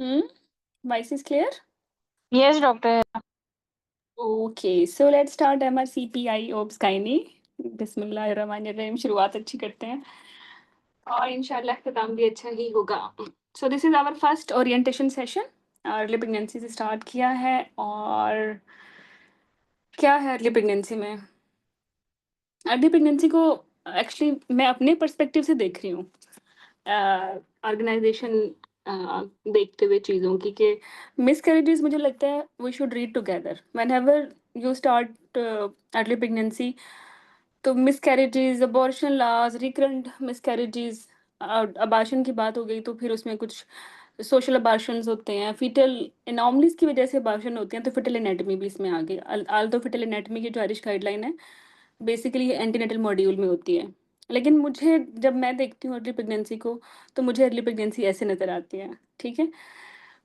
Hmm? Voice is clear? Yes, doctor. Okay, so let's start MRCPI OBS Gynae. बिस्मिल्लाहिर्रहमानिर्रहीम। शुरुआत अच्छी करते हैं और इंशाल्लाह खत्म भी अच्छा ही होगा। So this is our first orientation session. Early pregnancy से स्टार्ट किया है और क्या है अर्ली प्रेगनेंसी में। अर्ली प्रेगनेंसी को एक्चुअली मैं अपने पर्सपेक्टिव से देख रही हूँ, ऑर्गेनाइजेशन देखते हुए चीज़ों की कि मिसकैरेजेस मुझे लगता है we should read together whenever you start early pregnancy. तो miscarriages, abortion laws, recurrent miscarriages, abortion की बात हो गई तो फिर उसमें कुछ सोशल अबार्शंस होते हैं, फीटल एनॉमलीज की वजह से अबार्शन होते हैं, तो फीटल एनेटमी भी इसमें आ गई। आल तो फीटल एनेटमी की जो आयरिश गाइडलाइन है बेसिकली ये एंटीनेटल मॉड्यूल में होती है, लेकिन मुझे जब मैं देखती हूँ अर्ली प्रेगनेंसी को तो मुझे अर्ली प्रेगनेंसी ऐसे नज़र आती है, ठीक है।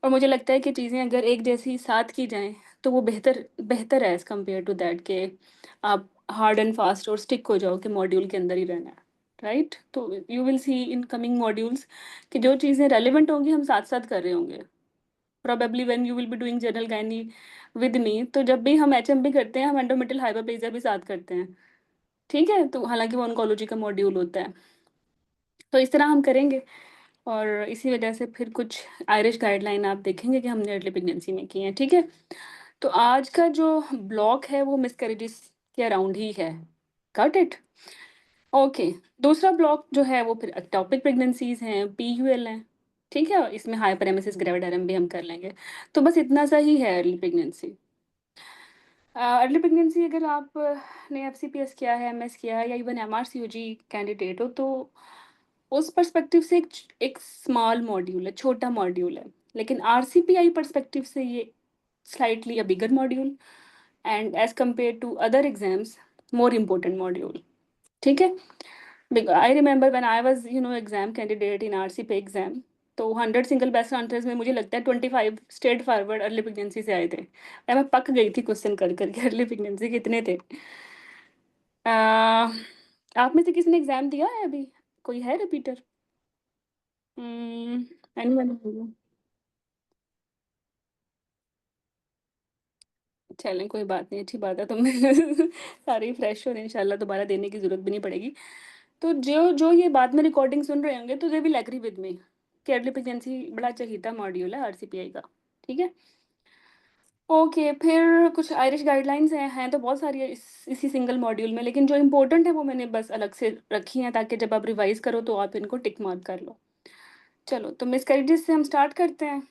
और मुझे लगता है कि चीज़ें अगर एक जैसी साथ की जाएँ तो वो बेहतर बेहतर है एज़ कम्पेयर टू दैट कि आप हार्ड एंड फास्ट और स्टिक हो जाओ कि मॉड्यूल के अंदर ही रहना है, राइट? तो you will C in coming modules कि जो चीज़ें रेलेवेंट होंगी हम साथ-साथ कर रहे होंगे। Probably when you will be doing general gynae with me, तो जब भी हम एचएमपी करते हैं हम एंडोमेट्रियल हाइपरप्लेजिया भी साथ करते हैं, ठीक है? तो हालाँकि वो ऑन्कोलॉजी का मॉड्यूल होता है। तो इस तरह हम करेंगे और इसी वजह से फिर कुछ आयरिश गाइडलाइन आप देखेंगे कि हमने अर्ली प्रेगनेंसी में की हैं, ठीक है? तो आज का जो ब्लॉक है वो मिसकैरेजेस के अराउंड ही है। Got it? ओके। दूसरा ब्लॉक जो है वो फिर एक्टोपिक प्रेगनेंसीज़ हैं, पीयूएल हैं, ठीक है? इसमें हाइपरेमेसिस ग्रेविडारम भी हम कर लेंगे। तो बस इतना सा ही है अर्ली प्रेगनेंसी। अर्ली प्रेगनेंसी अगर आपने एफसीपीएस किया है, एमएस किया है या इवन एमआरसीओजी कैंडिडेट हो तो उस पर्सपेक्टिव से एक स्मॉल मॉड्यूल है, छोटा मॉड्यूल है। लेकिन आरसीपीआई पर्सपेक्टिव से ये slightly a bigger module and as compare to other exams more important module, ठीक है? I remember when I was exam candidate in RCP exam, तो 100 सिंगल बेस्ट आंसर्स में मुझे लगता है 25 स्ट्रेट फॉरवर्ड अर्ली प्रेगनेंसी से आए थे। मैं पक गई थी क्वेश्चन कर करके अर्ली प्रेगनेंसी कितने थे। अह, आप में से किसी ने एग्जाम दिया है अभी? कोई है रिपीटर? एनीवन? चलें कोई बात नहीं, अच्छी बात है। तो मैं सारे ही फ्रेश हो रहे हैं, इंशाल्लाह दोबारा देने की ज़रूरत भी नहीं पड़ेगी। तो जो जो ये बाद में रिकॉर्डिंग सुन रहे होंगे तो they will agree with me कि अर्ली प्रेगनेंसी बड़ा चहीता मॉड्यूल है आरसीपीआई का, ठीक है? ओके, फिर कुछ आयरिश गाइडलाइंस हैं तो बहुत सारी है इसी सिंगल मॉड्यूल में, लेकिन जो इम्पोर्टेंट है वो मैंने बस अलग से रखी हैं ताकि जब आप रिवाइज़ करो तो आप इनको टिक मार्क कर लो। चलो, तो मिसकैरेजेस से हम स्टार्ट करते हैं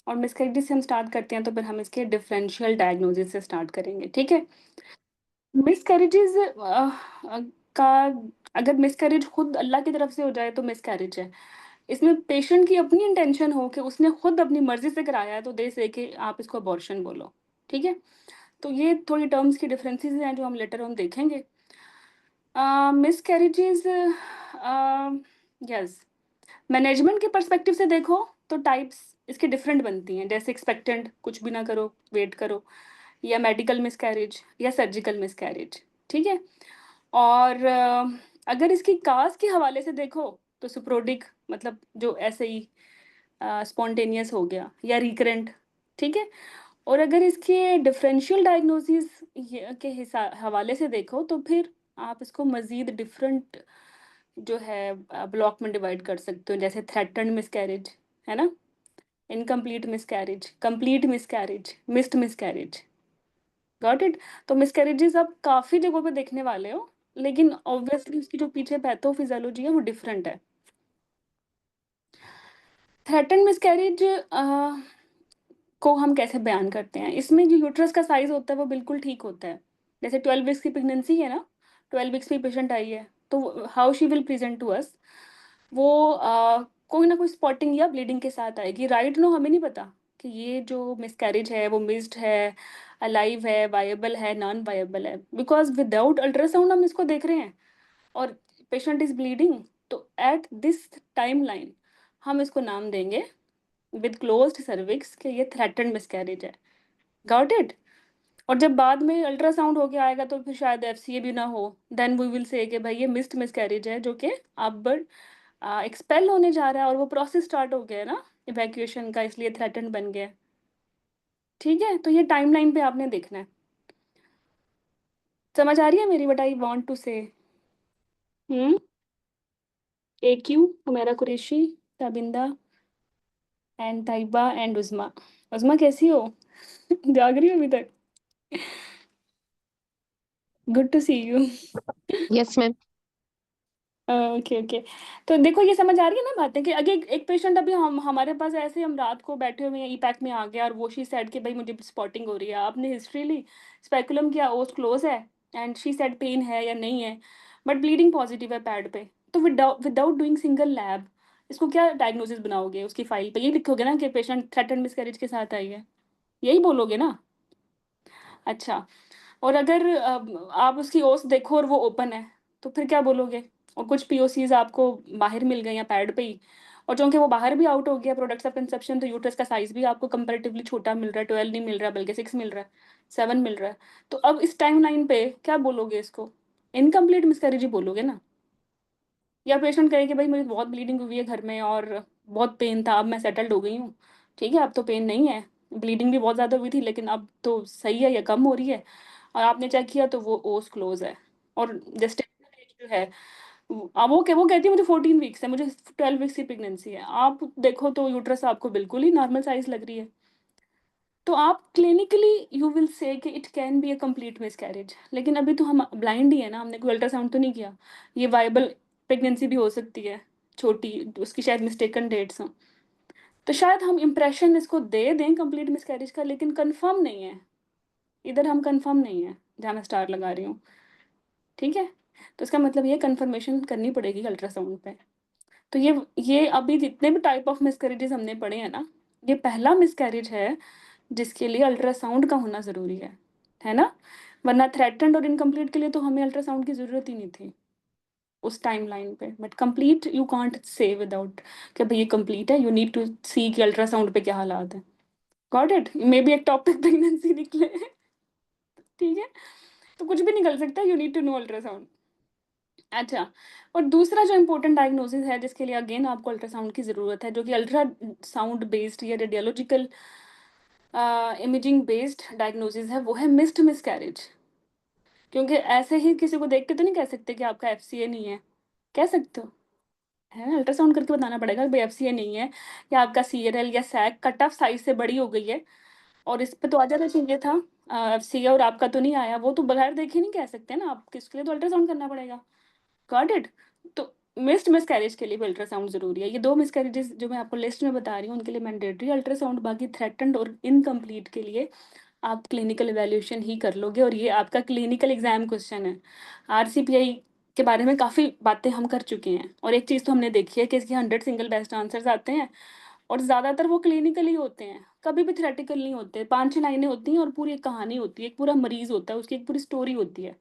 और मिसकैरेजेस से हम स्टार्ट करते हैं तो फिर हम इसके डिफरेंशियल डायग्नोसिस से स्टार्ट करेंगे, ठीक है? मिसकैरेजेस का अगर मिसकैरेज खुद अल्लाह की तरफ से हो जाए तो मिसकैरेज है। इसमें पेशेंट की अपनी इंटेंशन हो कि उसने खुद अपनी मर्ज़ी से कराया है तो दे से कि आप इसको अबॉर्शन बोलो, ठीक है? तो ये थोड़ी टर्म्स की डिफरेंसेस हैं जो हम लेटर ऑन देखेंगे। मिसकैरेजेस, यस, मैनेजमेंट के पर्सपेक्टिव से देखो तो टाइप्स इसके डिफरेंट बनती हैं, जैसे एक्सपेक्टेंट कुछ भी ना करो, वेट करो, या मेडिकल मिसकैरेज या सर्जिकल मिसकैरेज, ठीक है? और अगर इसकी कास्ट के हवाले से देखो तो सुप्रोडिक मतलब जो ऐसे ही स्पॉन्टेनियस हो गया या रिकरेंट, ठीक है? और अगर इसके डिफरेंशियल डायग्नोसिस के हवाले से देखो तो फिर आप इसको मज़ीद डिफरेंट जो है ब्लॉक में डिवाइड कर सकते हो, जैसे थ्रेटन्ड मिसकैरेज, है ना? Incomplete miscarriage, complete miscarriage, missed miscarriage. Got it? तो मिसकैरेजेस आप काफ़ी जगहों पे देखने वाले हो, लेकिन ऑब्वियसली उसकी जो पीछे पैथोफिजियोलॉजी है वो डिफरेंट है। थ्रेटन्ड मिसकैरेज को हम कैसे बयान करते हैं? इसमें जो यूट्रस का साइज़ होता है वो बिल्कुल ठीक होता है। जैसे 12 वीक्स की प्रेगनेंसी है ना, 12 वीक्स की पेशेंट आई है, तो how she will present to us, वो कोई ना कोई स्पॉटिंग या ब्लीडिंग के साथ आएगी। राइट नो हमें नहीं पता कि ये जो मिसकैरेज है वो मिस्ड है, अलाइव है, वायबल है, नॉन वायबल है, बिकॉज़ विदाउट अल्ट्रासाउंड हम इसको देख रहे हैं और पेशेंट इज़ ब्लीडिंग। तो एट दिस टाइमलाइन हम इसको नाम देंगे विद क्लोज्ड सर्विक्स कि ये थ्रेटन्ड मिसकैरेज है। Got it? और जब बाद में अल्ट्रासाउंड होके आएगा तो फिर शायद एफसीए भी ना हो, देन वी विल से कि भाई ये मिस्ड मिसकैरेज है जो कि अब एक्सपेल होने जा रहा है और वो प्रोसेस स्टार्ट हो गया है ना इवैक्यूएशन का, इसलिए थ्रेटन्ड बन गया। ठीक है? तो ये टाइमलाइन पे आपने देखना है। समझ आ रही है मेरी what I want to say? Hmm? AQ, Humaira Qureshi, Tabinda and Taiba and Uzma. Uzma कैसी हो? जाग रही हो अभी तक? Good to see you. Yes ma'am. Okay, okay. तो देखो ये समझ आ रही है ना बातें कि अगे एक पेशेंट अभी हमारे पास ऐसे हम रात को बैठे हुए हैं, ई-पैक में आ गया और वो शी सेड कि भई मुझे स्पॉटिंग हो रही है। आपने हिस्ट्री ली, स्पेकुलम किया, ओस क्लोज़ है एंड शी सेड पेन है या नहीं है, बट ब्लीडिंग पॉज़िटिव है पैड पे। तो विदाउट डूइंग सिंगल लैब, इसको क्या डायग्नोसिस बनाओगे उसकी फाइल पे? यही लिखोगे ना कि पेशेंट थ्रेटन्ड मिसकैरेज के साथ आई है, यही बोलोगे ना? अच्छा। और अगर आप उसकी ओस देखो और वो ओपन है, तो फिर क्या बोलोगे? और कुछ पीओसीज़ आपको बाहर मिल गई हैं पैड पे ही, और चूँकि वो बाहर भी आउट हो गया प्रोडक्ट्स ऑफ कंसेप्शन, तो यूट्रस का साइज़ भी आपको कंपैरेटिवली छोटा मिल रहा है, 12 नहीं मिल रहा बल्कि 6 मिल रहा है, 7 मिल रहा है। तो अब इस टाइमलाइन पे क्या बोलोगे इसको? इनकम्प्लीट मिसकैरेज ही बोलोगे ना? या पेशेंट कहे कि भई मुझे बहुत ब्लीडिंग हुई है घर में और बहुत पेन था, अब मैं सेटल्ड हो गई हूँ। ठीक है, अब तो पेन नहीं है, ब्लीडिंग भी बहुत ज़्यादा हुई थी लेकिन अब तो सही है या कम हो रही है, और आपने चेक किया तो वो ओस क्लोज़ है और जेस्टेशनल एज जो है वो कहती है मुझे 14 वीक्स है, मुझे 12 वीक्स की प्रेगनेंसी है। आप देखो तो यूट्रस आपको बिल्कुल ही नॉर्मल साइज़ लग रही है। तो आप क्लिनिकली यू विल से कि it can be a complete miscarriage, लेकिन अभी तो हम ब्लाइंड ही है ना, हमने कोई अल्ट्रासाउंड तो नहीं किया। ये वायबल प्रेगनेंसी भी हो सकती है, छोटी, उसकी शायद मिस्टेकन डेट्स हों। तो शायद हम इम्प्रेशन इसको दे दें कंप्लीट मिसकैरेज का, लेकिन कंफर्म नहीं है। इधर हम कंफर्म नहीं है, जहाँ मैं स्टार लगा रही हूँ। ठीक है? तो इसका मतलब ये कन्फर्मेशन करनी पड़ेगी अल्ट्रासाउंड पे। तो ये अभी जितने भी टाइप ऑफ मिसकैरेजेस हमने पढ़े हैं ना, ये पहला मिसकैरेज है जिसके लिए अल्ट्रासाउंड का होना ज़रूरी है ना? वरना थ्रेटन्ड और इनकम्प्लीट के लिए तो हमें अल्ट्रासाउंड की ज़रूरत ही नहीं थी, उस टाइमलाइन पे। But complete you can't say without कि भई ये कंप्लीट है, यू नीड टू सी कि अल्ट्रासाउंड पे क्या हालात हैं। Got it? मेबी एक टॉपिक प्रेगनेंसी निकले। ठीक है? तो कुछ भी निकल सकता है, you need to know ultrasound. अच्छा, और दूसरा जो इम्पोर्टेंट डायग्नोसिस है जिसके लिए अगेन आपको अल्ट्रासाउंड की ज़रूरत है, जो कि अल्ट्रासाउंड बेस्ड या रेडियोलॉजिकल इमेजिंग बेस्ड डायग्नोसिस है, वो है मिस्ड मिसकैरेज। क्योंकि ऐसे ही किसी को देख के तो नहीं कह सकते कि आपका एफसीए नहीं है। कह सकते हो, है ना? अल्ट्रासाउंड करके बताना पड़ेगा कि भई एफसीए नहीं है, या आपका सीआरएल या सैक कट ऑफ साइज़ से बड़ी हो गई है और इस पे तो आ जाना चाहिए था एफसीए, और आपका तो नहीं आया। वो तो बगैर देखे नहीं कह सकते ना आप, इसके लिए तो अल्ट्रासाउंड करना पड़ेगा। Got it? तो मिस्ड मिसकैरेज के लिए भी अल्ट्रासाउंड ज़रूरी है। ये 2 मिसकैरेजेस जो मैं आपको लिस्ट में बता रही हूँ, उनके लिए मैंडेटरी अल्ट्रासाउंड, बाकी थ्रेटन्ड और इनकम्प्लीट के लिए आप क्लिनिकल इवैल्यूएशन ही कर लोगे, और ये आपका क्लिनिकल एग्ज़ाम क्वेश्चन है। आरसीपीआई के बारे में काफ़ी बातें हम कर चुके हैं, और एक चीज़ तो हमने देखी है कि इसके 100 सिंगल बेस्ट आंसर्स आते हैं और ज़्यादातर वो क्लिनिकल ही होते हैं, कभी भी थ्योरेटिकल नहीं होते। 5-6 लाइनें होती हैं और पूरी एक कहानी होती है, एक पूरा मरीज़ होता है, उसकी एक पूरी स्टोरी होती है।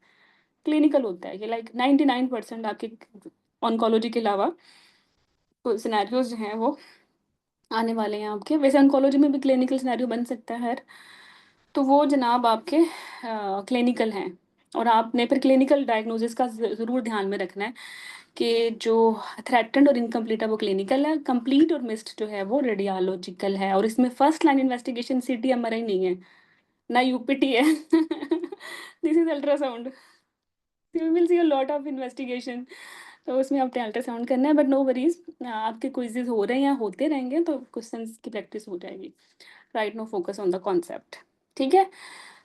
क्लिनिकल होता है ये, लाइक 99% आपके ऑन्कोलॉजी के अलावा तो सिनेरियोज़ जो हैं वो आने वाले हैं आपके। वैसे ऑन्कोलॉजी में भी क्लिनिकल सिनेरियो बन सकता है, तो वो जनाब आपके क्लिनिकल हैं। और आपने फिर क्लिनिकल डायग्नोसिस का ज़रूर ध्यान में रखना है कि जो थ्रेटन्ड और इनकम्प्लीट है वो क्लिनिकल है, कंप्लीट और मिस्ड जो है वो रेडियोलॉजिकल है, और इसमें first line investigation CT MRI नहीं है, ना यूपीटी है। This is ultrasound. You will C a lot of investigation. तो उसमें आपने अल्ट्रासाउंड करना है, बट नो वरीज, आपके क्विजेज हो रहे हैं या होते रहेंगे तो क्वेश्चंस की प्रैक्टिस हो जाएगी। Right, no focus on the concept. ठीक है?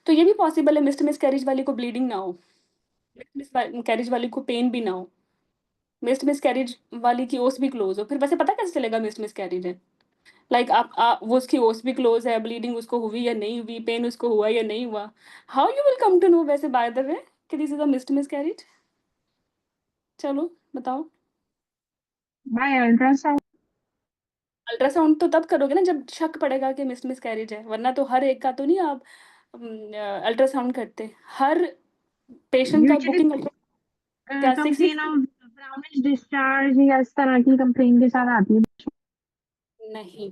तो ये भी पॉसिबल है मिस्ड मिसकैरेज वाली को ब्लीडिंग ना हो, मिस्ड मिसकैरेज वाली को पेन भी ना हो, मिस्ड मिसकैरेज वाली की ओस भी क्लोज हो। फिर वैसे पता कैसे चलेगा मिस्ड मिसकैरेज है? लाइक वो उसकी ओस भी क्लोज है, ब्लीडिंग उसको हुई या नहीं हुई, पेन उसको हुआ या नहीं हुआ। How you will come to know वैसे बाय द वे कि this is a missed miscarriage? चलो बताओ। Bye ultrasound. अल्ट्रासाउंड तो तब करोगे ना जब शक पड़ेगा कि मिस्ड मिसकैरेज है, वरना तो हर एक का तो नहीं आप अल्ट्रासाउंड करते। हर पेशेंट का यूजुअली बुकिंग क्या 6 weeks? Complain of brownish discharge या इस तरह की कंप्लेन के साथ आती है। नहीं,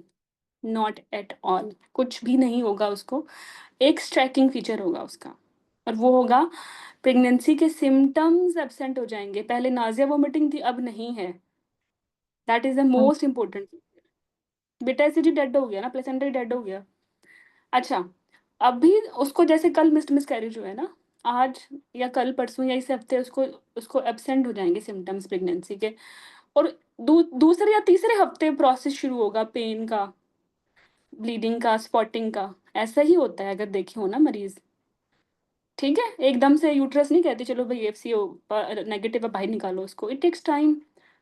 नॉट एट ऑल, कुछ भी नहीं होगा उसको। एक स्ट्राइकिंग फीचर होगा उसका, और वो होगा प्रेगनेंसी के सिम्टम्स एब्सेंट हो जाएंगे। पहले नाजिया वोमिटिंग थी, अब नहीं है। That is the most important. बेटा एससीजी डेड हो गया ना, प्लेसेंटा ही डेड हो गया। अच्छा, अभी उसको जैसे कल मिसकैरेज हुआ है ना, आज या कल परसों या इस हफ्ते उसको उसको एब्सेंट हो जाएँगे सिम्पटम्स प्रेगनेंसी के, और दूसरे या तीसरे हफ्ते प्रोसेस शुरू होगा पेन का, ब्लीडिंग का, स्पॉटिंग का। ऐसा ही होता है अगर देखे हो ना मरीज़। ठीक है? एकदम से यूट्रस नहीं कहती चलो भई एफसीओ नेगेटिव है बाहर निकालो उसको। इट टेक्स टाइम,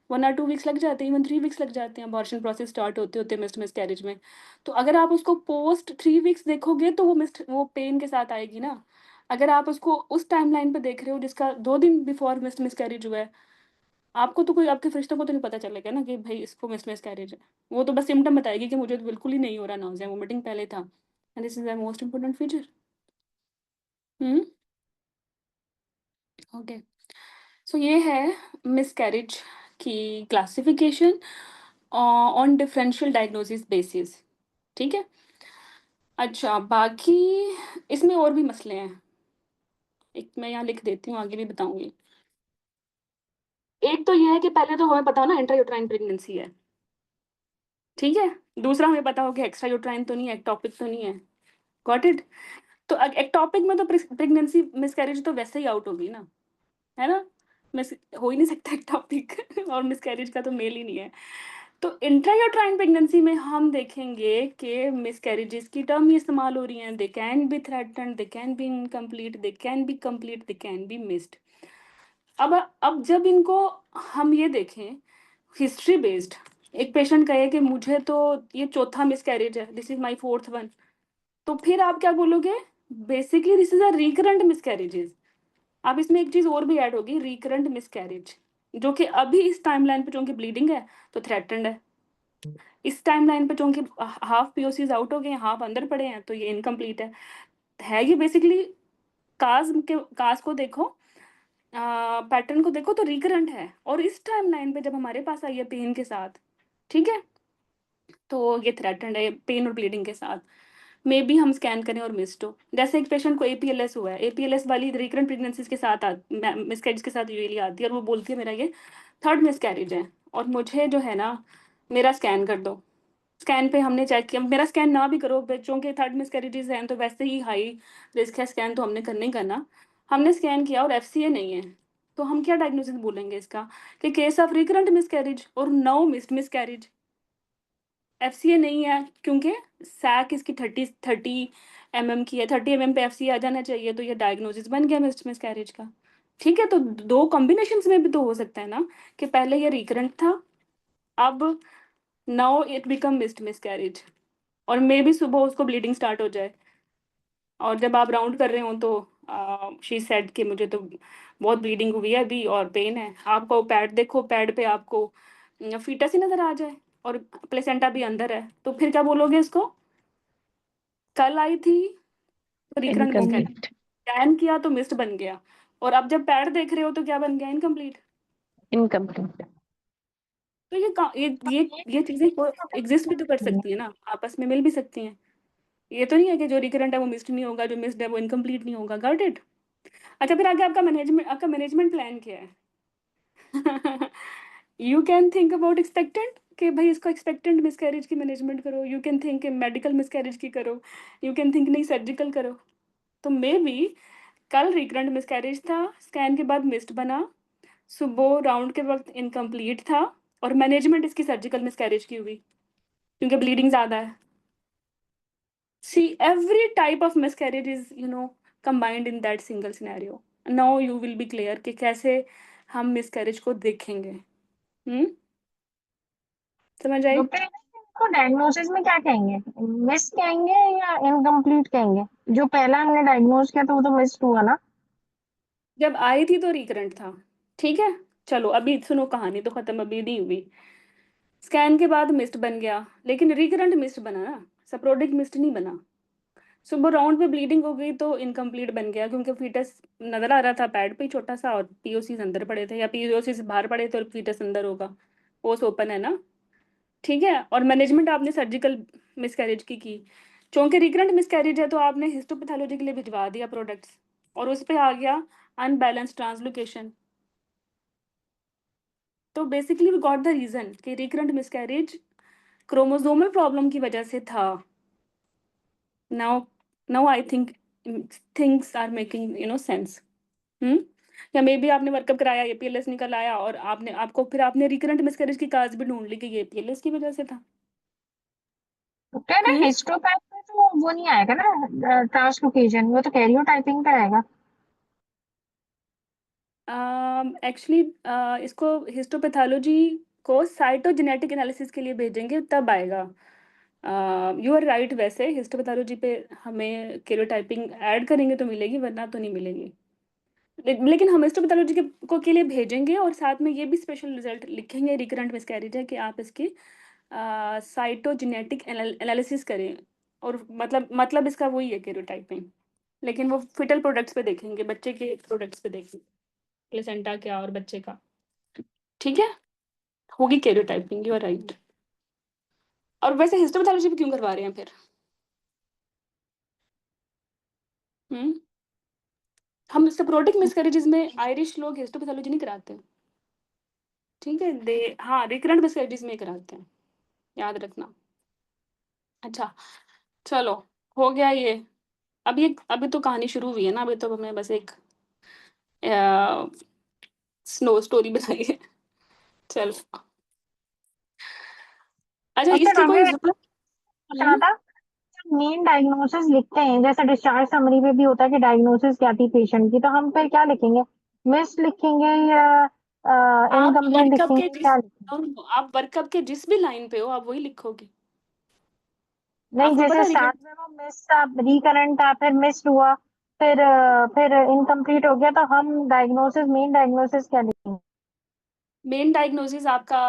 1 और 2 वीक्स लग जाते हैं, इवन 3 वीक्स लग जाते हैं अबॉर्शन प्रोसेस स्टार्ट होते-होते मिसकैरेज में। तो अगर आप उसको पोस्ट 3 वीक्स देखोगे तो वो पेन के साथ आएगी ना। अगर आप उसको उस टाइमलाइन पे देख रहे हो जिसका 2 दिन बिफोर मिसकैरेज हुआ है, आपको तो कोई आपके फरिश्तों को तो नहीं पता चलेगा ना कि भई इसको मिसकैरेज है। वो तो बस सिम्पटम बताएगी कि मुझे तो बिल्कुल ही नहीं हो रहा नाज़िया, वोमिटिंग पहले था। And this is the most important feature. Hmm, okay. So ये है मिसकैरेज की classification on differential diagnosis basis. ठीक है? अच्छा, बाकी इसमें और भी मसले हैं। एक मैं यहाँ लिख देती हूँ, आगे भी बताऊँगी। एक तो ये है कि पहले तो हमें पता हो ना इंट्रायूटेराइन प्रेगनेंसी है, ठीक है? दूसरा हमें पता हो कि एक्स्ट्रा यूटेराइन तो नहीं है, एक्टोपिक तो नहीं है। Got it? तो एक्टोपिक में तो प्रेगनेंसी मिसकैरेज तो वैसे ही आउट होगी ना, है ना? मिस हो ही नहीं सकता एक्टोपिक और मिसकैरेज का तो मेल ही नहीं है। तो इंट्रायूटेराइन प्रेगनेंसी में हम देखेंगे कि मिसकैरेजेस की टर्म ही इस्तेमाल हो रही हैं। They can be threatened, they can be incomplete, they can be complete, they can be missed. अब जब इनको हम ये देखें हिस्ट्री बेस्ड, एक पेशेंट कहे कि मुझे तो ये चौथा मिसकैरेज है, this is my fourth one, तो फिर आप क्या बोलोगे? Basically this is a recurrent miscarriages. अब इसमें एक चीज और भी ऐड होगी, रिकरेंट मिसकैरेज, जो कि अभी इस टाइमलाइन पे चूंकि ब्लीडिंग है तो थ्रेटन्ड है। इस टाइमलाइन पे चूंकि हाफ पीओसीज आउट हो गए हैं, हाफ अंदर पड़े हैं, तो ये इनकम्प्लीट है ये बेसिकली। काज को देखो, पैटर्न को देखो तो रिकरेंट है, और इस टाइमलाइन पे जब हमारे पास आई है पेन के साथ, ठीक है, तो ये थ्रेटन्ड है पेन और ब्लीडिंग के साथ। मे बी हम स्कैन करें और मिस्ड हो, जैसे एक पेशेंट को एपीएलएस हुआ है, एपीएलएस वाली रिकरेंट प्रेगनेंसीज के साथ मिसकैरेज के साथ यूजुअली आती है, और वो बोलती है मेरा ये थर्ड मिसकैरेज है और मुझे जो है ना मेरा स्कैन कर दो। स्कैन पे हमने चेक किया, मेरा स्कैन ना भी करो, बच्चों के थर्ड मिसकैरेजेस हैं तो वैसे ही हाई रिस्क है, स्कैन तो हमने करना ही करना। हमने स्कैन किया और एफसीए नहीं है, तो हम क्या डायग्नोसिस बोलेंगे इसका? कि केस ऑफ रिकरेंट मिसकैरेज और नो मिस्ड मिसकैरेज। एफसीए नहीं है क्योंकि सैक इसकी 30 की है, 30 पे एफसीए आ जाना चाहिए, तो ये डायग्नोसिस बन गया मिसकैरेज का। ठीक है, तो दो कॉम्बिनेशंस में भी तो हो सकता है ना, कि पहले ये रिकरेंट था, अब now it become missed miscarriage, और मे बी सुबह उसको ब्लीडिंग स्टार्ट हो जाए, और जब आप राउंड कर रहे हो तो शी सेड कि मुझे तो बहुत ब्लीडिंग हुई है अभी और पेन है। आपको पैड देखो, पैड पे आपको फीटस ही नज़र आ जाए और प्लेसेंटा भी अंदर है, तो फिर क्या बोलोगे इसको? कल आई थी तो रिकरेंट मिसकैरेज, इनकम्प्लीट। स्कैन किया तो मिस्ड बन गया, और अब जब पैड देख रहे हो तो क्या बन गया? इनकम्प्लीट। इनकम्प्लीट। तो ये चीज़ें एग्जिस्ट भी तो कर सकती है ना, आपस में मिल भी सकती हैं। ये तो नहीं है कि जो रिकरेंट है वो मिस्ड नहीं होगा, जो मिस्ड है वो इनकम्प्लीट नहीं होगा। Got it? अच्छा, फिर आगे आपका मैनेजमेंट प्लान क्या है? You can think about expectant, कि भाई इसको एक्सपेक्टेंट मिसकैरेज की मैनेजमेंट करो, you can think medical miscarriage की करो, यू कैन थिंक नहीं सर्जिकल करो। तो मे बी कल रिकरेंट मिसकैरेज था, स्कैन के बाद मिस्ड बना, सुबह राउंड के वक्त इनकम्प्लीट था, और मैनेजमेंट इसकी सर्जिकल मिसकैरेज की हुई क्योंकि ब्लीडिंग ज़्यादा है। See, every type of miscarriage is, combined in that single scenario. Now you will be clear कि कैसे हम मिसकैरेज को देखेंगे। समझ आई? डॉक्टर इसको डायग्नोसिस में क्या कहेंगे? मिस कहेंगे या इनकम्प्लीट कहेंगे? जो पहला हमने डायग्नोज किया था वो तो मिस्ड हुआ ना। जब आई थी तो रिकरेंट था, ठीक है? चलो अभी सुनो, कहानी तो खत्म अभी नहीं हुई। स्कैन के बाद मिस्ड बन गया, लेकिन रिकरेंट मिस्ड बना ना, सप्रोडिक मिस्ड नहीं बना। सुबह राउंड पे ब्लीडिंग हो गई तो इनकम्प्लीट बन गया क्योंकि फीटस नजर आ रहा था पैड पे छोटा सा, और पीओसी अंदर पड़े थे, या पीओसी से बाहर पड़े थे और फीटस अंदर होगा, ओस ओपन है ना। ठीक है, और मैनेजमेंट आपने सर्जिकल मिसकैरेज की। चूंकि रिकरेंट मिसकैरेज है तो आपने हिस्टोपैथोलॉजी के लिए भिजवा दिया प्रोडक्ट्स, और उस पे आ गया अनबैलेंस ट्रांसलोकेशन। तो basically we got the reason कि रिकरेंट मिसकैरेज क्रोमोसोमल प्रॉब्लम की वजह से था। Now now I think things are making sense. Hmm? या मेबी आपने वर्कअप कराया, एपीएलएस निकल आया और आपने रिकरेंट मिसकैरेज की काज़ भी ढूँढ ली कि ये एपीएलएस की वजह से था। तो कह रहे हुँ? हिस्टोपैथ में तो वो नहीं आएगा ना ट्रांसलोकेशन, वो तो कैरियोटाइपिंग पे आएगा। एक्चुअली इसको हिस्टोपैथोलॉजी को साइटोजेनेटिक एनालिसिस के लिए भेजेंगे तब आएगा। यू आर राइट, वैसे हिस्टोपैथोलॉजी पे हमें कैरियोटाइपिंग ऐड करेंगे तो मिलेगी, वरना तो नहीं मिलेगी। लेकिन हम हिस्टोपैथोलॉजी के लिए भेजेंगे और साथ में ये भी स्पेशल रिजल्ट लिखेंगे रिकरेंट मिसकैरेज है कि आप इसकी साइटोजेनेटिक एनालिसिस करें। और मतलब इसका वही है कैरियोटाइपिंग। लेकिन वो फिटल प्रोडक्ट्स पे देखेंगे, बच्चे के प्रोडक्ट्स पे देखेंगे, प्लेसेंटा क्या और बच्चे का। ठीक है? होगी कैरियोटाइपिंग, यू आर राइट। और वैसे हिस्टोपैथोलॉजी भी क्यों करवा रहे हैं फिर? हुँ? हम सेपोरोटिक मिसकैरेजेज़ में आयरिश लोग हिस्टोपैथोलॉजी नहीं कराते। ठीक है? हाँ, रिकरेंट मिसकैरेजेज़ में कराते हैं, याद रखना। अच्छा, चलो, हो गया ये। अभी तो कहानी शुरू हुई है ना, अभी तो हमें बस एक अ, स्नो स्टोरी बताई है। चलो। अच्छा, अच्छा इसकी कोई डॉक्टर, ज़रूरत। पूछना हुँ? था, मेन डायग्नोसिस लिखते हैं जैसे डिस्चार्ज समरी में भी होता है कि डायग्नोसिस क्या थी पेशेंट की, तो हम फिर क्या लिखेंगे? मिस लिखेंगे या आप इनकम्प्लीट वर्कअप के लिखेंगे, जिस क्या लिखेंगे? नो, नो, आप वर्कअप के जिस भी लाइन पे हो, आप वही लिखोगे। नहीं, आपको पता जैसे है स्टार्ट रिकरेंट। में वो मिस था, रिकरेंट था, फिर मिस हुआ, फिर इनकम्प्लीट हो गया, तो हम डायग्नोसिस, मेन डायग्नोसिस क्या लिखेंगे? मेन डायग्नोसिस आपका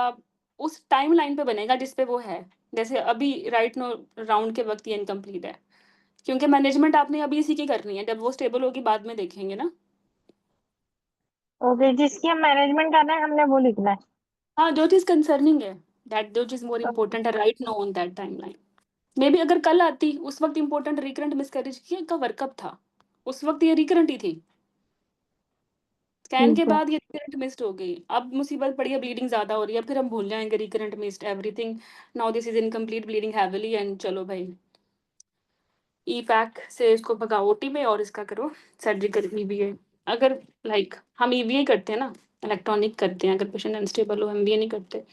उस टाइमलाइन पे बनेगा जिस पे वो है। जैसे अभी राइट नो राउंड के वक़्त ये इनकम्प्लीट है। क्योंकि मैनेजमेंट आपने अभी इसी की करनी है, जब वो स्टेबल होगी बाद में देखेंगे ना। ओके, जिसकी हम मैनेजमेंट कर रहे हैं हमने वो लिखना है। हाँ, जो चीज़ कंसर्निंग है, दैट जो चीज़ मोर ओके। इम्पोर्टेंट है right now on that timeline. Maybe अगर कल आती, उस वक़्त इम्पोर्टेंट रिकरेंट मिसकैरेज की का वर्कअप था। उस वक़्त ये रिकरेंट ही थी। स्कैन के ठीक है। बाद ये रिकरेंट मिस्ड हो गई। अब मुसीबत पड़ी है, ब्लीडिंग ज़्यादा हो रही है, फिर हम भूल जाएँगे recurrent missed everything. Now this is incomplete bleeding heavily and चलो भाई, ई-पैक से इसको भगाओ ओटी में और इसका करो सर्जिकल ईवीए। अगर हम ईवीए करते हैं ना, इलेक्ट्रॉनिक करते हैं, अगर पेशेंट अनस्टेबल हो, एमवीए नहीं करते।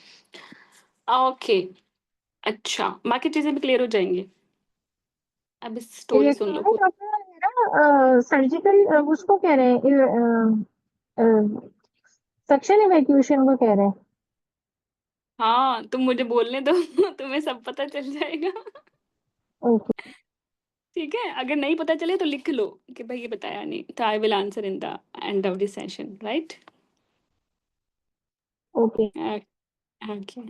ओके, अच्छा, बाकी चीज़ें भी क्लियर हो जाएँगी। अब इस स्टोरी सुन लो इलेक्ट्रॉनिक पूरी। डॉक्टर मेरा सर्जिकल उसको कह रहे हैं, सक्शन इवैक्यूएशन को कह रहे हैं। हाँ, तुम मुझे बोलने दो तुम्हें सब पता चल जाएगा। ओके। ठीक है? अगर नहीं पता चले तो लिख लो कि भाई ये बताया नहीं, तो I will answer in the end of the session, right? Okay. Uh, okay.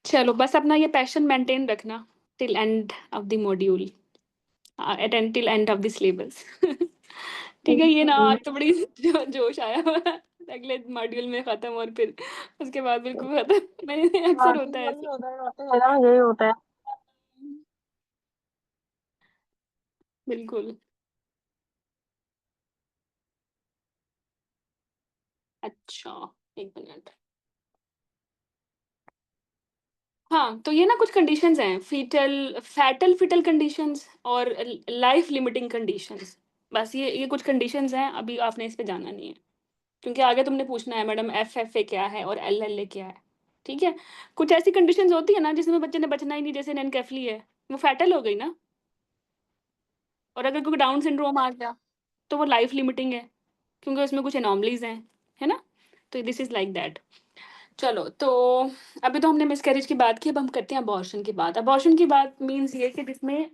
चलो बस अपना ये पैशन मेंटेन रखना till end of the module, at till end of the syllabus. ठीक है? ये ना आज तो बड़ी जोश आया हुआ है। अगले मॉड्यूल में खत्म और फिर उसके बाद बिल्कुल खत्म। मेरे हाँ अक्सर ठीक, होता है वही ऐसे। होता है डॉक्टर, है ना, यही होता है। बिल्कुल। अच्छा, 1 मिनट। हाँ, तो ये ना कुछ कंडीशंस हैं, फैटल कंडीशंस और लाइफ लिमिटिंग कंडीशंस। बस ये कुछ कंडीशंस हैं, अभी आपने इस पे जाना नहीं है। क्योंकि आगे तुमने पूछना है मैडम एफएफए क्या है और एलएलए क्या है, ठीक है? कुछ ऐसी कंडीशंस होती है ना जिसमें बच्चे ने बचना ही नहीं, जैसे एनेंकेफली है, वो फैटल हो गई ना। और अगर कोई डाउन सिंड्रोम आ गया, तो वो लाइफ लिमिटिंग है, क्योंकि उसमें कुछ एनॉमलीज़ हैं, है ना? तो दिस इज़ लाइक दैट। चलो, तो अभी तो हमने मिसकैरेज की बात की, अब हम करते हैं अबॉर्शन की बात। अबॉर्शन की बात मीन्स ये कि जिसमें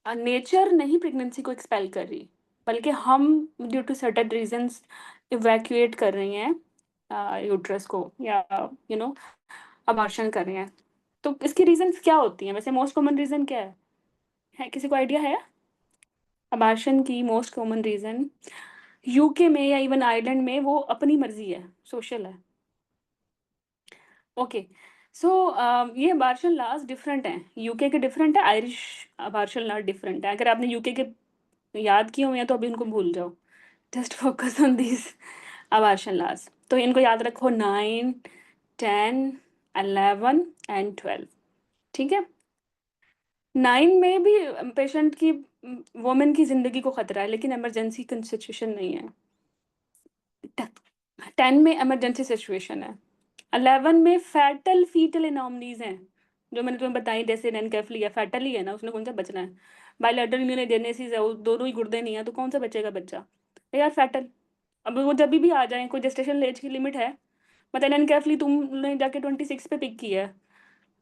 नेचर नहीं प्रेगनेंसी को एक्सपेल कर रही, बल्कि हम due to certain reasons evacuate कर रही हैं यूट्रस को, या अबॉर्शन कर रहे हैं। तो इसकी रीज़न्स क्या होती हैं? वैसे मोस्ट कॉमन रीज़न क्या है? किसी को आइडिया है? अबॉर्शन की मोस्ट कॉमन रीज़न यूके में या इवन आयरलैंड में वो अपनी मर्ज़ी है, सोशल है। ओके, सो ये अबार्शन लॉज डिफरेंट हैं, यूके के डिफरेंट है, आयरिश अबार्शन लॉ डिफरेंट है। अगर आपने यूके के याद किए हुए हैं तो अभी उनको भूल जाओ, just focus on this abortion laws. तो इनको याद रखो, 9, 10 11 एंड 12, ठीक है। 9 में भी पेशेंट की वुमन की ज़िंदगी को खतरा है, लेकिन इमरजेंसी सिचुएशन नहीं है। 10 में इमरजेंसी सिचुएशन है। 11 में फैटल फीटल एनॉमलीज़ हैं, जो मैंने तुम्हें बताई, जैसे एनेनकेफली है, फैटल ही है ना, उसमें कौन सा बचना है। बायलैटरल इम्यूनोजेनेसिस है, वो दोनों ही गुर्दे नहीं है, तो कौन सा बचेगा बच्चा? यार फैटल। अब वो जब भी आ जाए, कोई जेस्टेशनल एज की लिमिट है, मतलब एनेनकेफली तुमने जाके 26 पे पिक किया है,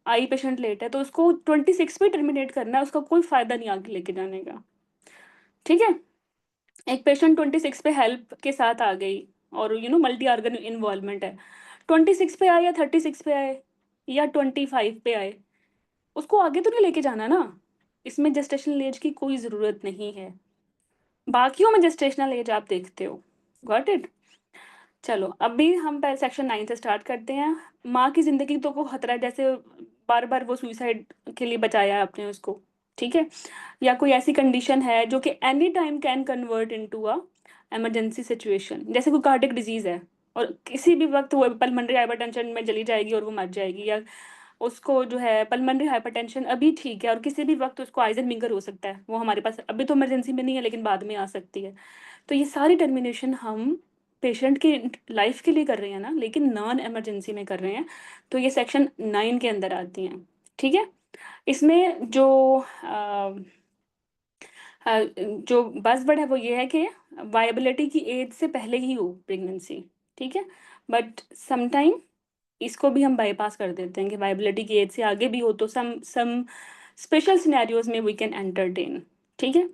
आई पेशेंट लेट है, तो उसको 26 पे टर्मिनेट करना है, उसका कोई फ़ायदा नहीं आगे लेके जाने का, ठीक है? एक पेशेंट 26 पे हेल्प के साथ आ गई और मल्टी ऑर्गन इन्वॉल्वमेंट है, 26 पे आए या 36 पे आए या 25 पे आए, उसको आगे तो नहीं लेके जाना ना। इसमें जेस्टेशनल एज की कोई ज़रूरत नहीं है। बाकियों में जेस्टेशनल एज आप देखते हो। Got it? चलो, अभी हम पहले सेक्शन 9 से स्टार्ट करते हैं। माँ की ज़िंदगी तो को खतरा है, जैसे बार-बार वो सुसाइड के लिए बचाया है आपने उसको, ठीक है? या कोई ऐसी कंडीशन है जो कि any time can convert into a emergency situation, जैसे कोई कार्डियक डिज़ीज़ है और किसी भी वक़्त वो पल्मोनरी हाइपरटेंशन में चली जाएगी और वो मर जाएगी, या उसको जो है पल्मोनरी हाइपरटेंशन अभी ठीक है और किसी भी वक़्त उसको आइज़नमिंगर हो सकता है। वो हमारे पास अभी तो इमरजेंसी में नहीं है, लेकिन बाद में आ सकती है। तो ये सारी टर्मिनेशन हम पेशेंट की लाइफ़ के लिए कर रहे हैं ना, लेकिन नॉन इमरजेंसी में कर रहे हैं, तो ये सेक्शन 9 के अंदर आती हैं, ठीक है? इसमें जो बज़वर्ड है वो ये है कि वायबिलिटी की एज से पहले ही हो प्रेगनेंसी, ठीक है? बट समटाइम इसको भी हम बायपास कर देते हैं कि वायबिलिटी की एज से आगे भी हो, तो सम सम स्पेशल सिनेरियोज़ में वी कैन एंटरटेन, ठीक है?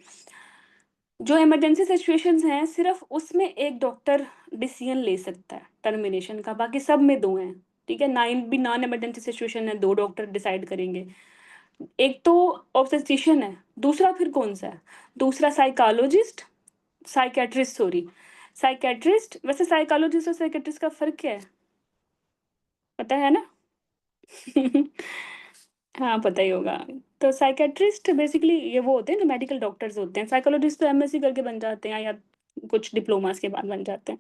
जो इमरजेंसी सिचुएशंस हैं, सिर्फ़ उसमें एक डॉक्टर डिसीज़न ले सकता है टर्मिनेशन का, बाकी सब में 2 हैं, ठीक है? 9 भी नॉन इमरजेंसी सिचुएशन है, 2 डॉक्टर डिसाइड करेंगे। एक तो ऑब्स्टेट्रिशियन है, दूसरा फिर कौन-सा है? दूसरा साइकियाट्रिस्ट सॉरी, साइकियाट्रिस्ट। वैसे साइकोलॉजिस्ट और साइकियाट्रिस्ट का फ़र्क क्या है? पता है ना? हाँ, पता ही होगा। तो साइकियाट्रिस्ट बेसिकली ये वो होते हैं जो मेडिकल डॉक्टर्स होते हैं, साइकोलॉजिस्ट तो एमएससी करके बन जाते हैं या कुछ डिप्लोमास के बाद बन जाते हैं।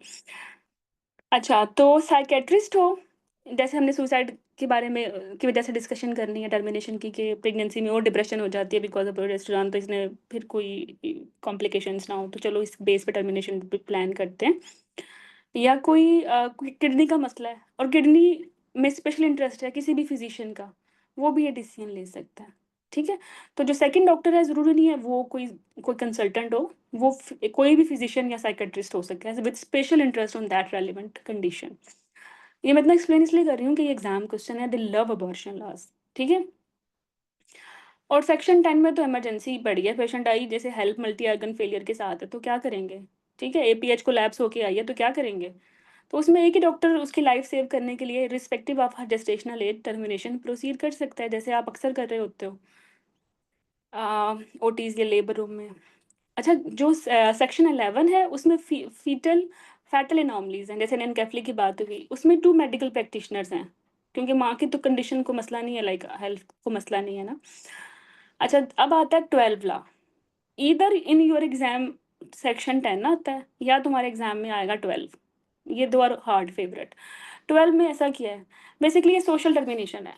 अच्छा, तो साइकियाट्रिस्ट हो, जैसे हमने सुसाइड के बारे में की वजह से डिस्कशन करनी है टर्मिनेशन की, कि प्रेगनेंसी में और डिप्रेशन हो जाती है बिकॉज़ ऑफ प्रोजेस्टेरोन, तो इसने फिर कोई कॉम्प्लिकेशंस ना हो, तो चलो इस बेस पे टर्मिनेशन पे प्लान करते हैं। या कोई किडनी का मसला है और किडनी में स्पेशल इंटरेस्ट है किसी भी फिजिशियन का, वो भी ये डिसीजन ले सकता है, ठीक है? तो जो सेकंड डॉक्टर है, ज़रूरी नहीं है वो कोई कोई कंसल्टेंट हो, वो कोई भी फिजिशियन या साइकियाट्रिस्ट हो सकता है with special interest on that relevant condition. ये मैं इतना एक्सप्लेन इसलिए कर रही हूँ कि ये एग्जाम क्वेश्चन है, दे लव अबॉर्शन लॉस, ठीक है? और सेक्शन 10 में तो इमरजेंसी पड़ी है, पेशेंट आई जैसे हेल्प मल्टी ऑर्गन फेलियर के साथ है, तो क्या करेंगे? ठीक है, एपीएच कोलैप्स होके आई है, तो क्या करेंगे? तो उसमें एक ही डॉक्टर उसकी लाइफ सेव करने के लिए respective of her gestational age termination proceed कर सकता है, जैसे आप अक्सर कर रहे होते हो ओटीज या लेबर रूम में। अच्छा, जो सेक्शन 11 है उसमें फीटल फैटल एनॉमलीज हैं, जैसे एनेनकेफली की बात हुई, उसमें 2 मेडिकल प्रैक्टिशनर्स हैं, क्योंकि माँ की तो कंडीशन को मसला नहीं है, लाइक हेल्थ को मसला नहीं है ना। अच्छा, अब आता है 12 ला। Either in your exam section 10 आता है या तुम्हारे एग्जाम में आएगा 12। ये 2 आर हार्ड फेवरेट। 12 में ऐसा किया है, बेसिकली ये सोशल टर्मिनेशन है,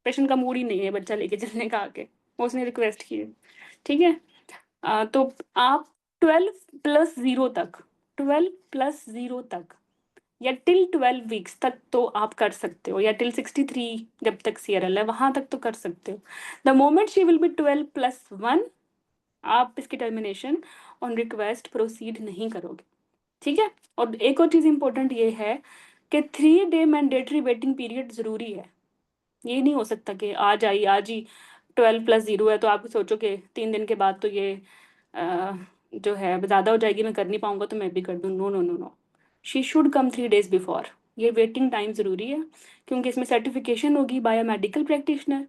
पेशेंट का मूड ही नहीं है बच्चा लेके चलने का आगे, उसने रिक्वेस्ट की है, ठीक है? तो आप 12 प्लस 0 तक, 12 प्लस 0 तक या टिल 12 वीक्स तक तो आप कर सकते हो, या टिल 63 जब तक सीआरएल है वहां तक तो कर सकते हो। The moment she will be 12 plus 1, आप इसकी टर्मिनेशन ऑन रिक्वेस्ट प्रोसीड नहीं करोगे, ठीक है? और एक और चीज़ इंपॉर्टेंट ये है कि 3 डे मैंडेटरी वेटिंग पीरियड ज़रूरी है। ये नहीं हो सकता कि आज ही 12 प्लस 0 है तो आप सोचो कि 3 दिन के बाद तो ये जो है ज़्यादा हो जाएगी, मैं कर नहीं पाऊँगा तो मैं भी कर दूँ। No, no, no, no. She should come 3 days before. ये वेटिंग टाइम ज़रूरी है, क्योंकि इसमें सर्टिफ़िकेशन होगी बाय अ मेडिकल प्रैक्टिशनर,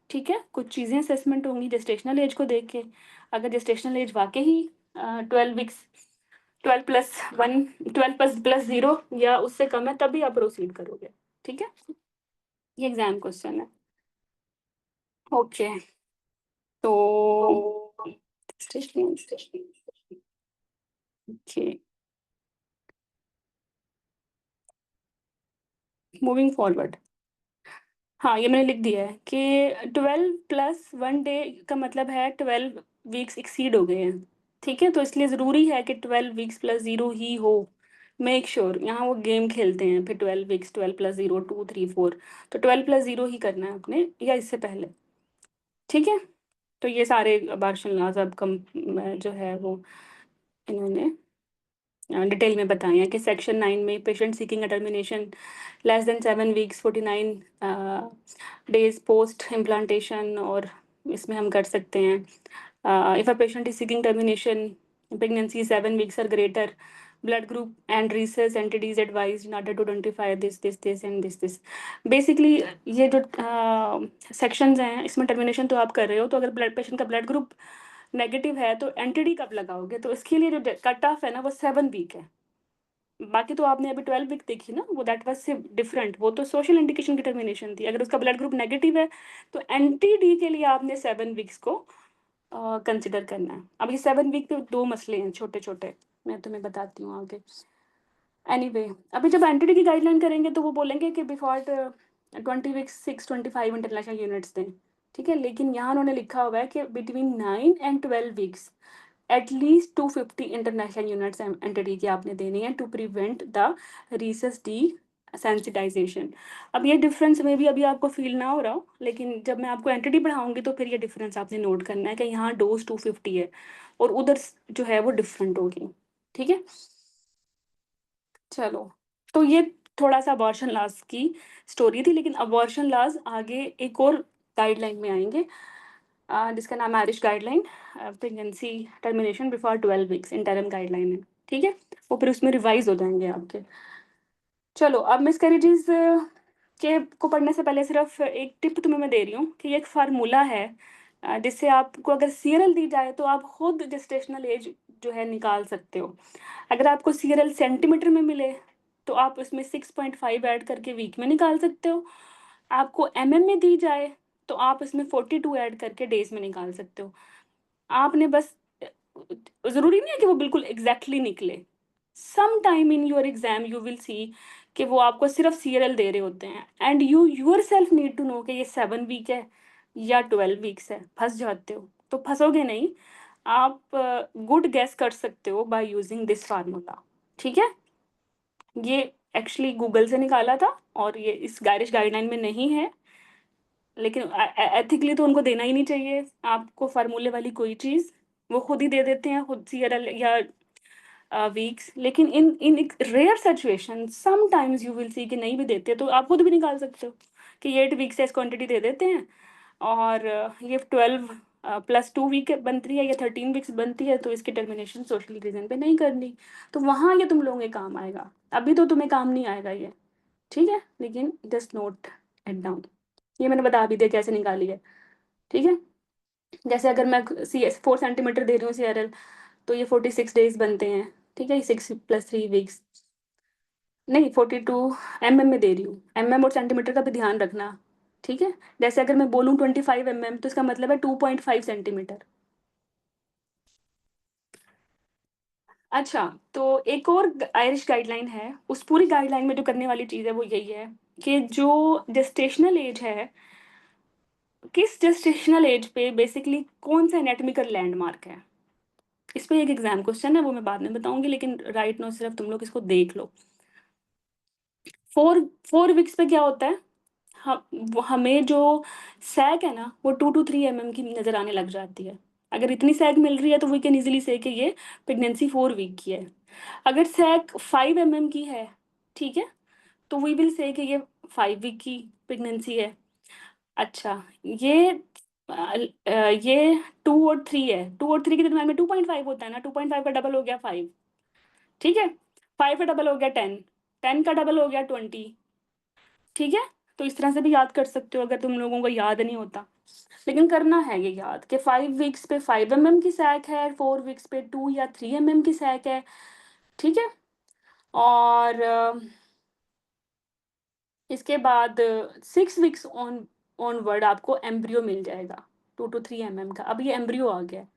ठीक है? कुछ चीज़ें असेसमेंट होंगी जेस्टेशनल एज को देख के। अगर जेस्टेशनल एज वाक़ई ही 12 वीक्स 12 प्लस 1 12 प्लस 0 या उससे कम है, तभी आप प्रोसीड करोगे, ठीक है? ये एग्ज़ाम क्वेश्चन है। ओके, तो स्टेशन ओके, मूविंग फॉरवर्ड। हाँ, ये मैंने लिख दिया है कि 12 प्लस 1 डे का मतलब है 12 वीक्स एक्सीड हो गए हैं, ठीक है? तो इसलिए ज़रूरी है कि 12 वीक्स प्लस 0 ही हो। मेक श्योर यहाँ वो गेम खेलते हैं फिर 12 वीक्स 12 प्लस 0 2 3 4, तो 12 प्लस 0 ही करना है आपने या इससे पहले, ठीक है? तो ये सारे अबॉर्शन लॉज़ अब जो है वो इन्होंने डिटेल में बताए हैं कि सेक्शन 9 में patient seeking a termination less than 7 weeks 49 days post implantation, और इसमें हम कर सकते हैं if a patient is seeking termination pregnancy 7 weeks और greater, blood group and research entities advise in order to identify this and this. Basically ये जो sections हैं इसमें टर्मिनेशन तो आप कर रहे हो, तो अगर ब्लड पेशेंट का ब्लड ग्रुप नेगेटिव है तो एंटीडी कब लगाओगे? तो इसके लिए जो कट ऑफ है ना वो 7 वीक है। बाकी तो आपने अभी 12 वीक देखी ना, वो दैट वाज़ से डिफरेंट, वो तो सोशल इंडिकेशन की टर्मिनेशन थी। अगर उसका ब्लड ग्रुप नेगेटिव है तो एंटी-डी के लिए आपने 7 वीक्स को कंसिडर करना है। अब ये 7 वीक पे 2 मसले हैं छोटे-छोटे, मैं तुम्हें बताती हूँ आगे। एनीवे अभी जब एंटी-डी की गाइडलाइन करेंगे तो वो बोलेंगे कि बिफोर 20 वीक्स 625 इंटरनेशनल यूनिट्स दें, ठीक है? लेकिन यहाँ उन्होंने लिखा हुआ है कि between 9 and 12 weeks at least 250 international units anti D की आपने देनी है to prevent the rhesus D sensitization. अब ये डिफरेंस में भी अभी आपको फील ना हो रहा हो, लेकिन जब मैं आपको एंटिटी पढ़ाऊंगी तो फिर ये डिफरेंस आपने नोट करना है कि यहाँ डोज 250 है और उधर जो है वो डिफरेंट होगी, ठीक है? चलो, तो ये थोड़ा सा अबॉर्शन लॉज की स्टोरी थी, लेकिन अबॉर्शन लॉज आगे एक और गाइडलाइन में आएंगे जिसका नाम है Irish guideline pregnancy termination before 12 weeks, interim guideline है, ठीक है? वो फिर उसमें रिवाइज हो जाएंगे आपके। चलो, अब मिसकैरेजेस के को पढ़ने से पहले सिर्फ एक टिप तुम्हें मैं दे रही हूँ कि ये एक फार्मूला है जिससे आपको अगर सीरियल दी जाए तो आप खुद जेस्टेशनल एज जो है निकाल सकते हो। अगर आपको सीरियल सेंटीमीटर में मिले तो आप उसमें 6.5 ऐड करके वीक में निकाल सकते हो। आपको एमएम में दी जाए तो आप इसमें 42 ऐड करके डेज में निकाल सकते हो। आपने बस ज़रूरी नहीं है कि वो बिल्कुल एग्जैक्टली निकले। Some time in your exam you will see कि वो आपको सिर्फ सीरियल दे रहे होते हैं and you yourself need to know कि ये 7 वीक है या 12 वीक्स है। फंस जाते हो तो फंसोगे नहीं, आप गुड गैस कर सकते हो बाय यूजिंग दिस फार्मूला, ठीक है? ये एक्चुअली गूगल से निकाला था और ये इस गाइरिश गाइडलाइन में नहीं है, लेकिन एथिकली तो उनको देना ही नहीं चाहिए आपको फार्मूले वाली कोई चीज़, वो खुद ही दे देते हैं खुद सीरियल या वीक्स। लेकिन in in rare situation sometimes you will see कि नहीं भी देते तो आप खुद भी निकाल सकते हो कि ये 8 वीक्स ऐसे क्वांटिटी दे देते हैं और ये 12 प्लस 2 वीक बनती है या 13 वीक्स बनती है, तो इसकी टर्मिनेशन सोशल रीजन पे नहीं करनी। तो वहाँ ये तुम लोगों के काम आएगा, अभी तो तुम्हें काम नहीं आएगा ये, ठीक है? लेकिन जस्ट नोट इट डाउन। ये मैंने बता भी दिया कैसे निकाली है, ठीक है? जैसे अगर मैं सी 4 सेंटीमीटर दे रही हूँ सीआरएल तो ये 46 डेज बनते हैं, ठीक है? 6 प्लस 3 वीक्स नहीं 42 एमएम में दे रही हूँ, एमएम और सेंटीमीटर का भी ध्यान रखना, ठीक है? जैसे अगर मैं बोलूँ 25 एमएम तो इसका मतलब है 2.5 सेंटीमीटर। अच्छा, तो एक और आयरिश गाइडलाइन है, उस पूरी गाइडलाइन में जो करने वाली चीज़ है वो यही है कि जो जेस्टेशनल एज है, किस जेस्टेशनल एज पे बेसिकली कौन सा एनाटॉमिकल लैंडमार्क है। इस पे एक एग्जाम क्वेश्चन है, वो मैं बाद में बताऊंगी, लेकिन राइट नाउ सिर्फ तुम लोग इसको देख लो। 4 वीक्स पे क्या होता है, हमें जो सैग है ना वो 2 to 3 mm की नज़र आने लग जाती है। अगर इतनी सैग मिल रही है तो वी कैन इजीली से कि ये प्रेगनेंसी 4 वीक की है। अगर सैग 5 mm की है, ठीक है, तो वी विल से कि ये 5 वीक की प्रेगनेंसी है। अच्छा, ये ये 2 और 3 है, 2 और 3 के दरम्यान में 2.5 होता है ना, 2.5 का डबल हो गया 5, ठीक है? 5 का डबल हो गया 10, 10 का डबल हो गया 20, ठीक है? तो इस तरह से भी याद कर सकते हो अगर तुम लोगों को याद नहीं होता, लेकिन करना है ये याद कि 5 वीक्स पे 5 mm की सैक है, 4 वीक्स पे 2 या 3 mm की सैक है, ठीक है? और इसके बाद 6 वीक्स ऑनवर्ड आपको एम्ब्रियो मिल जाएगा 2 to 3 mm का। अब ये एम्ब्रियो आ गया है,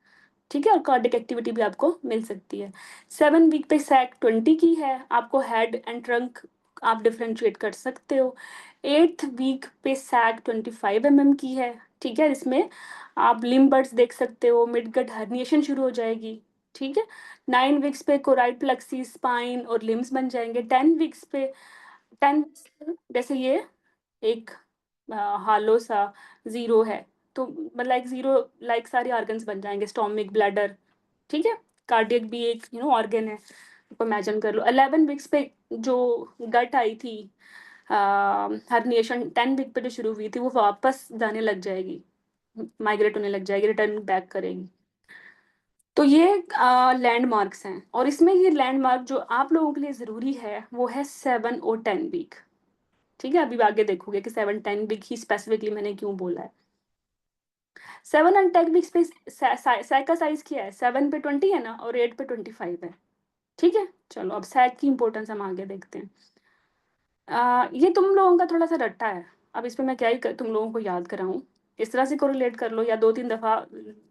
ठीक है? और कार्डिक एक्टिविटी भी आपको मिल सकती है। 7 वीक पे सैक 20 की है, आपको हेड एंड ट्रंक आप डिफरेंशिएट कर सकते हो। 8th वीक पे सैग 25 mm की है, ठीक है। इसमें आप लिम्बर्स देख सकते हो, मिडगट हर्निएशन शुरू हो जाएगी, ठीक है। 9 वीक्स पे कोराइड प्लेक्सी, स्पाइन और लिम्स बन जाएंगे। 10 वीक्स पे 10 जैसे ये एक हालो सा ज़ीरो है, तो मतलब एक ज़ीरो लाइक सारे ऑर्गन्स बन जाएँगे, स्टोमक, ब्लैडर, ठीक है। कार्डियक भी एक ऑर्गन है, आप इमेजिन कर लो। 11 वीक्स पे जो गट आई थी हर्निएशन, 10 वीक पे जो शुरू हुई थी वो वापस जाने लग जाएगी, माइग्रेट होने लग जाएगी, रिटर्न बैक करेगी। तो ये लैंडमार्क्स हैं, और इसमें ये लैंडमार्क जो आप लोगों के लिए ज़रूरी है वो है 7 और 10 वीक, ठीक है। अभी आगे देखोगे कि 7-10 वीक ही स्पेसिफिकली मैंने क्यों बोला है। 7 एंड 10 वीक्स पे सैग का साइज क्या है, 7 पे 20 है ना, और 8 पे 25 है, ठीक है। चलो अब सैग की इंपॉर्टेंस हम आगे देखते हैं। ये तुम लोगों का थोड़ा सा रट्टा है, अब इस पे मैं क्या ही तुम लोगों को याद कराऊं। इस तरह से कोरिलेट कर लो, या 2-3 दफा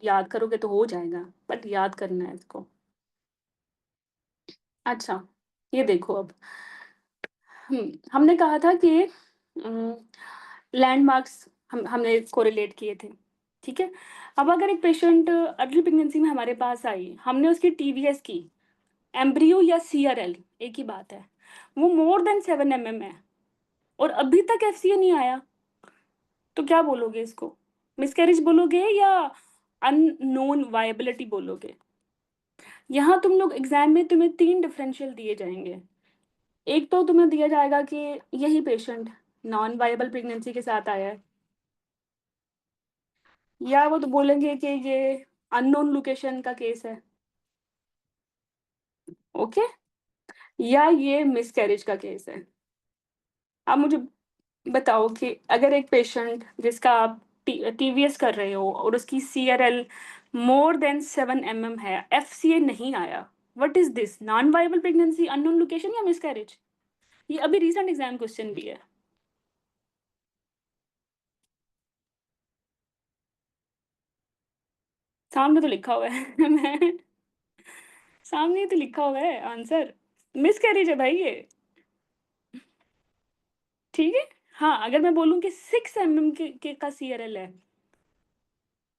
याद करोगे तो हो जाएगा, बट याद करना है इसको। अच्छा, ये देखो अब, हमने कहा था कि लैंडमार्क्स हमने कोरिलेट किए थे, ठीक है। अब अगर एक पेशेंट अर्ली प्रेगनेंसी में हमारे पास आई, हमने उसकी टीवीएस की, एम्ब्रियो या सीआरएल एक ही बात है, वो मोर देन 7 mm है और अभी तक एफसीए नहीं आया, तो क्या बोलोगे इसको, मिसकैरेज बोलोगे या अननोन वायबिलिटी बोलोगे। यहाँ तुम लोग एग्जाम में तुम्हें 3 डिफरेंशियल दिए जाएंगे। एक तो तुम्हें दिया जाएगा कि यही पेशेंट नॉन वायबल प्रेगनेंसी के साथ आया है, या वो तो बोलेंगे कि ये अननोन लोकेशन का केस है, ओके, या ये मिसकैरेज का केस है। अब मुझे बताओ कि अगर एक पेशेंट जिसका आप टीवीएस कर रहे हो और उसकी सीआरएल मोर देन 7 mm है, एफसीए नहीं आया, what is this, non viable pregnancy, unknown location या मिसकैरेज। ये अभी रिसेंट एग्जाम क्वेश्चन भी है, सामने तो लिखा हुआ है मैं सामने ही तो लिखा हुआ है आंसर, मिसकैरेज है भाई ये, ठीक है। हाँ, अगर मैं बोलूँ कि 6 mm का सीआरएल है,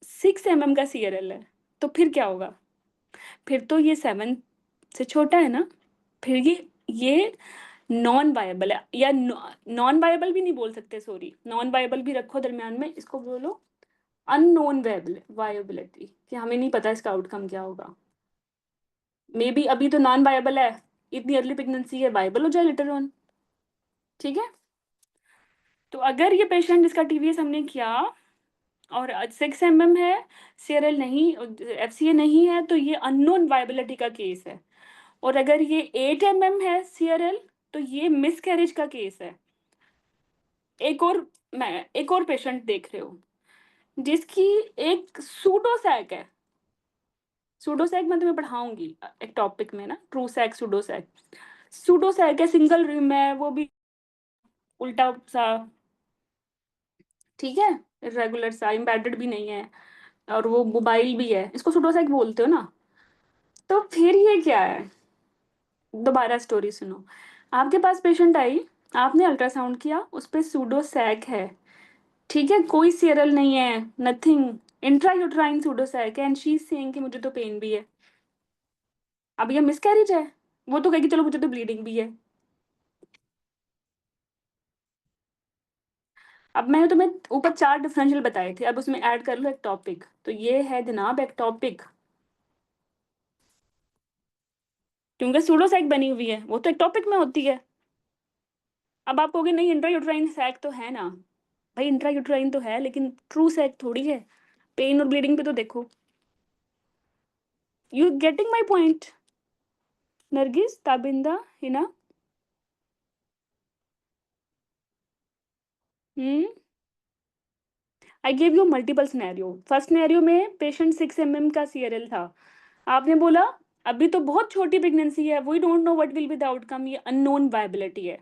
6 mm का सीआरएल है, तो फिर क्या होगा, फिर तो ये 7 से छोटा है ना, फिर ये नॉन वायबल है, या नॉन वायबल भी नहीं बोल सकते, सॉरी, नॉन वायबल भी रखो दरम्यान में, इसको बोलो अननोन वायबिलिटी, कि हमें नहीं पता इसका आउटकम क्या होगा। मे बी अभी तो नॉन वायबल है, इतनी अर्ली प्रेगनेंसी है, वायबल हो जाए लेटर ऑन, ठीक है। तो अगर ये पेशेंट जिसका टीवीएस हमने किया और 6 mm है, सीआरएल नहीं, एफसीए नहीं है, तो ये अननोन वायबिलिटी का केस है। और अगर ये 8 mm है सीआरएल, तो ये मिसकैरेज का केस है। एक और एक और पेशेंट देख रहे हो जिसकी एक सूडोसैक है, सूडोसैक मैं तुम्हें पढ़ाऊंगी एक टॉपिक में ना, ट्रू सैक, सूडोसैक। सूडोसैक है, सिंगल रिम है, वो भी उल्टा सा, ठीक है, इरेगुलर सा, एम्बेडेड भी नहीं है, और वो मोबाइल भी है, इसको सूडोसैक बोलते हो ना। तो फिर ये क्या है, दोबारा स्टोरी सुनो। आपके पास पेशेंट आई, आपने अल्ट्रासाउंड किया, उस पे सूडोसैक है, ठीक है, कोई सीरियल नहीं है, नथिंग, इंट्रायूट्राइन सूडोसैक है, एंड शी इज सेइंग कि मुझे तो पेन भी है। अब ये मिसकैरेज है, वो तो कहेगी चलो मुझे तो ब्लीडिंग भी है। अब मैंने तुम्हें ऊपर 4 डिफरेंशियल बताए थे, अब उसमें ऐड कर लो एक टॉपिक, तो ये है जनाब एक टॉपिक, क्योंकि सूडोसैक बनी हुई है, वो तो एक टॉपिक में होती है। अब आप कहोगे नहीं इंट्रायूट्राइन सैक तो है ना, भाई इंट्रायूट्राइन तो है, लेकिन ट्रू सैक थोड़ी है, पेन और ब्लीडिंग पे तो देखो। You getting my point, Nargis, Tabinda, Hina. Hmm, I give you multiple scenario. First scenario में पेशेंट 6 mm का सीआरएल था, आपने बोला अभी तो बहुत छोटी प्रेगनेंसी है, we don't know what will be the outcome, ये अननोन वायबिलिटी है।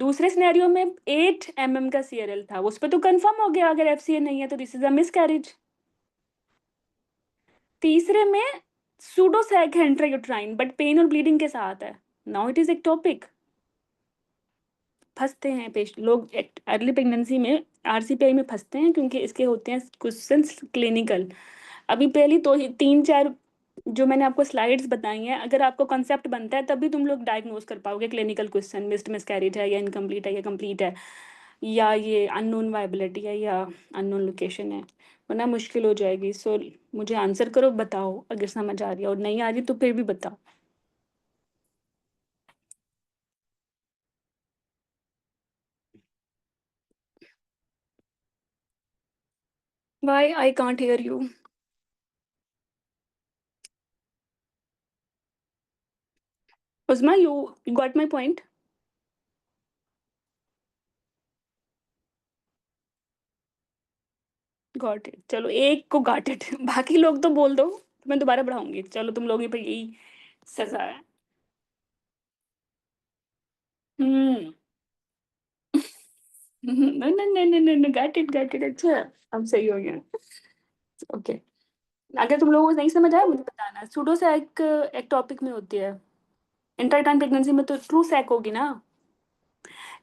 दूसरे सिनेरियो में 8 mm का सीआरएल था, उस पर तो कंफर्म हो गया अगर एफसीए नहीं है तो दिस इज अ मिसकैरेज। तीसरे में सूडोसैक है इंट्रायूट्राइन, बट पेन और ब्लीडिंग के साथ है, नाउ इट इज एक टॉपिक। फँसते हैं लोग अर्ली प्रेगनेंसी में आरसीपीआई में फँसते हैं क्योंकि इसके होते हैं क्वेश्चंस क्लिनिकल। अभी पहली तो 3-4 जो मैंने आपको स्लाइड्स बताई हैं, अगर आपको कॉन्सेप्ट बनता है तभी तुम लोग डायग्नोज़ कर पाओगे क्लिनिकल क्वेश्चन मिसकैरेज है या इनकम्प्लीट है या कंप्लीट है, या ये अननोन वायबिलिटी है या अननोन लोकेशन है, वरना मुश्किल हो जाएगी। सो मुझे आंसर करो, बताओ अगर समझ आ रही है, और नहीं आ रही तो फिर भी बताओ। Why I can't hear you? Uzma, you got my point? Got it. चलो एक को got it. बाकी लोग तो बोल दो, मैं दोबारा बढ़ाऊंगी। चलो तुम लोगों पे यही सजा है। हम्म। नहीं नहीं नहीं नहीं नहीं, got it, अच्छा अब सही हो गया। ओके, अगर तुम लोगों को नहीं समझ आया मुझे बताना। सूडो सैक एक टॉपिक में होती है, इंट्राटाइन प्रेगनेंसी में तो ट्रू सैक होगी ना।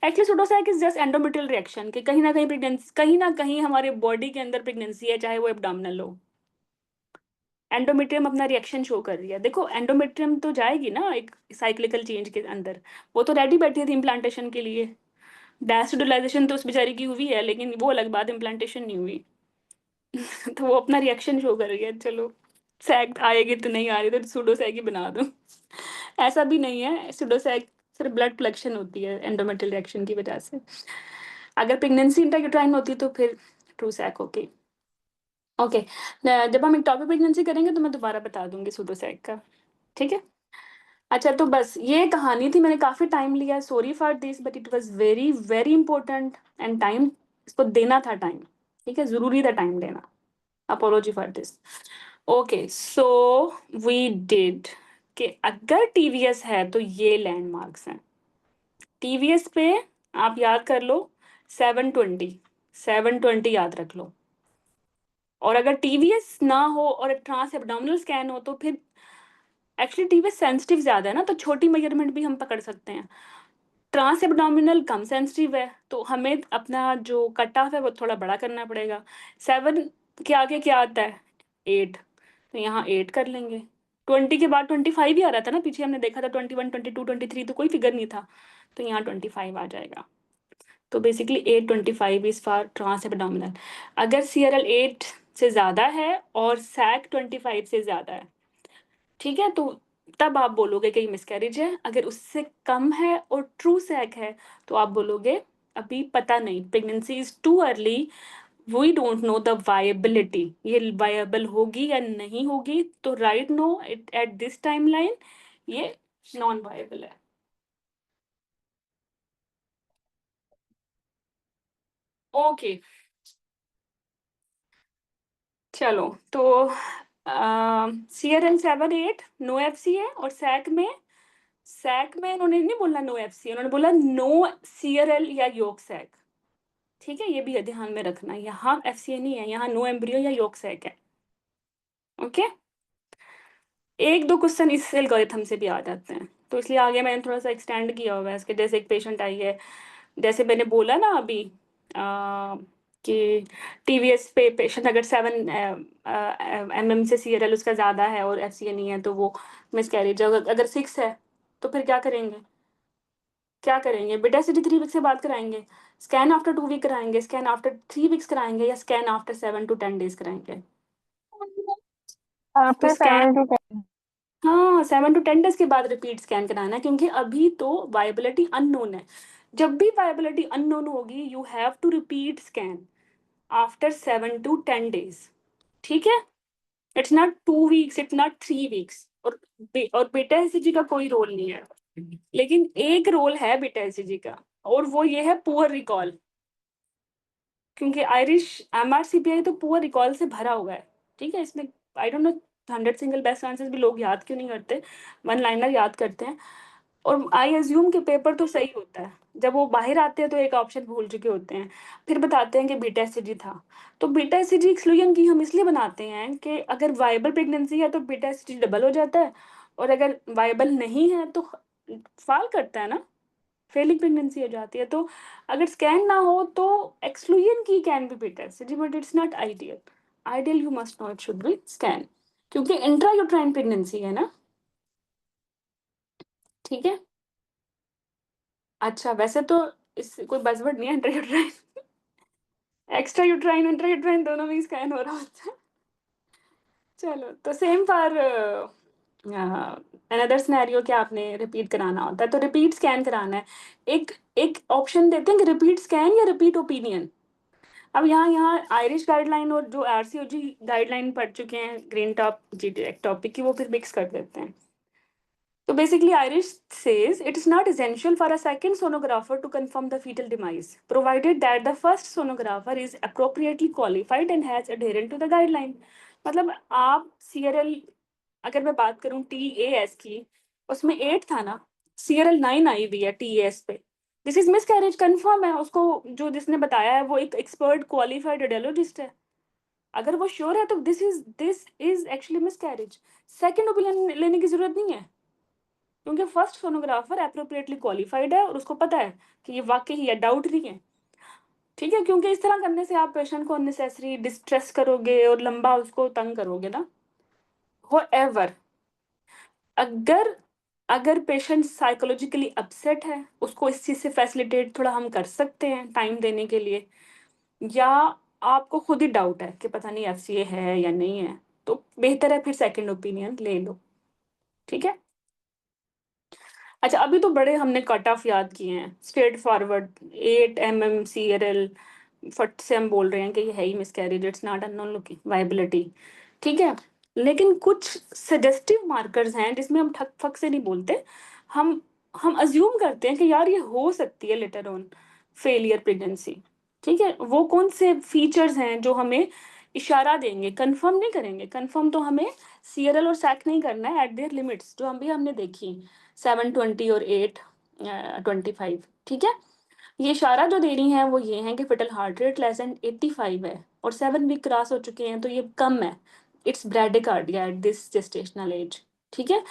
Actually pseudo sac is just endometrial reaction कि कहीं ना कहीं प्रेगनेंसी, कहीं ना कहीं हमारे बॉडी के अंदर प्रेगनेंसी है, चाहे वो एब्डोमिनल हो। एंडोमेट्रियम अपना रिएक्शन शो कर रही है। देखो एंडोमेट्रियम तो जाएगी ना एक साइक्लिकल चेंज के अंदर, वो तो रेडी बैठी थी इम्प्लांटेशन के लिए। डैशडुलाइजेशन तो उस बेचारी की हुई है, लेकिन वो अलग बात, इम्प्लांटेशन नहीं हुई। तो वो अपना रिएक्शन शो कर रही है। चलो सैग आएगी तो नहीं आ रही तो सूडो सैग ही बना दो। ऐसा भी नहीं है, सूडो सैग सिर्फ ब्लड प्लक्शन होती है एंडोमेट्रियल रिएक्शन की वजह से। अगर प्रेगनेंसी इंट्रायूटेराइन होती तो फिर ट्रू सैग होगी। ओके, जब हम टॉपिक प्रेगनेंसी करेंगे तो मैं दोबारा बता दूंगी सूडो सैग का, ठीक है। अच्छा तो बस ये कहानी थी, मैंने काफी टाइम लिया, sorry for this but it was very very important and time इसको देना था, टाइम, ठीक है, जरूरी था टाइम देना। Apology for this. Okay so we did कि अगर टीवीएस है तो ये लैंडमार्क्स हैं। टीवीएस पे आप याद कर लो 720, 720 याद रख लो। और अगर टीवीएस ना हो और ट्रांस एब्डोमिनल स्कैन हो तो फिर एक्चुअली टीवीएस सेंसिटिव ज्यादा है ना, तो छोटी मेजरमेंट भी हम पकड़ सकते हैं। ट्रांस एब्डोमिनल कम सेंसिटिव है, तो हमें अपना जो कट ऑफ है वो थोड़ा बड़ा करना पड़ेगा। 7 के आगे क्या आता है? 8, तो यहाँ 8 कर लेंगे। 20 के बाद 25 ही आ रहा था ना, पीछे हमने देखा था 21, 22, 23 तो कोई फिगर नहीं था, तो यहाँ 25 आ जाएगा। तो basically 825 is for trans abdominal. अगर सीआरएल 8 से ज़्यादा है और सैक 25 से ज़्यादा है, ठीक है, तो तब आप बोलोगे कि मिसकैरेज है। अगर उससे कम है और ट्रू सैक है तो आप बोलोगे अभी पता नहीं, pregnancy is too early, we don't know the viability, ये वायबल होगी या नहीं होगी, तो right know it at this time line ये नॉन वायबल है। ओके चलो तो CRL 7-8 नो एफसी है, और सैक में उन्होंने नहीं बोला नो एफसी, उन्होंने बोला नो CRL या योक सैक, ठीक है, ये भी ध्यान में रखना, यहाँ एफसीए नहीं है, यहाँ नो एम्ब्रियो या योक सैक है। ओके, एक दो क्वेश्चन इस एल्गोरिथम से भी आ जाते हैं, तो इसलिए आगे मैंने थोड़ा सा एक्सटेंड किया हुआ है इसके। जैसे एक पेशेंट आई है, जैसे मैंने बोला ना अभी कि टीवीएस पे पेशेंट अगर 7 mm से CRL उसका ज़्यादा है और एफसीए नहीं है तो वो मिसकैरेज। अगर 6 है तो फिर क्या करेंगे? बेटा 3 वीक से बाद कराएंगे, स्कैन आफ्टर 2 वीक कराएंगे, स्कैन आफ्टर 3 वीक्स कराएंगे, या स्कैन आफ्टर 7 to 10 days कराएंगे? तो आफ्टर स्कैन, 7 to 10। हाँ 7 to 10 days के बाद रिपीट स्कैन कराना है, क्योंकि अभी तो वायबिलिटी अननोन है। जब भी वायबिलिटी अननोन होगी you have to repeat scan after 7 to 10 days, ठीक है। It's not 2 weeks, it's not 3 weeks. और बेटा एसजी का कोई रोल नहीं है, लेकिन एक रोल है बेटा एसजी का, और वो ये है पुअर रिकॉल, क्योंकि आयरिश MRCPI तो पुअर रिकॉल से भरा हुआ है, ठीक है। इसमें आई don't no 100 single best answers भी लोग याद क्यों नहीं करते, वन लाइनर याद करते हैं। और आई एज्यूम के पेपर तो सही होता है, जब वो बाहर आते हैं तो एक ऑप्शन भूल चुके होते हैं, फिर बताते हैं कि बीटा एसजी था। तो बीटा एसजी एक्सक्लूजन की हम इसलिए बनाते हैं कि अगर वायबल प्रेगनेंसी है तो बीटा एसजी डबल हो जाता है, और अगर वायबल नहीं है तो फॉल करता है ना, फेलिंग प्रेगनेंसी हो जाती है। तो अगर स्कैन ना हो तो एक्सक्लूजन की कैन बी बेटर जी, but it's not ideal. Ideal you must know it should be scan, क्योंकि इंट्रायूट्राइन प्रेगनेंसी है ना। ठीक है। अच्छा, वैसे तो इस कोई बज़वर्ड नहीं है इंट्रायूट्राइन। एक्स्ट्रा यूट्राइन, इंट्रायूट्राइन दोनों में ही स्कैन हो रहा होता है। चलो, तो सेम फॉर अनदर सिनेरियो क्या आपने रिपीट कराना होता है, तो रिपीट स्कैन कराना है। एक एक ऑप्शन देते हैं कि रिपीट स्कैन या रिपीट ओपिनियन। अब यहाँ यहाँ आयरिश गाइडलाइन और जो आरसीओजी गाइडलाइन पढ़ चुके हैं ग्रीन टॉप जी टॉपिक की, वो फिर मिक्स कर देते हैं। So basically, Irish says it is not essential for a second sonographer to confirm the fetal demise, provided that the first sonographer is appropriately qualified and has adherent to the guideline. मतलब आप CRL, अगर मैं बात करूं TAS की, उसमें 8 था ना, CRL 9 आई हुई है TAS पे। This is miss carriage confirm है, उसको जो जिसने बताया है वो एक एक्सपर्ट क्वालिफाइड रेडियोलॉजिस्ट है। अगर वो श्योर है तो this is actually miss carriage. Second opinion लेने की जरूरत नहीं है, क्योंकि फर्स्ट सोनोग्राफर एप्रोप्रिएटली क्वालिफाइड है और उसको पता है कि ये वाकई ही है, डाउट नहीं है। ठीक है, क्योंकि इस तरह करने से आप पेशेंट को अननेसेसरी डिस्ट्रेस करोगे और लंबा उसको तंग करोगे ना। होएवर, अगर अगर पेशेंट साइकोलॉजिकली अपसेट है, उसको इस चीज से फैसिलिटेट थोड़ा हम कर सकते हैं टाइम देने के लिए, या आपको खुद ही डाउट है कि पता नहीं एफसीए है या नहीं है, तो बेहतर है फिर सेकंड ओपिनियन ले लो। ठीक है। अच्छा, अभी तो बड़े हमने कट ऑफ याद किए हैं, स्ट्रेट फॉरवर्ड 8 mm CRL, फट से हम बोल रहे हैं कि ये है ही miscarriage, it's not unknown viability. ठीक है। लेकिन कुछ सजेस्टिव मार्कर्स हैं जिसमें हम ठक फक से नहीं बोलते, हम हम अज्यूम करते हैं कि यार ये हो सकती है लेटर ऑन फेलियर प्रेगनेंसी। ठीक है, वो कौन से फीचर्स हैं जो हमें इशारा देंगे, कंफर्म नहीं करेंगे। कंफर्म तो हमें सीआरएल और सैक नहीं करना है, एट देयर लिमिट्स जो हम भी हमने देखी 720 और 825। ठीक है। ये इशारा जो दे रही हैं वो ये है कि fetal heart rate less than 85 है और 7 वीक क्रॉस हो चुके हैं, तो ये कम है। It's bradycardia at this gestational age. ठीक है।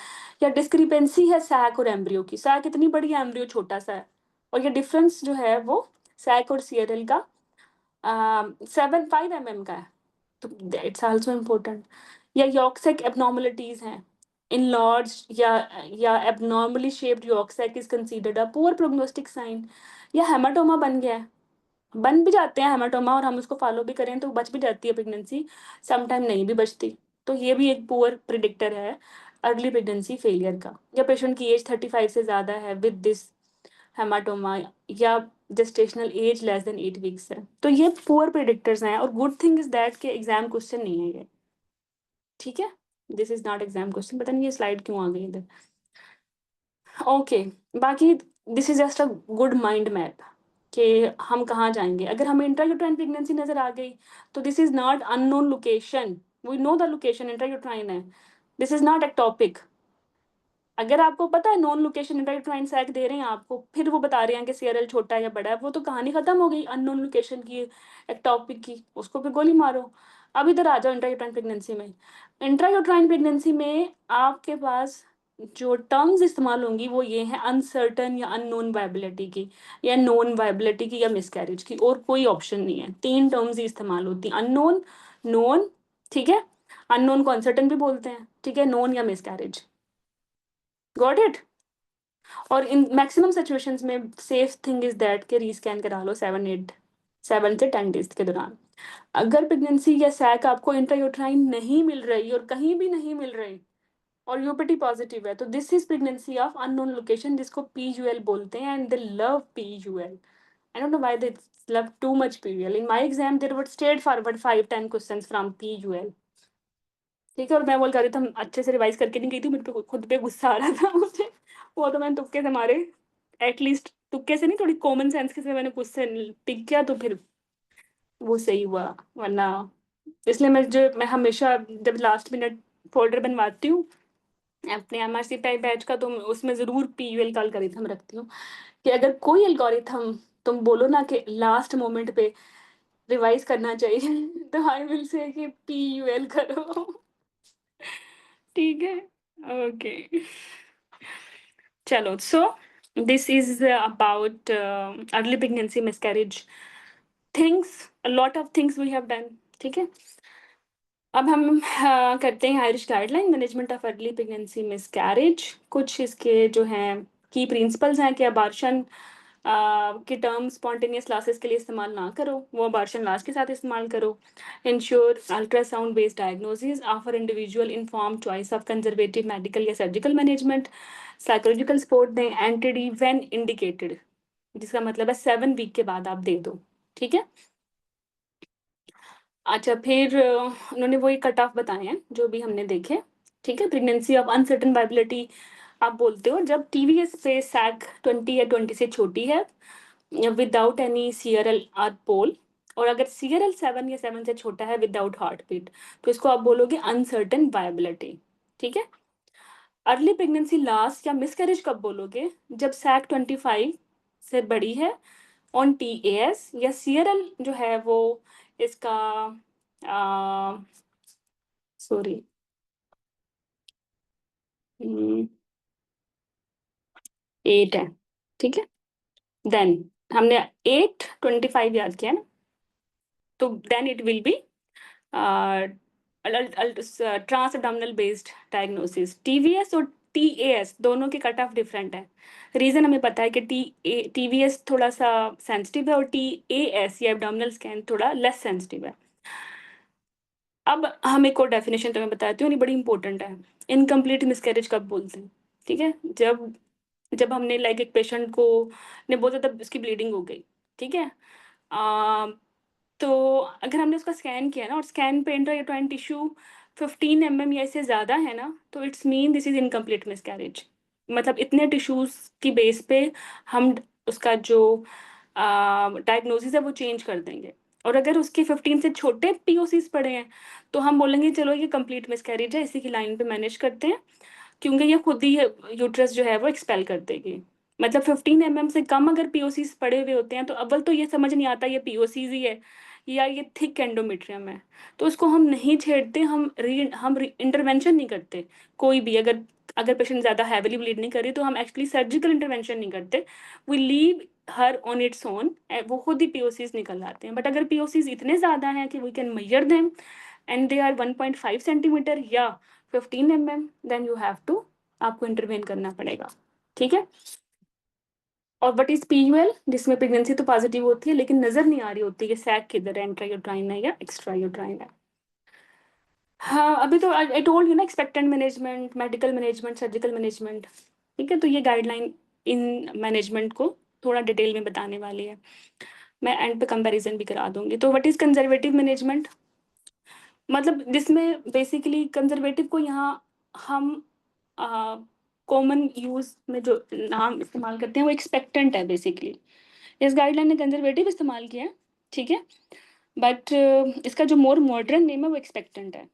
या डिस्क्रिपेंसी है सैक और एम्ब्रियो की, सैक इतनी बड़ी है, एम्ब्रियो छोटा सा है, और ये डिफरेंस जो है वो सैक और सीएरएल का 7.5 mm का है, तो इट्स आल्सो इम्पोर्टेंट। या यॉर्कसैक एबनॉर्मलिटीज हैं, इन लॉर्ज या abnormally shaped yolk sac is considered a poor prognostic sign. या हेमाटोमा बन गया है, बन भी जाते हैं हेमाटोमा और हम उसको फॉलो भी करें तो बच भी जाती है प्रेगनेंसी, समटाइम नहीं भी बचती, तो ये भी एक पुअर प्रिडिक्टर है अर्ली प्रेगनेंसी फेलियर का। या पेशेंट की एज 35 से ज़्यादा है विद दिस हेमाटोमा, या gestational age less than 8 weeks है, तो ये पुअर प्रिडिक्टर्स हैं। और गुड थिंग इज दैट के एग्जाम क्वेश्चन नहीं है ये। ठीक है। This is not exam question, पता नहीं ये स्लाइड क्यों आ गई इधर। ओके। बाकी this is just a good mind map कि हम कहाँ जाएंगे। अगर हमें इंट्रायूट्राइन प्रेगनेंसी नजर आ गई तो this is not unknown location, we know the location intrauterine है, this is not a topic. अगर आपको पता है नॉन लोकेशन इंट्रायूट्राइन सैक दे रहे हैं आपको, फिर वो बता रहे हैं कि सीआरएल छोटा है या बड़ा है, वो तो कहानी खत्म हो गई अननोन लोकेशन की, एक टॉपिक की, उसको भी गोली मारो। अब इधर आ जाओ इंट्रायूट्राइन प्रेगनेंसी में। इंट्रायूट्राइन प्रेगनेंसी में आपके पास जो टर्म्स इस्तेमाल होंगी वो ये हैं, अनसर्टन या अननोन वायबिलिटी की, या नोन वायबिलिटी की, या मिसकैरेज की, और कोई ऑप्शन नहीं है। 3 टर्म्स ही इस्तेमाल होती हैं, अननोन, नोन। ठीक है। अननोन को अनसर्टन भी बोलते हैं। ठीक है, नोन या मिसकैरेज। Got it. और इन मैक्सिमम सिचुएशंस में सेफ थिंग इज दैट के रीस्कैन करा लो 7 से 10 डेज के दौरान। अगर प्रेगनेंसी या सैक आपको इंट्रायूट्राइन नहीं मिल रही और कहीं भी नहीं मिल रही और यूपीटी पॉजिटिव है, तो this is pregnancy of unknown location, जिसको पीयूएल बोलते हैं, and they love PUL. I don't know why they love too much PUL. In my exam there were straightforward 5-10 questions from PUL. ठीक है। और मैं बोल कर रही थी अच्छे से रिवाइज करके नहीं गई थी, मेरे पे खुद पे गुस्सा आ रहा था मुझे। वो तो मैंने तुक्के से मारे, एटलीस्ट तुक्के से नहीं, थोड़ी कॉमन सेंस के से मैंने क्वेश्चन पिक किया तो फिर वो सही हुआ, वरना इसलिए मैं हमेशा जब लास्ट मिनट फोल्डर बनवाती हूँ अपने एमआरसी टाइप बैच का, तो उसमें जरूर पीयूएल का एल्गोरिथम रखती हूँ कि अगर कोई एल्गोरिथम तुम बोलो ना कि लास्ट मोमेंट पे रिवाइज करना चाहिए तो आई विल से कि पीयूएल करो। ठीक है। ओके। चलो, सो This is about early pregnancy miscarriage things, a lot of things we have done. ठीक है, अब हम करते हैं Irish guideline management of early pregnancy miscarriage. कुछ इसके जो हैं की प्रिंसिपल्स हैं कि अबार्शन के टर्म स्पॉन्टेनियस लॉसेस के लिए इस्तेमाल ना करो, वो अबार्शन लॉस के साथ इस्तेमाल करो। Ensure ultrasound based diagnosis, offer individual inform choice of conservative medical या सर्जिकल मैनेजमेंट, साइकोलॉजिकल सपोर्ट दें, एंटीडी व्हेन इंडिकेटेड, जिसका मतलब है 7 वीक के बाद आप दे दो। ठीक है, अच्छा फिर उन्होंने वही कट ऑफ बताए हैं जो भी हमने देखे। ठीक है, प्रेगनेंसी ऑफ अनसर्टेन वायबिलिटी आप बोलते हो जब टीवीएस पे सैक 20 या 20 से छोटी है विदाउट एनी सीआरएल और पोल, और अगर सीआरएल 7 या 7 से छोटा है विदाउट हार्ट बीट, तो इसको आप बोलोगे अनसर्टेन वायबिलिटी। ठीक है, अर्ली प्रेगनेंसी लॉस या मिसकैरेज कब बोलोगे, जब सैक 25 से बड़ी है ऑन टीएएस या सीआरएल जो है वो इसका सॉरी 8 है। ठीक है, देन हमने 8 25 याद किया ना, तो then it will be trans abdominal based diagnosis. TVS और टीएएस दोनों के कट ऑफ डिफरेंट है। रीजन हमें पता है कि टीवीएस थोड़ा सा सेंसिटिव है और टीएएस या एब्डोमिनल स्कैन थोड़ा लेस सेंसिटिव है। अब हम एक और डेफिनेशन तुम्हें बताती हूँ, ये बड़ी इंपॉर्टेंट है। इनकम्प्लीट मिसकैरेज कब बोलते हैं? ठीक है, जब जब हमने लाइक एक पेशेंट को ने बोला तब उसकी ब्लीडिंग हो गई। ठीक है, आ, तो अगर हमने उसका स्कैन किया ना और स्कैन पे इंट्रायूटेराइन टिश्यू 15 या इससे ज़्यादा है ना, तो it's mean this is incomplete miscarriage. मतलब इतने टिश्यूज की बेस पे हम उसका जो डायग्नोसिस है वो चेंज कर देंगे। और अगर उसके 15 से छोटे पीओसीज पड़े हैं तो हम बोलेंगे चलो ये कंप्लीट मिसकैरेज है, इसी की लाइन पे मैनेज करते हैं, क्योंकि ये खुद ही यूट्रस जो है वो एक्सपेल कर देगी। मतलब 15 से कम अगर पीओसीज पड़े हुए होते हैं तो अव्वल तो ये समझ नहीं आता ये पीओसीज ही है या ये थिक एंडोमेट्रियम है, तो उसको हम नहीं छेड़ते, हम इंटरवेंशन नहीं करते। कोई भी अगर अगर पेशेंट ज़्यादा हैविली ब्लीड नहीं करे तो हम एक्चुअली सर्जिकल इंटरवेंशन नहीं करते, we leave her on its own, वो खुद ही पीओसीज निकल आते हैं। बट अगर पीओसीज इतने ज़्यादा हैं कि we can measure them and they are 1.5 centimeter या 15 देन यू हैव टू, आपको इंटरवेन करना पड़ेगा। ठीक है, और व्हाट इज पीयूएल, जिसमें प्रेगनेंसी तो पॉजिटिव होती है लेकिन नजर नहीं आ रही होती कि सैक किधर है, इंट्रायूट्राइन है या एक्स्ट्रायूट्राइन है। हाँ, अभी तो आई टोल्ड यू ना, expectant management, medical management, surgical management. ठीक है, तो ये गाइडलाइन इन मैनेजमेंट को थोड़ा डिटेल में बताने वाली है, मैं एंड पे कंपैरिजन भी करा दूंगी। तो व्हाट इज कंजर्वेटिव मैनेजमेंट, मतलब जिसमें बेसिकली कंजर्वेटिव को यहाँ हम कॉमन यूज में जो नाम इस्तेमाल करते हैं वो एक्सपेक्टेंट है बेसिकली। इस गाइडलाइन ने कंजर्वेटिव इस्तेमाल किया है। ठीक है, बट इसका जो मोर मॉडर्न नेम है वो एक्सपेक्टेंट है।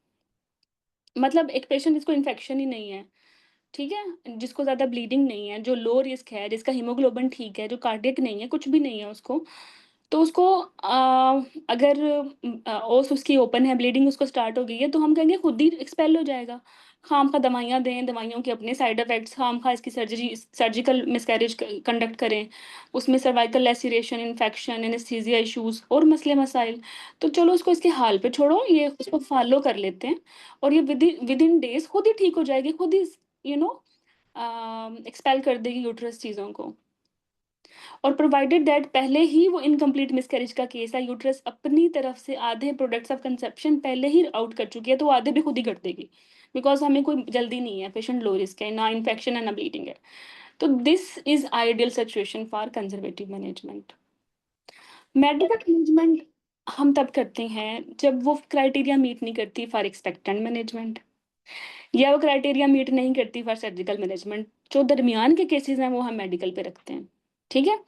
मतलब एक पेशेंट जिसको इन्फेक्शन ही नहीं है, ठीक है, जिसको ज़्यादा ब्लीडिंग नहीं है, जो लो रिस्क है, जिसका हीमोग्लोबिन ठीक है, जो कार्डियक नहीं है, कुछ भी नहीं है उसको, तो उसको अगर ओस उसकी ओपन है, ब्लीडिंग उसको स्टार्ट हो गई है, तो हम कहेंगे खुद ही एक्सपेल हो जाएगा। खामखा दवाइयाँ दें, दवाइयों के अपने साइड इफ़ेक्ट्स, खामखा इसकी सर्जिकल मिसकैरेज कंडक्ट करें, उसमें सर्वाइकल लैसिरेशन, इन्फेक्शन, एनेस्थीसिया इश्यूज़ और मसले मसाइल। तो चलो उसको इसके हाल पे छोड़ो, ये उसको फॉलो कर लेते हैं और ये विदिन डेज़ खुद ही ठीक हो जाएगी, खुद ही यू नो एक्सपेल कर देगी यूट्रस चीज़ों को। और प्रोवाइडेड दैट पहले ही वो इनकम्प्लीट मिसकैरेज का केस है, यूट्रस अपनी तरफ से आधे प्रोडक्ट्स ऑफ कंसेप्शन पहले ही आउट कर चुकी है, तो वो आधे भी खुद ही कर देगी, बिकॉज हमें कोई जल्दी नहीं है, पेशेंट लो रिस्क है, ना इन्फेक्शन है ना ब्लीडिंग है। तो this is ideal situation for conservative management. Medical management हम तब करते हैं जब वो क्राइटेरिया मीट नहीं करती फॉर एक्सपेक्टेंट मैनेजमेंट, या वो क्राइटेरिया मीट नहीं करती फॉर सर्जिकल मैनेजमेंट। जो दरमियान के केसेस हैं वो हम मेडिकल पे रखते हैं। ठीक है,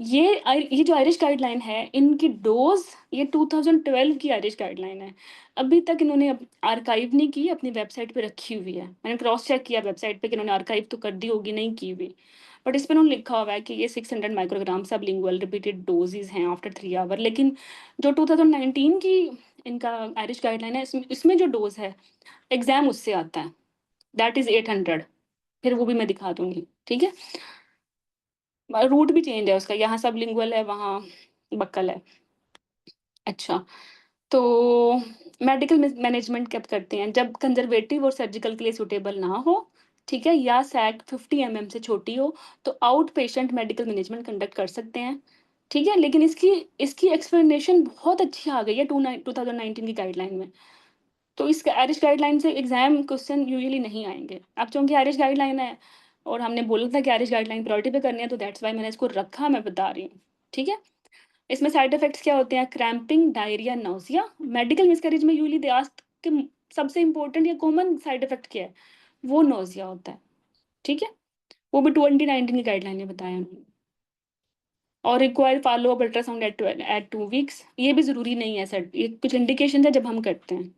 ये जो आयरिश गाइडलाइन है इनकी डोज, ये 2012 की आयरिश गाइडलाइन है, अभी तक इन्होंने आर्काइव नहीं की, अपनी वेबसाइट पे रखी हुई है। मैंने क्रॉस चेक किया वेबसाइट पे कि इन्होंने आर्काइव तो कर दी होगी, नहीं की हुई, बट इस पर उन्होंने लिखा हुआ है कि ये 600 माइक्रोग्राम सबलिंगुअल रिपीटेड डोजेज हैं आफ्टर 3 आवर। लेकिन जो 2019 की इनका आयरिश गाइडलाइन है, इसमें जो डोज है एग्जाम उससे आता है, दैट इज 800, फिर वो भी मैं दिखा दूंगी। ठीक है, रूट भी चेंज है उसका, यहाँ सबलिंगुअल है, वहाँ बक्कल है। अच्छा, तो मेडिकल मैनेजमेंट कब करते हैं? जब कंजर्वेटिव और सर्जिकल के लिए सूटेबल ना हो, ठीक है, या सैग 50 से छोटी हो, तो out patient medical management conduct कर सकते हैं, ठीक है। लेकिन इसकी इसकी एक्सप्लेनेशन बहुत अच्छी आ गई है 2019 की गाइडलाइन में। तो इस आयरिश गाइडलाइन से एग्जाम क्वेश्चन यूजुअली नहीं आएंगे। अब चूंकि आयरिश गाइडलाइन है और हमने बोला था कि आयरिश गाइडलाइन प्रायोरिटी पे करनी है, तो दैट्स वाई मैंने इसको रखा, मैं बता रही हूँ, ठीक है। इसमें साइड इफेक्ट्स क्या होते हैं? Cramping, diarrhoea, nausea. Medical miscarriage में यूजुअली दे आस्क कि सबसे इंपॉर्टेंट या कॉमन साइड इफेक्ट क्या है? वो नाउसिया होता है, ठीक है। वो भी 2019 की गाइडलाइन में बताया उन्होंने। और require follow up ultrasound at 2 weeks, ये भी ज़रूरी नहीं है सर, ये कुछ इंडिकेशन है जब हम करते हैं।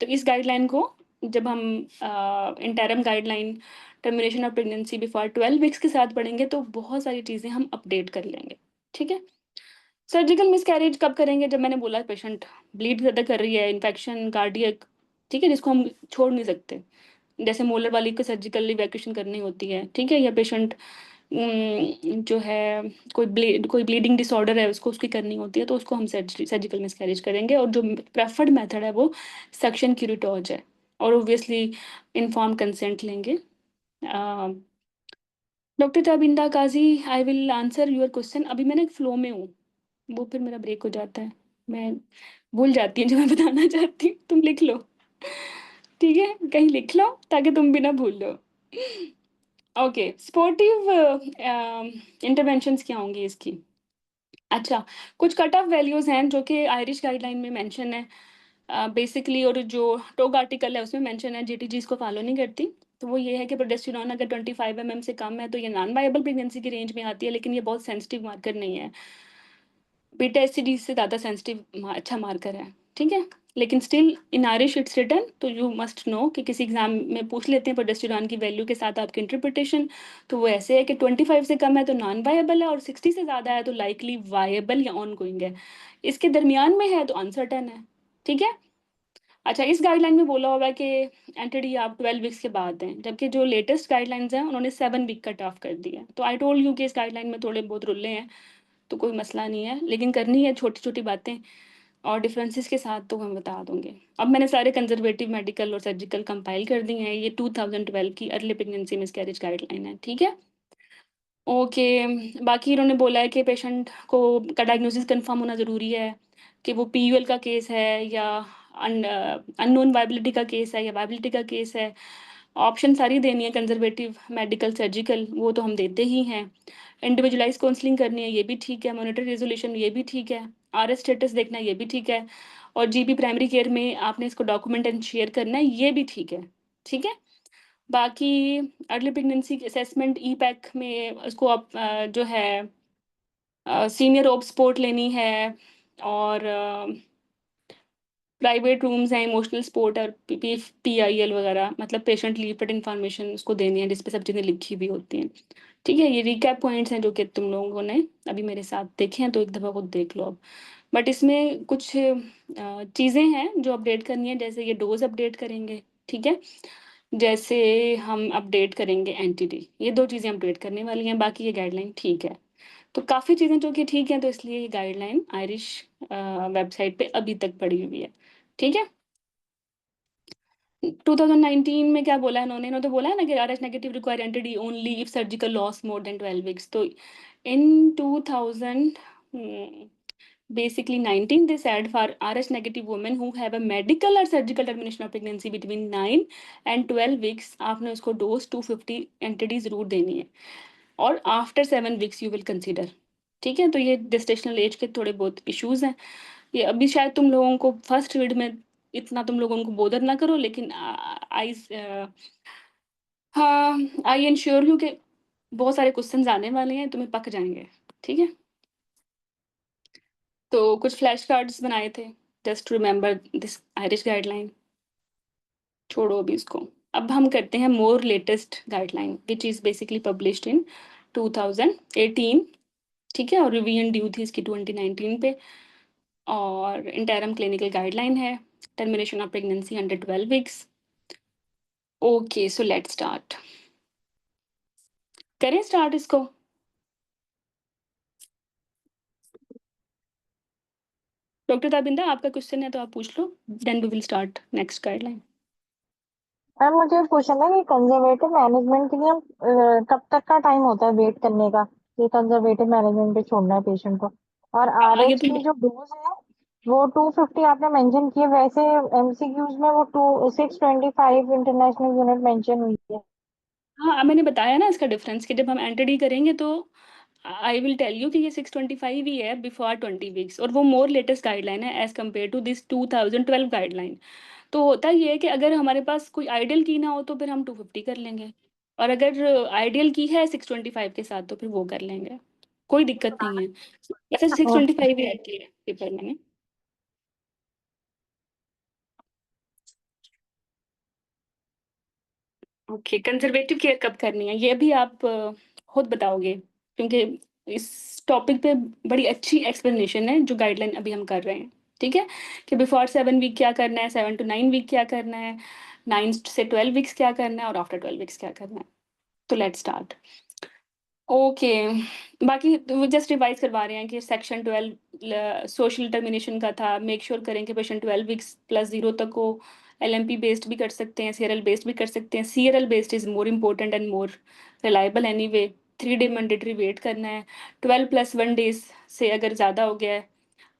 तो इस गाइडलाइन को जब हम interim guideline termination of pregnancy before 12 weeks के साथ पढ़ेंगे, तो बहुत सारी चीज़ें हम अपडेट कर लेंगे, ठीक है। सर्जिकल मिसकैरेज कब करेंगे? जब मैंने बोला पेशेंट ब्लीड ज़्यादा कर रही है, इन्फेक्शन, कार्डियक, ठीक है, जिसको हम छोड़ नहीं सकते। जैसे मोलर वाली को सर्जिकल इवैक्यूएशन करनी होती है, ठीक है, या पेशेंट जो है कोई ब्लीडिंग डिसऑर्डर है, उसको उसकी करनी होती है, तो उसको हम सर्जिकल मिसकैरेज करेंगे। और जो प्रेफर्ड मेथड है वो सक्शन क्यूरेटोज है, और ऑब्वियसली इन्फॉर्म कंसेंट लेंगे। Doctor Tabinda Qazi, I will answer your question. अभी मैं ना एक फ्लो में हूँ, वो फिर मेरा ब्रेक हो जाता है, मैं भूल जाती हूँ जो मैं बताना चाहती हूँ। तुम लिख लो, ठीक है, कहीं लिख लो ताकि तुम भी ना भूल लो। ओके, स्पोर्टिव इंटरवेंशंस क्या होंगी इसकी? अच्छा, कुछ कट ऑफ वैल्यूज़ हैं जो कि आयरिश गाइडलाइन में मेंशन है बेसिकली, और जो टोग आर्टिकल है उसमें मेंशन है, जीटीजी इसको फॉलो नहीं करती। तो वो ये है कि प्रोजेस्टेरॉन अगर 25 से कम है तो ये नॉन वायबल प्रेगनेंसी की रेंज में आती है, लेकिन ये बहुत सेंसिटिव मार्कर नहीं है। बीटा एससीडी से ज़्यादा सेंसिटिव अच्छा मार्कर है, ठीक है। लेकिन still in Irish it's written, तो यू मस्ट नो कि किसी एग्जाम में पूछ लेते हैं प्रोजेस्टेरॉन की वैल्यू के साथ आपकी इंटरप्रिटेशन, तो वो ऐसे है कि 25 से कम है तो नॉन वायबल है, और 60 से ज़्यादा है तो लाइकली वायबल या ऑन गोइंग है। इसके दरमियान में है तो अनसर्टन है, ठीक है। अच्छा, इस गाइडलाइन में बोला होगा कि एंटिडी आप 12 वीक्स के बाद दें, जबकि जो लेटेस्ट गाइडलाइंस हैं उन्होंने 7 वीक कट ऑफ कर दिया। तो आई टोल्ड यू कि इस गाइडलाइन में थोड़े बहुत रुले हैं, तो कोई मसला नहीं है, लेकिन करनी है छोटी-छोटी बातें और डिफरेंसेस के साथ तो मैं बता दूँगी। अब मैंने सारे कंज़र्वेटिव मेडिकल और सर्जिकल कंपाइल कर दिए हैं, ये 2012 की अर्ली प्रेगनेंसी मिसकैरेज गाइडलाइन है, ठीक है? ओके, बाकी इन्होंने बोला है कि पेशेंट को का डायग्नोसिस कन्फर्म होना ज़रूरी है, कि वो पीयूएल का केस है या अननोन वायबिलिटी का केस है या वायबिलिटी का केस है। ऑप्शन सारी देनी है, कंज़र्वेटिव, मेडिकल, सर्जिकल, वो तो हम देते ही हैं। इंडिविजुअलाइज़ काउंसलिंग करनी है, ये भी ठीक है। मॉनिटरी रेज़ोल्यूशन, ये भी ठीक है। आरएस स्टेटस देखना है, ये भी ठीक है। और जीपी प्राइमरी केयर में आपने इसको डॉक्यूमेंट एंड शेयर करना है, ये भी ठीक है, ठीक है। बाकी अर्ली प्रेगनेंसी असेसमेंट ई-पैक में उसको आप जो है सीनियर ओप सपोर्ट लेनी है, और प्राइवेट रूम्स हैं, इमोशनल सपोर्ट और पीआईएल वगैरह, मतलब पेशेंट रिलेटेड इन्फॉर्मेशन उसको देनी है, जिस पे सब चीज़ें लिखी हुई होती हैं, ठीक है। ये रिकैप पॉइंट्स हैं जो कि तुम लोगों ने अभी मेरे साथ देखे हैं, तो एक दफ़ा खुद देख लो अब। बट इसमें कुछ चीज़ें हैं जो अपडेट करनी है, जैसे ये डोज़ अपडेट करेंगे, ठीक है। जैसे हम अपडेट करेंगे एनटीडी, ये 2 चीज़ें अपडेट करने वाली हैं, बाकी ये गाइडलाइन ठीक है। तो काफ़ी चीज़ें जो कि ठीक हैं, तो इसलिए ये गाइडलाइन आयरिश वेबसाइट पे अभी तक पड़ी हुई है, ठीक है। 2019 में क्या बोला है इन्होंने? इन्होंने तो बोला है ना कि RH negative require entity only if surgical loss more than 12 weeks. तो इन 2000 basically 19 they said for RH negative women who have a medical or surgical termination of pregnancy between 9 and 12 weeks, आपने उसको डोज 250 एंटिटी जरूर देनी है, और after 7 weeks you will consider, ठीक है। तो ये जेस्टेशनल एज के थोड़े बहुत इश्यूज हैं, ये अभी शायद तुम लोगों को फर्स्ट रीड में इतना तुम लोगों को बोदर ना करो, लेकिन आई हाँ, आई इंश्योर यू कि बहुत सारे क्वेश्चंस आने वाले हैं, तुम्हें पक जाएंगे, ठीक है। तो कुछ फ्लैश कार्ड्स बनाए थे, just remember this Irish guideline, छोड़ो अभी इसको। अब हम करते हैं मोर latest guideline which is basically published in 2018, ठीक है, और रिवीजन ड्यू थी इसकी 2019 पे, और इंटरम क्लिनिकल गाइडलाइन है, termination of pregnancy under 12 weeks. Okay, so let's start, करें स्टार्ट इसको। डॉक्टर ताबिंदा, आपका क्वेश्चन है तो आप पूछ लो, then we will start next guideline. Ma'am मुझे पूछना था कि कंजर्वेटिव मैनेजमेंट के लिए हम कब तक का टाइम होता है वेट करने का, कि कंजर्वेटिव मैनेजमेंट पे छोड़ना है पेशेंट को। और ये आरएच तो की जो डोज है वो 250 आपने मेंशन किए, वैसे एमसीक्यूज में वो 625 इंटरनेशनल यूनिट मेंशन हुई है। हाँ, मैंने बताया ना इसका डिफरेंस, कि जब हम एंटर डी करेंगे तो आई विल टेल यू कि ये 625 ही है बिफोर 20 वीक्स, और वो मोर लेटेस्ट गाइडलाइन है as compare to this 2012 guideline. तो होता ये है कि अगर हमारे पास कोई आइडियल की ना हो तो फिर हम 250 कर लेंगे, और अगर आइडियल की है 625 के साथ तो फिर वो कर लेंगे, कोई दिक्कत नहीं है। वैसे 625 ही रहती है पेपर में। ओके, कंजर्वेटिव केयर कब करनी है ये भी आप खुद बताओगे, क्योंकि इस टॉपिक पे बड़ी अच्छी एक्सप्लेनेशन है जो गाइडलाइन अभी हम कर रहे हैं। ठीक है, कि बिफोर 7 वीक क्या करना है, 7 to 9 वीक क्या करना है, 9 से 12 वीक्स क्या करना है, और आफ्टर 12 वीक्स क्या करना है। तो लेट्स स्टार्ट। ओके, बाकी तो जस्ट रिवाइज करवा रहे हैं कि सेक्शन 12 सोशल टर्मिनेशन का था। मेक श्योर करें कि पेशेंट 12 वीक्स + 0 तक हो। एलएमपी बेस्ड भी कर सकते हैं, सीआरएल बेस्ड भी कर सकते हैं। CRL based is more important and more reliable anyway. 3 day mandatory wait करना है। 12 + 1 डेज से अगर ज़्यादा हो गया है,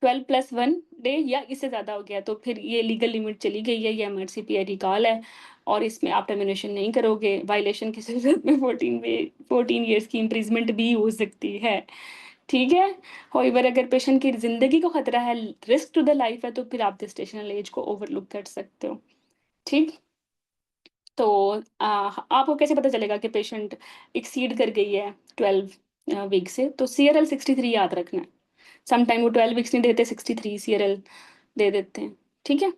12 + 1 डे या इससे ज़्यादा हो गया तो फिर ये लीगल लिमिट चली गई है, ये एमआरसीपीआई रिकॉल है, और इसमें आप टर्मिनेशन नहीं करोगे। वायलेशन की सूरत में 14 ईयर्स की इम्प्रिजमेंट भी हो सकती है। ठीक है। होइवर अगर पेशेंट की जिंदगी को खतरा है, रिस्क टू द लाइफ है, तो फिर आप जेस्टेशनल एज को ओवरलुक कर सकते हो। ठीक। तो आपको कैसे पता चलेगा कि पेशेंट एक्सीड कर गई है 12 वीक से? तो सीआरएल 63 याद रखना है। समटाइम वो 12 वीक्स नहीं देते, 63 सीआरएल दे देते हैं। ठीक है।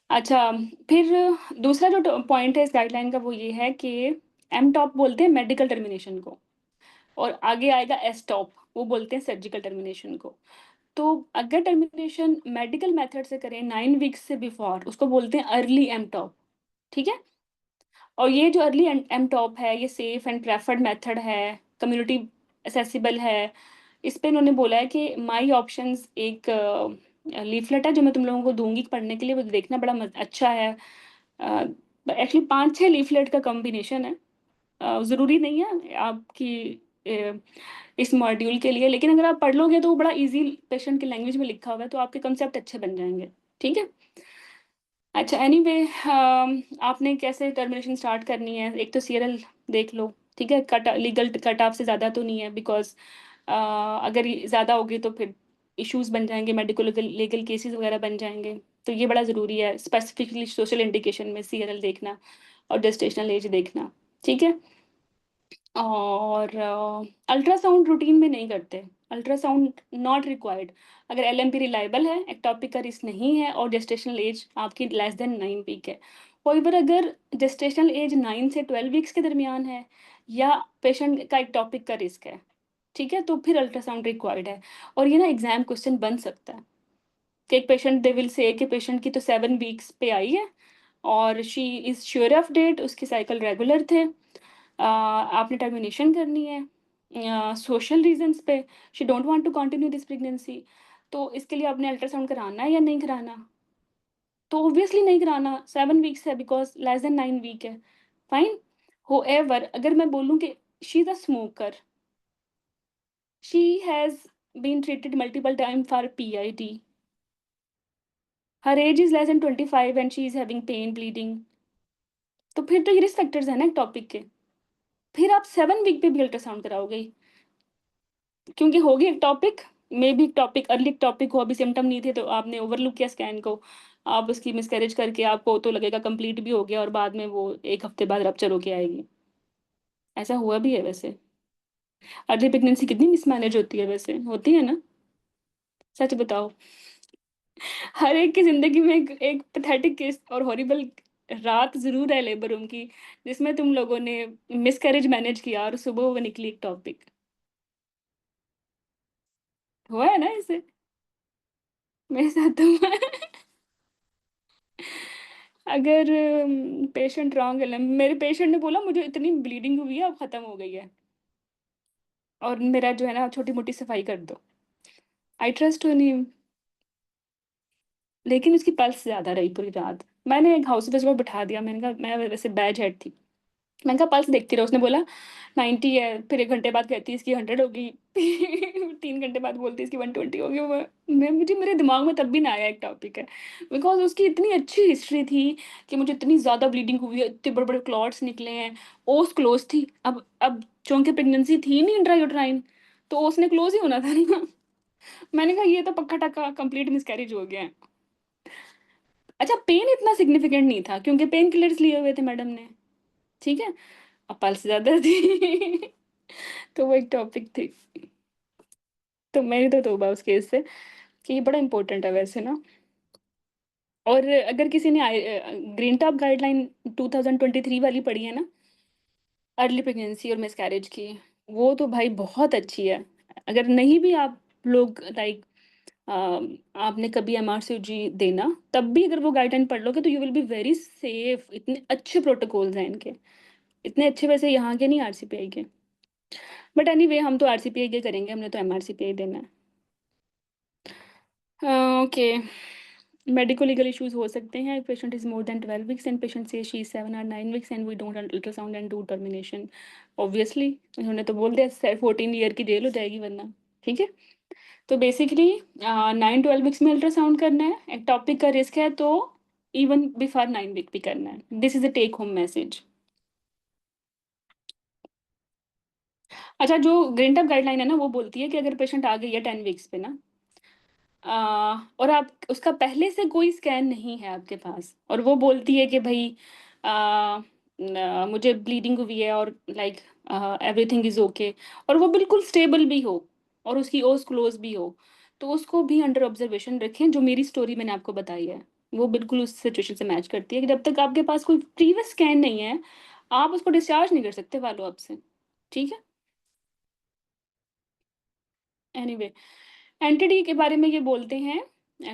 अच्छा, फिर दूसरा जो पॉइंट है इस गाइडलाइन का वो ये है कि एम टॉप बोलते हैं मेडिकल टर्मिनेशन को, और आगे आएगा एस टॉप, वो बोलते हैं सर्जिकल टर्मिनेशन को। तो अगर टर्मिनेशन मेडिकल मेथड से करें 9 वीक्स से बिफोर, उसको बोलते हैं अर्ली एम टॉप। ठीक है। और ये जो अर्ली एम टॉप है, ये सेफ एंड प्रेफर्ड मेथड है, कम्युनिटी असेसिबल है। इस पे इन्होंने बोला है कि माई ऑप्शंस एक लीफलेट है जो मैं तुम लोगों को दूंगी पढ़ने के लिए, वो देखना बड़ा अच्छा है। एक्चुअली 5-6 लीफलेट का कॉम्बिनेशन है। ज़रूरी नहीं है आपकी अ, इस मॉड्यूल के लिए, लेकिन अगर आप पढ़ लोगे तो वो बड़ा इजी पेशेंट की लैंग्वेज में लिखा हुआ है, तो आपके कंसेप्ट अच्छे बन जाएंगे। ठीक है। अच्छा, एनीवे आपने कैसे टर्मिनेशन स्टार्ट करनी है, एक तो सीरियल देख लो। ठीक है, कट लीगल कट ऑफ से ज़्यादा तो नहीं है, बिकॉज अगर ये ज़्यादा होगी तो फिर इश्यूज बन जाएंगे, मेडिकल लीगल केसेस वगैरह बन जाएंगे। तो ये बड़ा ज़रूरी है, स्पेसिफिकली सोशल इंडिकेशन में सीरियल देखना और जेस्टेशनल एज देखना। ठीक है। और अल्ट्रासाउंड रूटीन में नहीं करते, अल्ट्रासाउंड नॉट रिक्वायर्ड। अगर एलएमपी रिलायबल है, एक्टोपिक का रिस्क नहीं है, और जेस्टेशनल एज आपकी <<9 वीक है। कोई बार अगर जेस्टेशनल एज 9 से 12 वीक्स के दरमियान है, या पेशेंट का एक्टोपिक का रिस्क है, ठीक है, तो फिर अल्ट्रासाउंड रिक्वायर्ड है। और ये ना एग्जाम क्वेश्चन बन सकता है कि एक पेशेंट दे विल से कि पेशेंट की तो 7 वीक्स पे आई है, और she is sure of date, उसके साइकिल रेगुलर थे, आपने टर्मिनेशन करनी है सोशल रीजंस पे, she don't want to continue this pregnancy, तो इसके लिए आपने अल्ट्रासाउंड कराना है या नहीं कराना? तो ऑब्वियसली नहीं कराना, 7 वीक्स है, बिकॉज <<9 वीक है। फाइन। होएवर अगर मैं बोलूँ कि she is a smoker, she has been treated multiple time for PID, her age is <<25 and she is having pain bleeding, तो फिर तो ये रिस्क फैक्टर्स है ना टॉपिक के, फिर आप 7 वीक पे भी अल्ट्रासाउंड कराओगे, क्योंकि होगी एक topic, may be topic early topic हो, अभी सिम्टम नहीं थे तो आपने ओवरलुक किया स्कैन को, आप उसकी मिसकैरेज करके आपको तो लगेगा कंप्लीट भी हो गया, और बाद में वो 1 हफ्ते बाद रप्चर होके आएगी। ऐसा हुआ भी है वैसे। अर्ली प्रेगनेंसी कितनी मिसमैनेज होती है, वैसे होती है ना? सच बताओ। हर एक की जिंदगी में एक पैथेटिक केस और हॉरिबल रात जरूर है लेबर रूम की, जिसमें तुम लोगों ने मिसकैरेज मैनेज किया और सुबह वो निकली एक टॉपिक। हुआ है ना ऐसे? मेरे साथ तो हुआ है। अगर पेशेंट रॉन्ग है, मेरे पेशेंट ने बोला मुझे इतनी ब्लीडिंग हुई है अब खत्म हो गई है, और मेरा जो है ना छोटी मोटी सफाई कर दो। I trust in him. लेकिन उसकी पल्स ज़्यादा रही पूरी रात। मैंने एक हाउस विजिट को बिठा दिया, मैंने कहा, मैं वैसे बैच हेड थी, मैंने कहा पल्स देखती रहो। उसने बोला 90 है, फिर 1 घंटे बाद कहती है इसकी 100 होगी, 3 घंटे बाद बोलती है इसकी 120 होगी। मुझे मेरे दिमाग में तब भी ना आया एक टॉपिक है, बिकॉज़ उसकी इतनी अच्छी हिस्ट्री थी कि मुझे इतनी ज़्यादा ब्लीडिंग हुई है, इतने बड़े-बड़े क्लॉट्स निकले हैं, ओस क्लोज़ थी। अब चूँकि प्रेगनेंसी थी नहीं इंट्रायूटेराइन, तो ओस ने क्लोज़ ही होना था ना। मैंने कहा ये तो पक्का-टक्का कंप्लीट मिसकैरेज हो गया है। अच्छा, पेन इतना सिग्निफिकेंट नहीं था क्योंकि पेन किलर्स लिए हुए थे मैडम ने, ठीक है? अब पल्स ज़्यादा थी। तो वो एक टॉपिक थी। तो मेरी तो तौबा उस केस से, कि ये बड़ा इम्पोर्टेंट है वैसे ना। और अगर किसी ने ग्रीन टॉप गाइडलाइन 2023 वाली पढ़ी है ना, अर्ली प्रेगनेंसी और मिसकैरेज की, वो तो भाई बहुत अच्छी है। अगर नहीं भी आप लोग लाइक आपने कभी एमआरसीजी देना, तब भी अगर वो गाइडलाइन पढ़ लोगे तो you will be very safe. इतने अच्छे प्रोटोकॉल्स हैं इनके, इतने अच्छे वैसे यहाँ के नहीं आरसीपीआई के। बट एनीवे हम तो आरसीपीआई के करेंगे, हमने तो एमआरसीपीआई देना है। ओके, मेडिको लीगल इश्यूज हो सकते हैं। Patient is more than 12 weeks and patient से शी इज 7 और 9 weeks and we don't ultrasound and do termination. Obviously उन्होंने तो बोल दिया 14 ईयर की जेल हो जाएगी वरना, ठीक है। तो बेसिकली 9-12 वीक्स में अल्ट्रासाउंड करना है, एक्टॉपिक का रिस्क है तो इवन बिफोर 9 वीक भी करना है। This is a take home message. अच्छा, जो ग्रीन टॉप गाइडलाइन है ना, वो बोलती है कि अगर पेशेंट आ गई है 10 वीक्स पे ना, और आप उसका पहले से कोई स्कैन नहीं है आपके पास, और वो बोलती है कि भई मुझे ब्लीडिंग हुई है और लाइक एवरीथिंग इज़ ओके, और वो बिल्कुल स्टेबल भी हो और उसकी ओस क्लोज़ भी हो, तो उसको भी अंडर ऑब्ज़र्वेशन रखें। जो मेरी स्टोरी मैंने आपको बताई है, वो बिल्कुल उस सिचुएशन से मैच करती है कि जब तक आपके पास कोई प्रीवियस स्कैन नहीं है, आप उसको डिस्चार्ज नहीं कर सकते फ़ॉलो-अप से, ठीक है? एनीवे, एनटीडी के बारे में ये बोलते हैं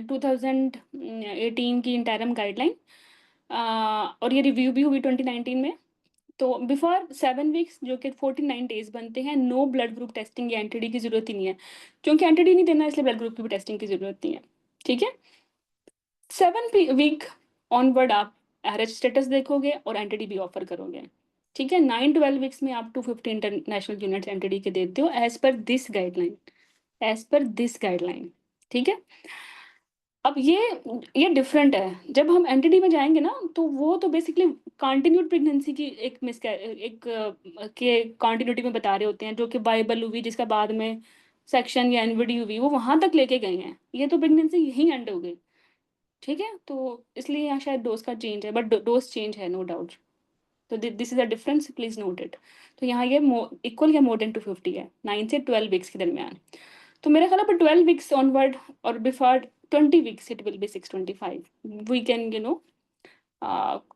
2018 की इंटरिम गाइडलाइन, और ये रिव्यू भी हुई 2019 में। तो बिफोर 7 वीक्स जो कि 49 डेज़ बनते हैं, नो ब्लड ग्रुप टेस्टिंग या एनटीडी की ज़रूरत ही नहीं है। क्योंकि एनटीडी नहीं देना इसलिए ब्लड ग्रुप की भी टेस्टिंग की ज़रूरत नहीं है, ठीक है? 7 वीक ऑनवर्ड आप एरएच स्टेटस देखोगे और एनटीडी भी ऑफर करोगे, ठीक है? 9-12 वीक्स में आप 250 इंटरनेशनल यूनिट्स एनटीडी के देते हो as per this guideline, as per this guideline, ठीक है? अब ये डिफरेंट है। जब हम एनटीडी में जाएँगे ना, तो वो तो बेसिकली कंटिन्यूड प्रेगनेंसी की एक के कंटिन्यूटी में बता रहे होते हैं, जो कि वाइबल हुई, जिसका बाद में सेक्शन या एनवीडी हुई, वो वहाँ तक लेके गए हैं। ये तो प्रेगनेंसी यहीं एंड हो गई, ठीक है? तो इसलिए यहाँ शायद डोज़ का चेंज है, बट डोज़ चेंज है, नो डाउट। तो this is a difference, please note it. तो यहाँ ये इक्वल या मोर देन 250 है, 9 से 12 वीक्स के दरमियान। तो मेरा ख्याल है पर 12 वीक्स ऑनवर्ड और before 20 weeks it will be 625। We can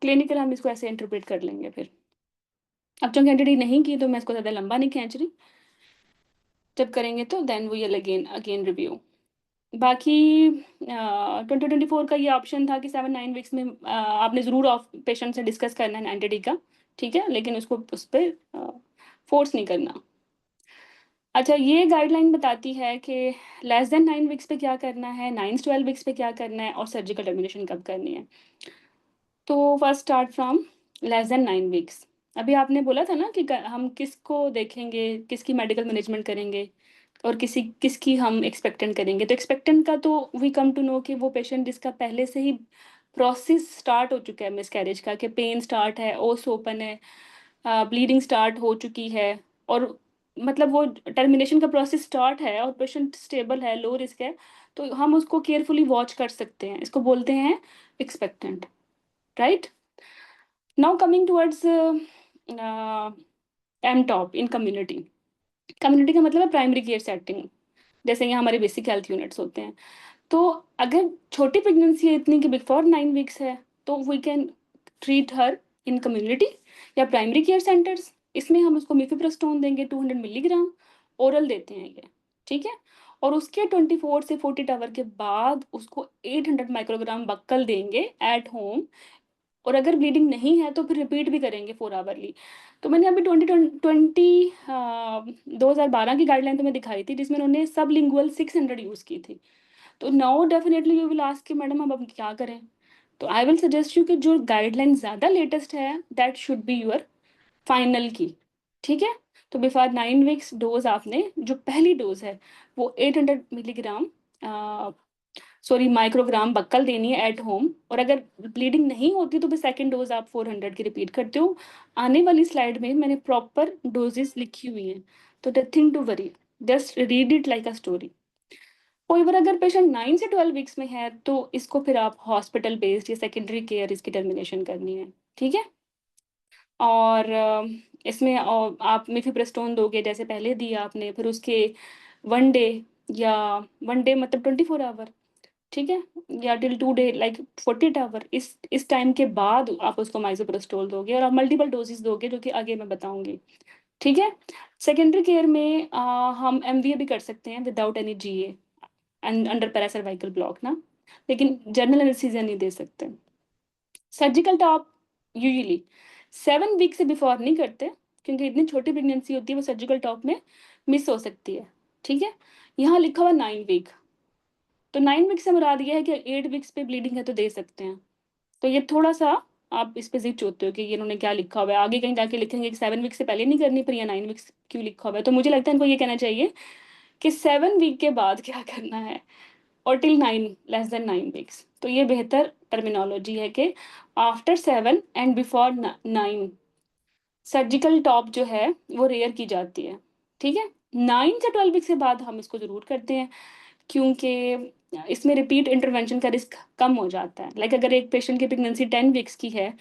clinical हम इसको ऐसे इंटरप्रेट कर लेंगे फिर। अब जो कैंडिडेट नहीं की तो मैं इसको ज़्यादा लंबा नहीं खींच रही, जब करेंगे तो then we will again again review. बाकी 2024 का ये ऑप्शन था कि 7-9 वीक्स में आपने ज़रूर ऑफ पेशेंट से डिस्कस करना है एंटिटी का, ठीक है? लेकिन उसको उस पे फोर्स नहीं करना। अच्छा, ये गाइडलाइन बताती है कि लेस देन 9 वीक्स पे क्या करना है, 9 से 12 वीक्स पे क्या करना है और सर्जिकल टर्मिनेशन कब करनी है। तो first start from less than 9 weeks. अभी आपने बोला था ना कि हम किसको देखेंगे, किसकी मेडिकल मैनेजमेंट करेंगे और किसकी हम एक्सपेक्टेंट करेंगे। तो एक्सपेक्टेंट का तो वी कम टू नो कि वो पेशेंट जिसका पहले से ही प्रोसेस स्टार्ट हो चुका है मिसकैरेज का, कि पेन स्टार्ट है, ओस ओपन है, ब्लीडिंग स्टार्ट हो चुकी है, और मतलब वो टर्मिनेशन का प्रोसेस स्टार्ट है और पेशेंट स्टेबल है, लो रिस्क है, तो हम उसको केयरफुली वॉच कर सकते हैं। इसको बोलते हैं expectant, right? Now coming towards M top in community. Community का मतलब है प्राइमरी केयर सेटिंग, जैसे यहाँ हमारे बेसिक हेल्थ यूनिट्स होते हैं। तो अगर छोटी प्रेगनेंसी है इतनी कि बिफोर 9 वीक्स है, तो we can treat her in community या प्राइमरी केयर सेंटर्स। इसमें हम उसको मिफेप्रोस्टोन देंगे 200 मिलीग्राम, ओरल देते हैं ये, ठीक है? और उसके 24 से 48 आवर के बाद उसको 800 माइक्रोग्राम बक्कल देंगे एट होम, और अगर ब्लीडिंग नहीं है तो फिर रिपीट भी करेंगे 4 आवरली। तो मैंने अभी 2012 की गाइडलाइन तुम्हें दिखाई थी, जिसमें उन्होंने सबलिंगुअल 600 यूज़ की थी। तो now definitely you will ask कि मैडम अब क्या करें? तो आई विल सजेस्ट यू कि जो गाइडलाइन ज़्यादा लेटेस्ट है that should be your final की, ठीक है? तो बिफोर 9 वीक्स डोज़ आपने जो पहली डोज़ है वो 800 मिलीग्राम माइक्रोग्राम बक्कल देनी है एट होम, और अगर ब्लीडिंग नहीं होती तो फिर सेकंड डोज़ आप 400 की रिपीट करते हो। आने वाली स्लाइड में मैंने प्रॉपर डोज़ेज़ लिखी हुई हैं, तो nothing to worry, just read it like a story. कोई बार अगर पेशेंट 9 से 12 वीक्स में है तो इसको फिर आप हॉस्पिटल बेस्ड या सेकेंडरी केयर इसकी टर्मिनेशन करनी है, ठीक है? और इसमें आप मिफेप्रिस्टोन दोगे जैसे पहले दिया आपने, फिर उसके 1 डे या 1 डे मतलब 24 आवर, ठीक है? या टिल 2 डे लाइक 48 आवर, इस टाइम के बाद आप उसको माइसोप्रेस्टोल दोगे, और आप मल्टीपल डोसेज़ दोगे जो कि आगे मैं बताऊँगी, ठीक है? सेकेंडरी केयर में हम एमवीए भी कर सकते हैं without any GA and under paracervical block ना, लेकिन जनरल एनेस्थीसिया नहीं दे सकते। सर्जिकल टॉप यूजुअली 7 वीक से बिफोर नहीं करते, क्योंकि इतनी छोटी प्रेगनेंसी होती है वो सर्जिकल टॉप में मिस हो सकती है, ठीक है? यहाँ लिखा हुआ 9 वीक, तो 9 वीक से मुराद ये है कि 8 वीक्स पे ब्लीडिंग है तो दे सकते हैं। तो ये थोड़ा-सा आप इस पे ज़िद होते हो कि ये इन्होंने क्या लिखा हुआ है, आगे कहीं जाके लिखेंगे कि 7 वीक से पहले नहीं करनी फिर ये 9 वीक्स क्यों लिखा हुआ है? तो मुझे लगता है इनको ये कहना चाहिए कि 7 वीक के बाद क्या करना है, और टिल 9 लेस देन 9 वीक्स। तो ये बेहतर टर्मिनोलॉजी है कि after 7 and before 9 surgical top जो है वो रेयर की जाती है, ठीक है? 9 से 12 वीक के बाद हम इसको ज़रूर करते हैं, क्योंकि इसमें रिपीट इंटरवेंशन का रिस्क कम हो जाता है। लाइक अगर एक पेशेंट की प्रेगनेंसी 10 वीक्स की है,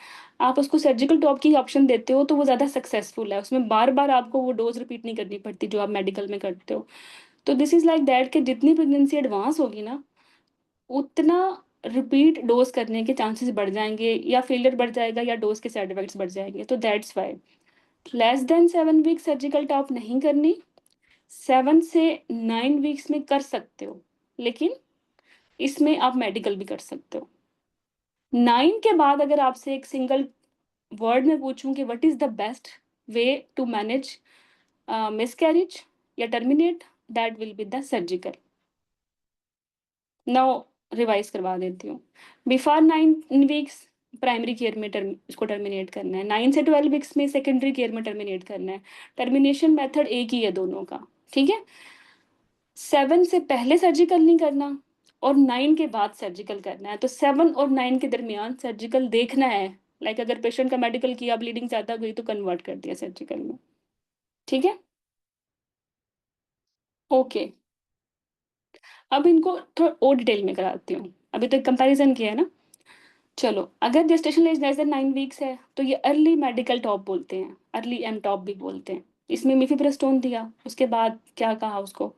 आप उसको सर्जिकल टॉप की ऑप्शन देते हो तो वो ज़्यादा सक्सेसफुल है। उसमें बार-बार आपको वो डोज़ रिपीट नहीं करनी पड़ती जो आप मेडिकल में करते हो। तो दिस इज़ लाइक दैट कि जितनी प्रेगनेंसी एडवांस होगी ना, उतना रिपीट डोज़ करने के चांसेस बढ़ जाएँगे, या फेलियर बढ़ जाएगा या डोज़ के साइड इफेक्ट्स बढ़ जाएँगे। तो that's why less than 7 week surgical top नहीं करनी, 7 से 9 वीक्स में कर सकते हो, लेकिन इसमें आप मेडिकल भी कर सकते हो। 9 के बाद अगर आपसे एक सिंगल वर्ड में पूछूँ कि what is the best way to manage miscarriage या terminate, that will be the surgical. Now revise करवा देती हूँ। बिफोर 9 वीक्स प्राइमरी केयर में इसको टर्मिनेट करना है। 9 से 12 वीक्स में सेकेंडरी केयर में टर्मिनेट करना है। टर्मिनेशन मेथड एक ही है दोनों का, ठीक है? 7 से पहले सर्जिकल नहीं करना और 9 के बाद सर्जिकल करना है। तो 7 और 9 के दरमियान सर्जिकल देखना है। लाइक अगर पेशेंट का मेडिकल किया, ब्लीडिंग ज़्यादा हुई तो कन्वर्ट कर दिया सर्जिकल में, ठीक है? ओके, अब इनको थोड़ा और डिटेल में कराती हूँ। अभी तो एक कंपैरिज़न किया है ना? चलो, अगर gestational age less than 9 weeks है, तो ये अर्ली मेडिकल टॉप बोलते हैं, अर्ली एमटॉप भी बोलते हैं। इसमें मिफेप्रिस्टोन दिया, उसके बाद क्या कहा उसको,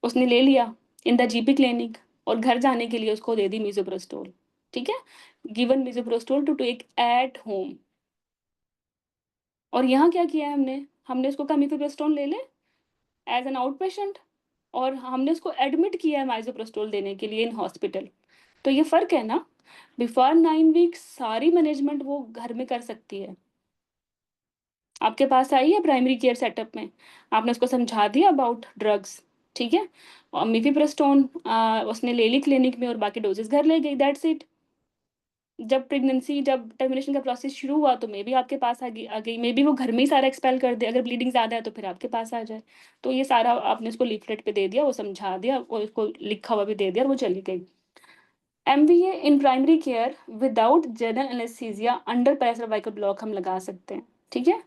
उसने ले लिया इन द जीपी क्लिनिक, और घर जाने के लिए उसको दे दी मिसोप्रोस्टोल, ठीक है? Given misoprostol to take at home. और यहाँ क्या किया है हमने? हमने उसको कहा मिफेप्रिस्टोन ले ले एज़ एन आउट पेशेंट, और हमने उसको एडमिट किया है मिसोप्रोस्टोल देने के लिए इन हॉस्पिटल। तो ये फ़र्क है ना? बिफोर 9 वीक्स सारी मैनेजमेंट वो घर में कर सकती है। आपके पास आई है प्राइमरी केयर सेटअप में, आपने उसको समझा दिया अबाउट ड्रग्स, ठीक है? और मिफेप्रिस्टोन उसने ले ली क्लिनिक में और बाकी डोज़ेज़ घर ले गई, दैट्स इट। जब टर्मिनेशन का प्रोसेस शुरू हुआ तो मेबी आपके पास आ गई, मेबी वो घर में ही सारा एक्सपेल कर दे, अगर ब्लीडिंग ज़्यादा है तो फिर आपके पास आ जाए। तो ये सारा आपने उसको लीफलेट पे दे दिया, वो समझा दिया और उसको लिखा हुआ भी दे दिया और वो चली गई। MVA in primary care without general anaesthesia under paracervical block हम लगा सकते हैं, ठीक है?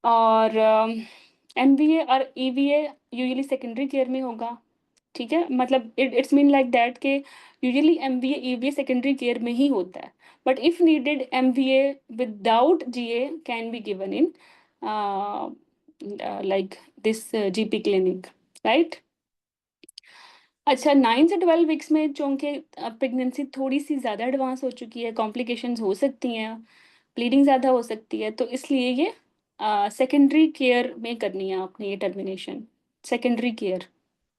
और एमवीए और ईवीए यूजुअली सेकेंडरी केयर में होगा, ठीक है? मतलब इट्स मीन लाइक दैट कि usually MVA, EVA secondary care में ही होता है, but if needed MVA without GA can be given in like this GP clinic, right? अच्छा, 9 से 12 वीक्स में चूँकि प्रेगनेंसी थोड़ी-सी ज़्यादा एडवांस हो चुकी है, कॉम्प्लिकेशंस हो सकती हैं, ब्लीडिंग ज़्यादा हो सकती है, तो इसलिए ये सेकेंडरी केयर में करनी है आपने ये termination, secondary care.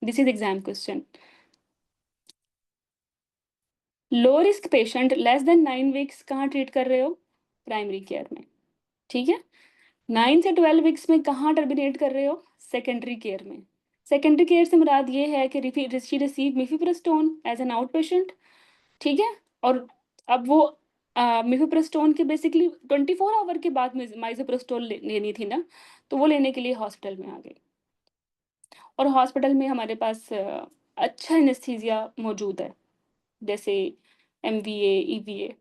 This is exam question. Low risk patient less than 9 weeks कहाँ ट्रीट कर रहे हो? प्राइमरी केयर में, ठीक है? 9 से 12 वीक्स में कहाँ टर्मिनेट कर रहे हो? सेकेंडरी केयर में। सेकेंडरी केयर से मुराद ये है कि she receive mifepristone as an outpatient, ठीक है? और अब वो मिफिप्रोस्टोन के बेसिकली 24 आवर के बाद माइज़ोप्रोस्टोल लेनी थी ना, तो वो लेने के लिए हॉस्पिटल में आ गई। और हॉस्पिटल में हमारे पास अच्छा एनेस्थीसिया मौजूद है, जैसे एमवीए, ईवीए।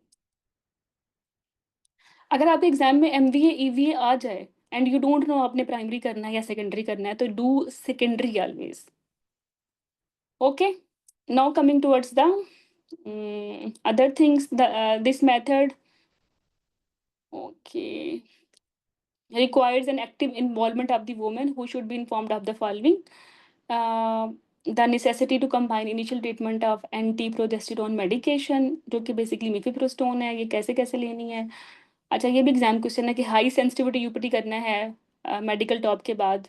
अगर आपके एग्ज़ाम में एमवीए, ईवीए आ जाए एंड यू डोंट नो आपने प्राइमरी करना है या सेकेंडरी करना है, तो do secondary always. Okay? Now coming towards the other things, this method, okay, requires an active involvement of the woman, who should be informed of the following. The necessity to combine initial treatment of anti-progesterone medication, जो कि basically मिफिप्रोस्टोन है, ये कैसे कैसे लेनी है। अच्छा, ये भी एग्जाम क्वेश्चन है कि हाई सेंसिटिविटी यूपीटी करना है मेडिकल टॉप के बाद,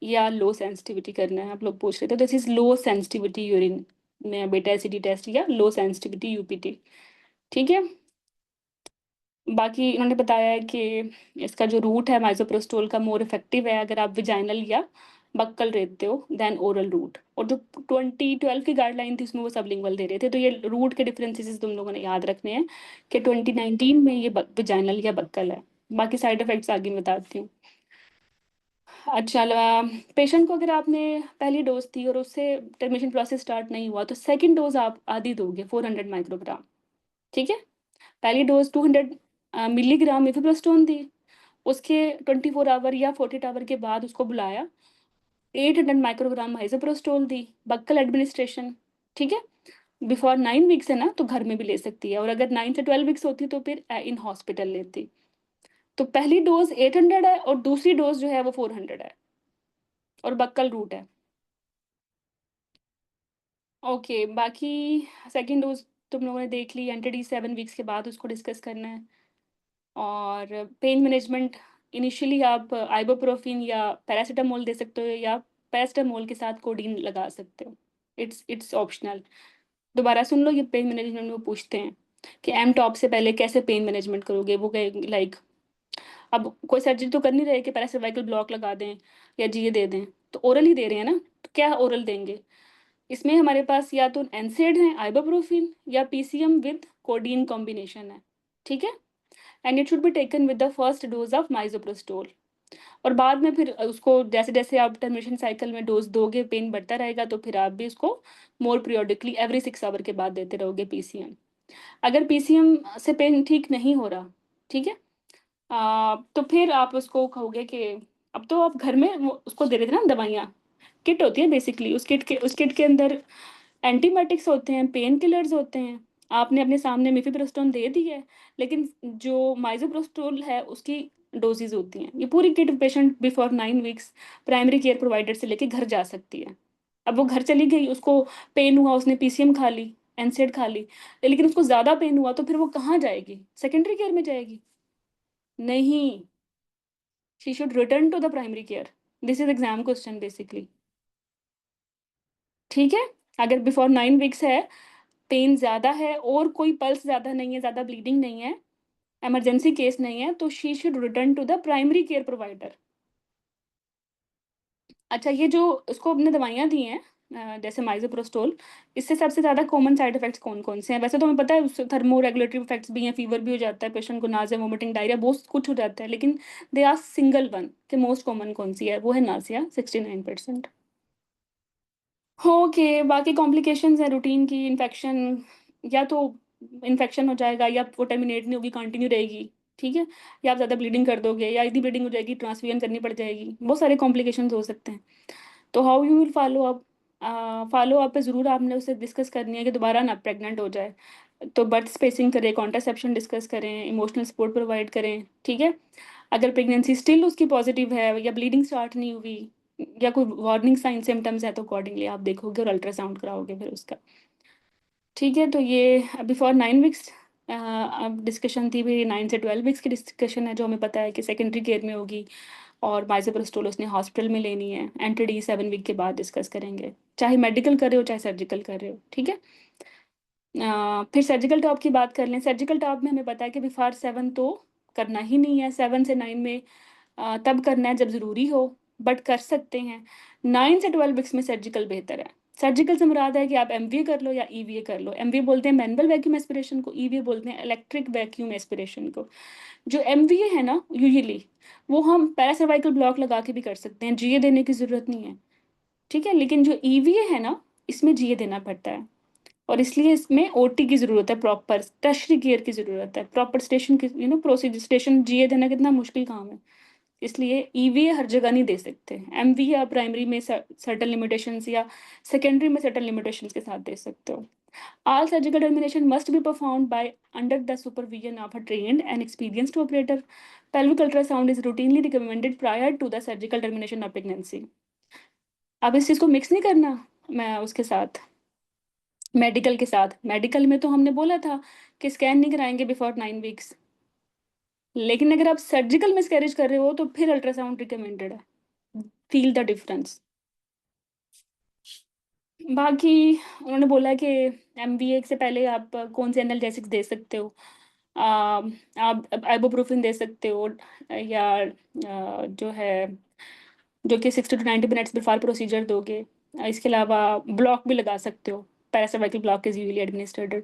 या लो सेंसिटिविटी करना है, आप लोग पूछ रहे थे। This is low sensitivity urine में बेटा एसिडी टेस्ट या लो सेंसिटिविटी यूपीटी, ठीक है? बाकी इन्होंने बताया है कि इसका जो रूट है माइज़ोप्रोस्टोल का मोर इफ़ेक्टिव है अगर आप विजाइनल या बक्कल लेते हो देन ओरल रूट। और जो 2012 की गाइडलाइन थी उसमें वो सबलिंगुअल दे रहे थे, तो ये रूट के डिफरेंसेस तुम लोगों ने याद रखने हैं कि 2019 में ये विजाइनल या बक्कल है। बाकी साइड इफ़ेक्ट्स आगे मैं बताती हूँ। अच्छा, पेशेंट को अगर आपने पहली डोज़ दी और उससे टर्मिनेशन प्रोसेस स्टार्ट नहीं हुआ, तो सेकंड डोज़ आप आधी दोगे 400 माइक्रोग्राम, ठीक है? पहली डोज़ 200 मिलीग्राम मिफेप्रोस्टोन दी, उसके 24 आवर या 48 आवर के बाद उसको बुलाया, 800 माइक्रोग्राम माइज़ोप्रोस्टोल दी, बक्कल एडमिनिस्ट्रेशन, ठीक है? बिफोर 9 वीक्स है ना, तो घर में भी ले सकती है, और अगर 9 से 12 वीक्स होती तो फिर इन हॉस्पिटल लेती। तो पहली डोज़ 800 है और दूसरी डोज़ जो है वो 400 है, और बक्कल रूट है। ओके, बाकी सेकंड डोज़ तुम लोगों ने देख ली, एंटी-डी 7 वीक्स के बाद उसको डिस्कस करना है। और पेन मैनेजमेंट, इनिशियली आप आइबुप्रोफिन या पैरासिटामोल दे सकते हो, या पैरासिटामोल के साथ कोडीन लगा सकते हो। It's optional. दोबारा सुन लो, ये पेन मैनेजमेंट में वो पूछते हैं कि एम टॉप से पहले कैसे पेन मैनेजमेंट करोगे? वो कहे लाइक, अब कोई सर्जरी तो कर नहीं रहे कि पैरासिर्वाइकल ब्लॉक लगा दें या जीए दे दें, तो ओरल ही दे रहे हैं ना, तो क्या ओरल देंगे? इसमें हमारे पास या तो एनसेड है, आइबुप्रोफिन, या पीसीएम विद कोडीन कॉम्बिनेशन है, ठीक है? And it should be taken with the first dose of misoprostol. और बाद में फिर उसको जैसे-जैसे आप टर्मिनेशन साइकिल में डोज़ दोगे, पेन बढ़ता रहेगा, तो फिर आप भी उसको मोर पीरियोडिकली एवरी 6 आवर के बाद देते रहोगे पीसीएम। अगर पीसीएम से पेन ठीक नहीं हो रहा, ठीक है? तो फिर आप उसको कहोगे कि अब तो आप घर में वो उसको दे रहे थे ना दवाइयाँ, किट होती है बेसिकली, उस किट के अंदर एंटीबायोटिक्स होते हैं, पेन किलर्स होते हैं। आपने अपने सामने मिफेप्रोस्टोन दे दी है, लेकिन जो माइज़ोप्रोस्टोल है उसकी डोसेज़ होती हैं। ये पूरी kit patient before 9 weeks primary care provider से लेके घर जा सकती है। अब वो घर चली गई, उसको पेन हुआ, उसने पीसीएम खा ली, एनसेड खा ली, लेकिन उसको ज़्यादा पेन हुआ, तो फिर वो कहाँ जाएगी? सेकेंडरी केयर में जाएगी? नहीं, she should return to the primary care. This is exam question basically, ठीक है? अगर बिफोर 9 वीक्स है, पेन ज़्यादा है और कोई पल्स ज़्यादा नहीं है, ज़्यादा ब्लीडिंग नहीं है, इमरजेंसी केस नहीं है, तो she should return to the primary care provider. अच्छा, ये जो उसको हमने दवाइयाँ दी हैं जैसे माइज़ोप्रोस्टोल, इससे सबसे ज़्यादा कॉमन साइड इफ़ेक्ट्स कौन-कौन से हैं? वैसे तो हमें पता है उससे थर्मोरेगुलेटरी इफ़ेक्ट्स भी हैं, फ़ीवर भी हो जाता है, पेशेंट को नाज़िया, वोमिटिंग, डायरिया बहुत कुछ हो जाता है, लेकिन दे आर सिंगल वन कि मोस्ट कॉमन कौन-सी है? वो है नाज़िया 69%। ओके, बाकी कॉम्प्लिकेशंस हैं रूटीन की, इन्फेक्शन, या तो इन्फेक्शन हो जाएगा, या वो टर्मिनेट नहीं होगी, कंटिन्यू रहेगी, ठीक है? या आप ज़्यादा ब्लीडिंग कर दोगे, या इतनी ब्लीडिंग हो जाएगी ट्रांसफ्यूजन करनी पड़ जाएगी, बहुत सारे कॉम्प्लिकेशंस हो सकते हैं। तो how you will follow up? Follow up पे ज़रूर आपने उससे डिस्कस करनी है कि दोबारा ना प्रेग्नेंट हो जाए। तो बर्थ स्पेसिंग करें, कॉन्ट्रासेप्शन डिस्कस करें, इमोशनल सपोर्ट प्रोवाइड करें, ठीक है? अगर प्रेगनेंसी स्टिल उसकी पॉजिटिव है या ब्लीडिंग स्टार्ट नहीं हुई या कोई वार्निंग साइन सिम्पटम्स है, तो अकॉर्डिंगली आप देखोगे और अल्ट्रासाउंड कराओगे फिर उसका, ठीक है? तो ये बिफोर 9 वीक्स अब डिस्कशन थी, फिर 9 से 12 वीक्स की डिस्कशन है जो हमें पता है कि सेकेंडरी केयर में होगी, और माइज़ोप्रोस्टोल उसने हॉस्पिटल में लेनी है। एंटी-डी 7 वीक के बाद डिस्कस करेंगे, चाहे मेडिकल कर रहे हो, चाहे सर्जिकल कर रहे हो, ठीक है? फिर सर्जिकल टॉप की बात कर लें। सर्जिकल टॉप में हमें पता है कि बिफोर 7 तो करना ही नहीं है, 7 से 9 में तब करना है जब ज़रूरी हो, बट कर सकते हैं। 9 से 12 वीक्स में सर्जिकल बेहतर है। सर्जिकल से मुराद है कि आप एमवीए कर लो या ईवीए कर लो। एमवीए बोलते हैं मैनुअल वैक्यूम एस्पिरेशन को, ईवीए बोलते हैं इलेक्ट्रिक वैक्यूम एस्पिरेशन को। जो एमवीए है ना यूजुअली, वो हम पैरासर्वाइकल ब्लॉक लगा के भी कर सकते हैं, जीए देने की ज़रूरत नहीं है, ठीक है? लेकिन जो ईवीए है ना, इसमें जीए देना पड़ता है, और इसलिए इसमें ओटी की ज़रूरत है, प्रॉपर टर्शियरी केयर की ज़रूरत है, प्रॉपर स्टेशन की प्रोसीजर, स्टेशन जीए देना कितना मुश्किल काम है। इसलिए ईवीए हर जगह नहीं दे सकते। एमवीए आप प्राइमरी में सर्टेन लिमिटेशंस या सेकेंडरी में सर्टेन लिमिटेशंस के साथ दे सकते हो। All surgical termination must be performed by under the supervision of a trained and experienced operator. Pelvic ultrasound is routinely recommended prior to the surgical termination of pregnancy. अब इस चीज़ को mix नहीं करना मैं उसके साथ, मेडिकल के साथ। मेडिकल में तो हमने बोला था कि स्कैन नहीं कराएंगे बिफोर 9 वीक्स, लेकिन अगर आप सर्जिकल मिसकैरेज कर रहे हो तो फिर अल्ट्रासाउंड रिकमेंडेड है। Feel the difference. बाकी उन्होंने बोला कि एमबीए से पहले आप कौन से एनाल्जेसिक्स दे सकते हो। आप आइबुप्रोफेन दे सकते हो, या जो है, जो कि 60 टू 90 मिनट्स बिफोर प्रोसीजर दोगे। इसके अलावा ब्लॉक भी लगा सकते हो, पैरासाइकिल ब्लॉक इज यूजुअली एडमिनिस्ट्रेटेड।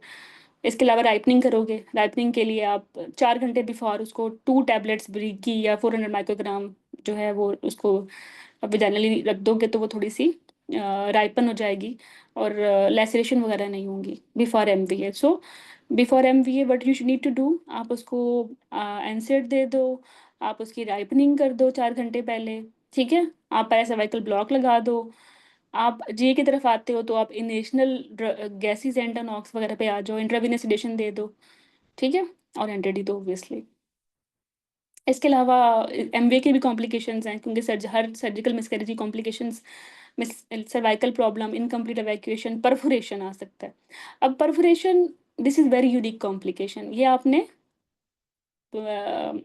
इसके अलावा राइपनिंग करोगे, राइपनिंग के लिए आप 4 घंटे बिफोर उसको 2 टैबलेट्स ब्रीक की या 400 माइक्रोग्राम जो है वो उसको विजाइनली रख दोगे, तो वो थोड़ी सी राइपन हो जाएगी और लैसरेशन वगैरह नहीं होंगी before MVA. So before MVA what you need to do, आप उसको एनसेड दे दो, आप उसकी राइपनिंग कर दो 4 घंटे पहले, ठीक है? आप पैरासर्वाइकल ब्लॉक लगा दो। आप जी की तरफ आते हो तो आप इनेशनल गैसेस एंटानॉक्स वगैरह पे आ जाओ, इंट्रावेनस सेडेशन दे दो, ठीक है? और एंटी दो ऑब्वियसली। इसके अलावा एमवे के भी कॉम्प्लिकेशंस हैं, क्योंकि हर सर्जिकल मिसकैरेज की कॉम्प्लिकेशंस में cervical problem, incomplete evacuation, perforation आ सकता है। अब perforation this is very unique complication, ये आपने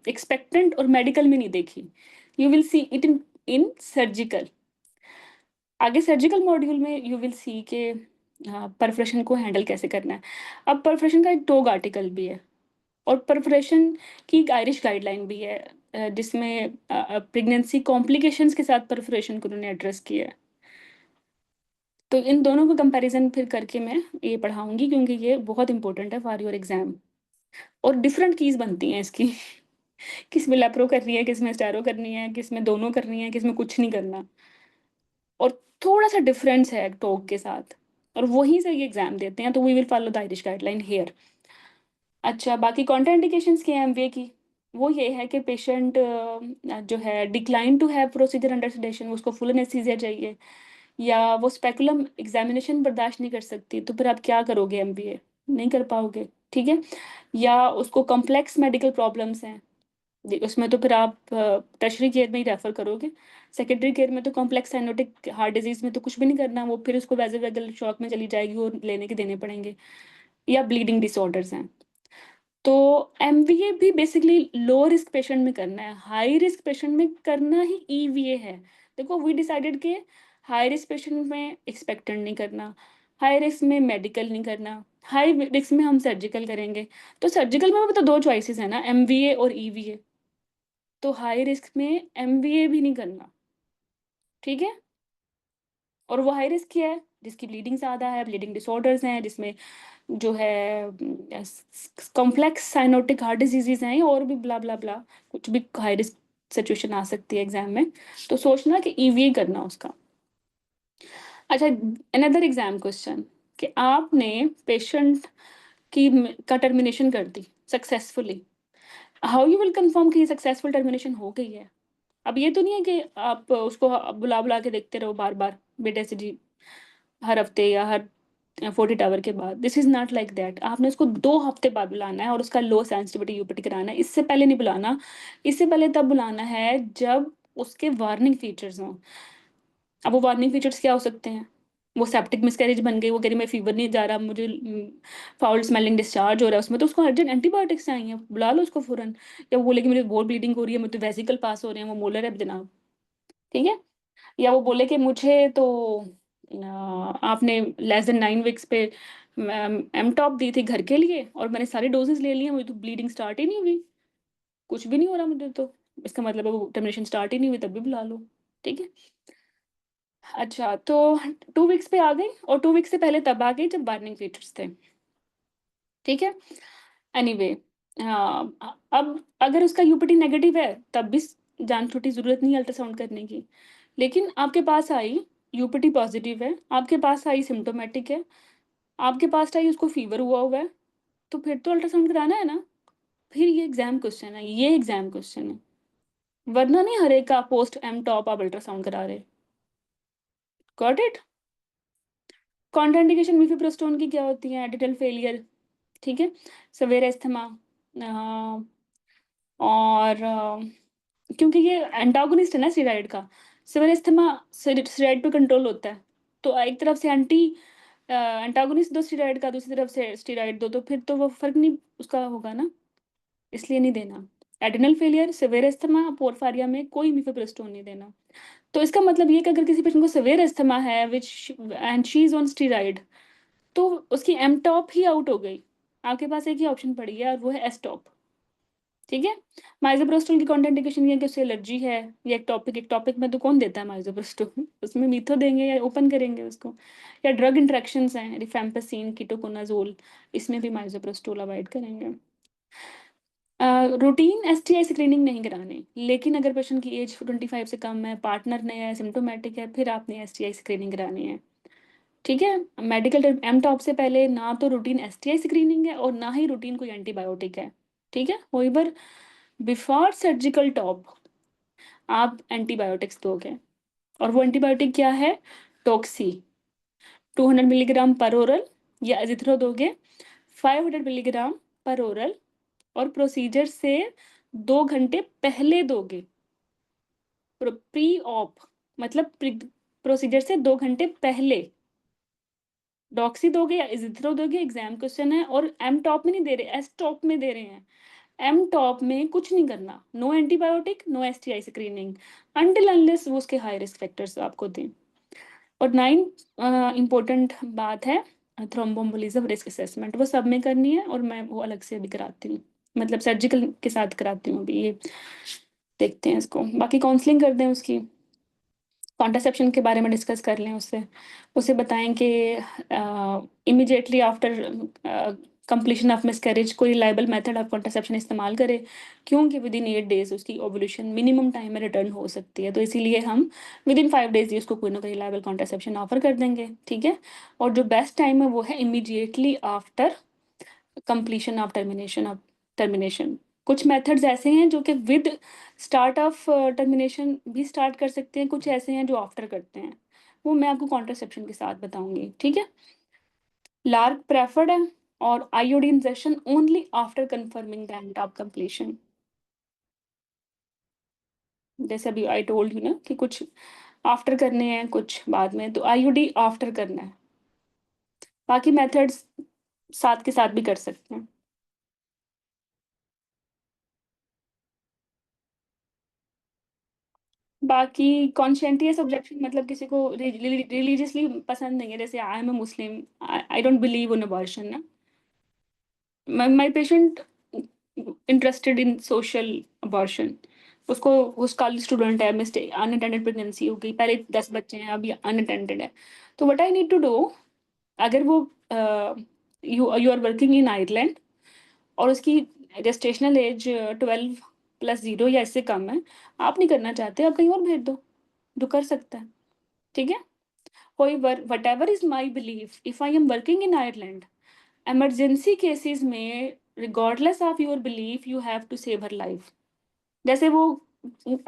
एक्सपेक्टेंट और मेडिकल में नहीं देखी। You will see it in surgical. आगे सर्जिकल मॉड्यूल में यू विल सी के परफोरेशन को हैंडल कैसे करना है। अब परफोरेशन का एक टोग आर्टिकल भी है, और परफोरेशन की एक आयरिश गाइडलाइन भी है, जिसमें प्रेगनेंसी कॉम्प्लिकेशंस के साथ परफोरेशन को उन्होंने एड्रेस किया है। तो इन दोनों को कंपैरिजन फिर करके मैं ये पढ़ाऊंगी, क्योंकि ये बहुत इंपॉर्टेंट है फॉर योर एग्जाम। और डिफरेंट कीज बनती हैं इसकी किस में लेप्रो करनी है, किस में स्टेरो करनी है, किस में दोनों करनी है, किस में कुछ नहीं करना। और थोड़ा सा डिफरेंस है टोग के साथ, और वहीं से ये एग्जाम देते हैं। तो we will follow the Irish guideline here. अच्छा, बाकी कॉन्ट्राइंडिकेशंस क्या है एमवे की? वो ये है कि पेशेंट जो है decline to have procedure under sedation, उसको फुल एनेस्थीसिया चाहिए, या वो स्पेकुलम एग्जामिनेशन बर्दाश्त नहीं कर सकती, तो फिर आप क्या करोगे? एमबीए नहीं कर पाओगे, ठीक है? या उसको कॉम्प्लेक्स मेडिकल प्रॉब्लम्स हैं, उसमें तो फिर आप टर्शरी केयर में ही रेफर करोगे। सेकेंडरी केयर में तो कॉम्प्लेक्स साइनोटिक हार्ट डिजीज में तो कुछ भी नहीं करना, वो फिर उसको वैजोवेगल शॉक में चली जाएगी, वो लेने के देने पड़ेंगे। या ब्लीडिंग डिसऑर्डर्स हैं। तो एमवीए भी बेसिकली लो रिस्क पेशेंट में करना है, हाई रिस्क पेशेंट में करना ही ईवीए है। देखो वी डिसाइडेड के हाई रिस्क पेशेंट में एक्सपेक्टेंट नहीं करना, हाई रिस्क में मेडिकल नहीं करना, हाई रिस्क में हम सर्जिकल करेंगे। तो सर्जिकल में भी तो दो चॉइसेस है ना, एमवीए और ईवीए। तो हाई रिस्क में एमवीए भी नहीं करना, ठीक है? और वो हाई रिस्क क्या है? जिसकी ब्लीडिंग ज़्यादा है, ब्लीडिंग डिसऑर्डर्स हैं, जिसमें जो है कॉम्प्लेक्स साइनोटिक हार्ट डिजीजेज हैं, और भी ब्ला ब्ला ब्ला, कुछ भी हाई रिस्क सिचुएशन आ सकती है एग्जाम में। तो सोचना कि ईवीए करना उसका। अच्छा, अनदर एग्जाम क्वेश्चन, कि आपने पेशेंट की का टर्मिनेशन कर दी successfully, how you will confirm कि सक्सेसफुल टर्मिनेशन हो गई है? अब ये तो नहीं है कि आप उसको बुला बुला के देखते रहो बार बार, बेटे से जी, हर हफ्ते या हर 48 आवर के बाद। This is not like that. आपने उसको 2 हफ्ते बाद बुलाना है और उसका लो सेंसिटिविटी यूपीटी कराना है। इससे पहले नहीं बुलाना। इससे पहले तब बुलाना है जब उसके वार्निंग फीचर्स हों। अब वो वार्निंग फीचर्स क्या हो सकते हैं? वो सेप्टिक मिसकैरेज बन गई, वो कह रही मैं फीवर नहीं जा रहा, मुझे फाउल स्मेलिंग डिस्चार्ज हो रहा है उसमें, तो उसको अर्जेंट एंटीबायोटिक्स चाहिए, बुला लो उसको फौरन। या वो बोलेगी मुझे बहुत ब्लीडिंग हो रही है, मुझे वेसिकल पास हो रहे हैं, वो मोलर है जनाब, ठीक है? या वो बोले कि मुझे तो आपने लेस देन 9 वीक्स पे एम टॉप दी थी घर के लिए, और मैंने सारी डोजेस ले ली हैं, मुझे तो ब्लीडिंग स्टार्ट ही नहीं हुई, कुछ भी नहीं हो रहा मुझे तो। इसका मतलब है वो टर्मिनेशन स्टार्ट ही नहीं हुई, तब भी बुला लो। ठीक है? अच्छा, तो 2 वीक्स पे आ गई और 2 वीक्स से पहले तब आ गई जब वार्निंग फीचर्स थे, ठीक है? एनीवे अब अगर उसका यूपीटी नेगेटिव है, तब भी जान छूटी, ज़रूरत नहीं है अल्ट्रासाउंड करने की। लेकिन आपके पास आई, यूपीटी पॉज़िटिव है, आपके पास आई सिम्प्टोमेटिक है, आपके पास आई उसको फ़ीवर हुआ हुआ है, तो फिर तो अल्ट्रासाउंड कराना है ना। फिर ये एग्ज़ाम क्वेश्चन है, ये एग्ज़ाम क्वेश्चन है। वरना नहीं हर एक का पोस्ट एमटॉप आप अल्ट्रासाउंड करा रहे। Got it? कॉन्ट्राइंडिकेशन मिफेप्रोस्टोन की क्या होती है? एडिटल फेलियर, ठीक है? सवेरे अस्थमा, अ, और क्योंकि ये एंटागोनिस्ट है ना स्टेरॉइड का, सवेरे अस्थमा स्टेरॉइड पे कंट्रोल होता है। तो एक तरफ से एंटागोनिस्ट दो स्टेरॉइड का, दूसरी तरफ से स्टेरॉइड दो, तो फिर तो वो फ़र्क नहीं उसका होगा ना, इसलिए नहीं देना। एड्रेनल फेलियर, सेवियर अस्थमा, पोरफायरिया में कोई मिफेप्रोस्टोन नहीं देना। तो इसका मतलब ये है कि अगर किसी पेशेंट को सेवियर अस्थमा है which and she is on steroid, तो उसकी एमटॉप ही आउट हो गई। आपके पास एक ही ऑप्शन पड़ी है और वो है एसटॉप, ठीक है? माइज़ोप्रोस्टोल की कॉन्ट्राइंडिकेशन ये है कि उसे एलर्जी है, या एक टॉपिक में तो कौन देता है माइज़ोप्रोस्टोल? उसमें मीथो देंगे या ओपन करेंगे उसको, या ड्रग इंटरैक्शंस हैं, रिफेम्पिसिन, कीटोकोनाज़ोल, इसमें भी माइज़ोप्रोस्टोल अवॉइड करेंगे। रूटीन एसटीआई स्क्रीनिंग नहीं करानी, लेकिन अगर पेशेंट की एज 25 से कम है, पार्टनर नया है, सिम्प्टोमेटिक है, फिर आपने एसटीआई स्क्रीनिंग करानी है, ठीक है? मेडिकल एमटॉप से पहले ना तो रूटीन एसटीआई स्क्रीनिंग है और ना ही रूटीन कोई एंटीबायोटिक है, ठीक है? होइवर बिफोर सर्जिकल टॉप आप एंटीबायोटिक्स दोगे, और वो एंटीबायोटिक क्या है? टोक्सी 200 मिलीग्राम पर ओरल, या एजिथ्रो दोगे 500 मिलीग्राम पर ओरल, और प्रोसीजर से 2 घंटे पहले दोगे। प्री ऑप मतलब प्रोसीजर से 2 घंटे पहले डॉक्सी दोगे या इजिथ्रो दोगे, एग्जाम क्वेश्चन है, और एम टॉप में नहीं दे रहे, एस टॉप में दे रहे हैं। एम टॉप में कुछ नहीं करना, no antibiotic, no STI screening, until unless वो उसके हाई रिस्क फैक्टर्स आपको दें। और 9 इम्पोर्टेंट बात है, थ्रोम्बोम्बोलिज्म रिस्क असेसमेंट, वो सब में करनी है, और मैं वो अलग से अभी कराती हूँ, मतलब सर्जिकल के साथ कराती हूँ अभी। ये देखते हैं इसको, बाकी काउंसलिंग कर दें उसकी, कॉन्ट्रासेप्शन के बारे में डिस्कस कर लें उससे। उसे बताएँ कि immediately after completion of miscarriage कोई रिलायबल मेथड ऑफ कॉन्ट्रासेप्शन इस्तेमाल करे, क्योंकि विदिन 8 डेज़ उसकी ओव्यूलेशन मिनिमम टाइम में रिटर्न हो सकती है। तो इसीलिए हम विदिन 5 डेज़ ही उसको कोई ना कोई रिलायबल कॉन्ट्रासेप्शन ऑफर कर देंगे, ठीक है? और जो बेस्ट टाइम है वो है immediately after completion of termination. कुछ मेथड्स ऐसे हैं जो कि विद स्टार्ट ऑफ टर्मिनेशन भी स्टार्ट कर सकते हैं, कुछ ऐसे हैं जो आफ्टर करते हैं। वो मैं आपको कॉन्ट्रासेप्शन के साथ बताऊँगी, ठीक है? लार्क प्रेफर्ड है, और IOD injection only after confirming the end of completion. जैसे अभी आई टोल्ड यू ना कि कुछ आफ्टर करने हैं, कुछ बाद में, तो आईओडी आफ्टर करना है। बाकी मेथड्स साथ के साथ भी कर सकते हैं। बाकी कॉन्शियंटियस ऑब्जेक्शन मतलब किसी को रिलीजियसली पसंद नहीं है, जैसे I am a Muslim, I don't believe in abortion ना, my patient interested in social abortion, उसको, वो कॉलेज स्टूडेंट है, मिस्टेक अनअटेंडेड प्रेगनेंसी हो गई, पहले 10 बच्चे हैं, अभी अनअटेंडेड है, तो what I need to do, अगर वो you are working in Ireland और उसकी जेस्टेशनल एज 12 प्लस 0 या इससे कम है, आप नहीं करना चाहते, आप कहीं और भेज दो, जो कर सकता है, ठीक है? However, whatever is my belief, if I am working in Ireland, emergency cases में regardless of your belief, you have to save her life. जैसे वो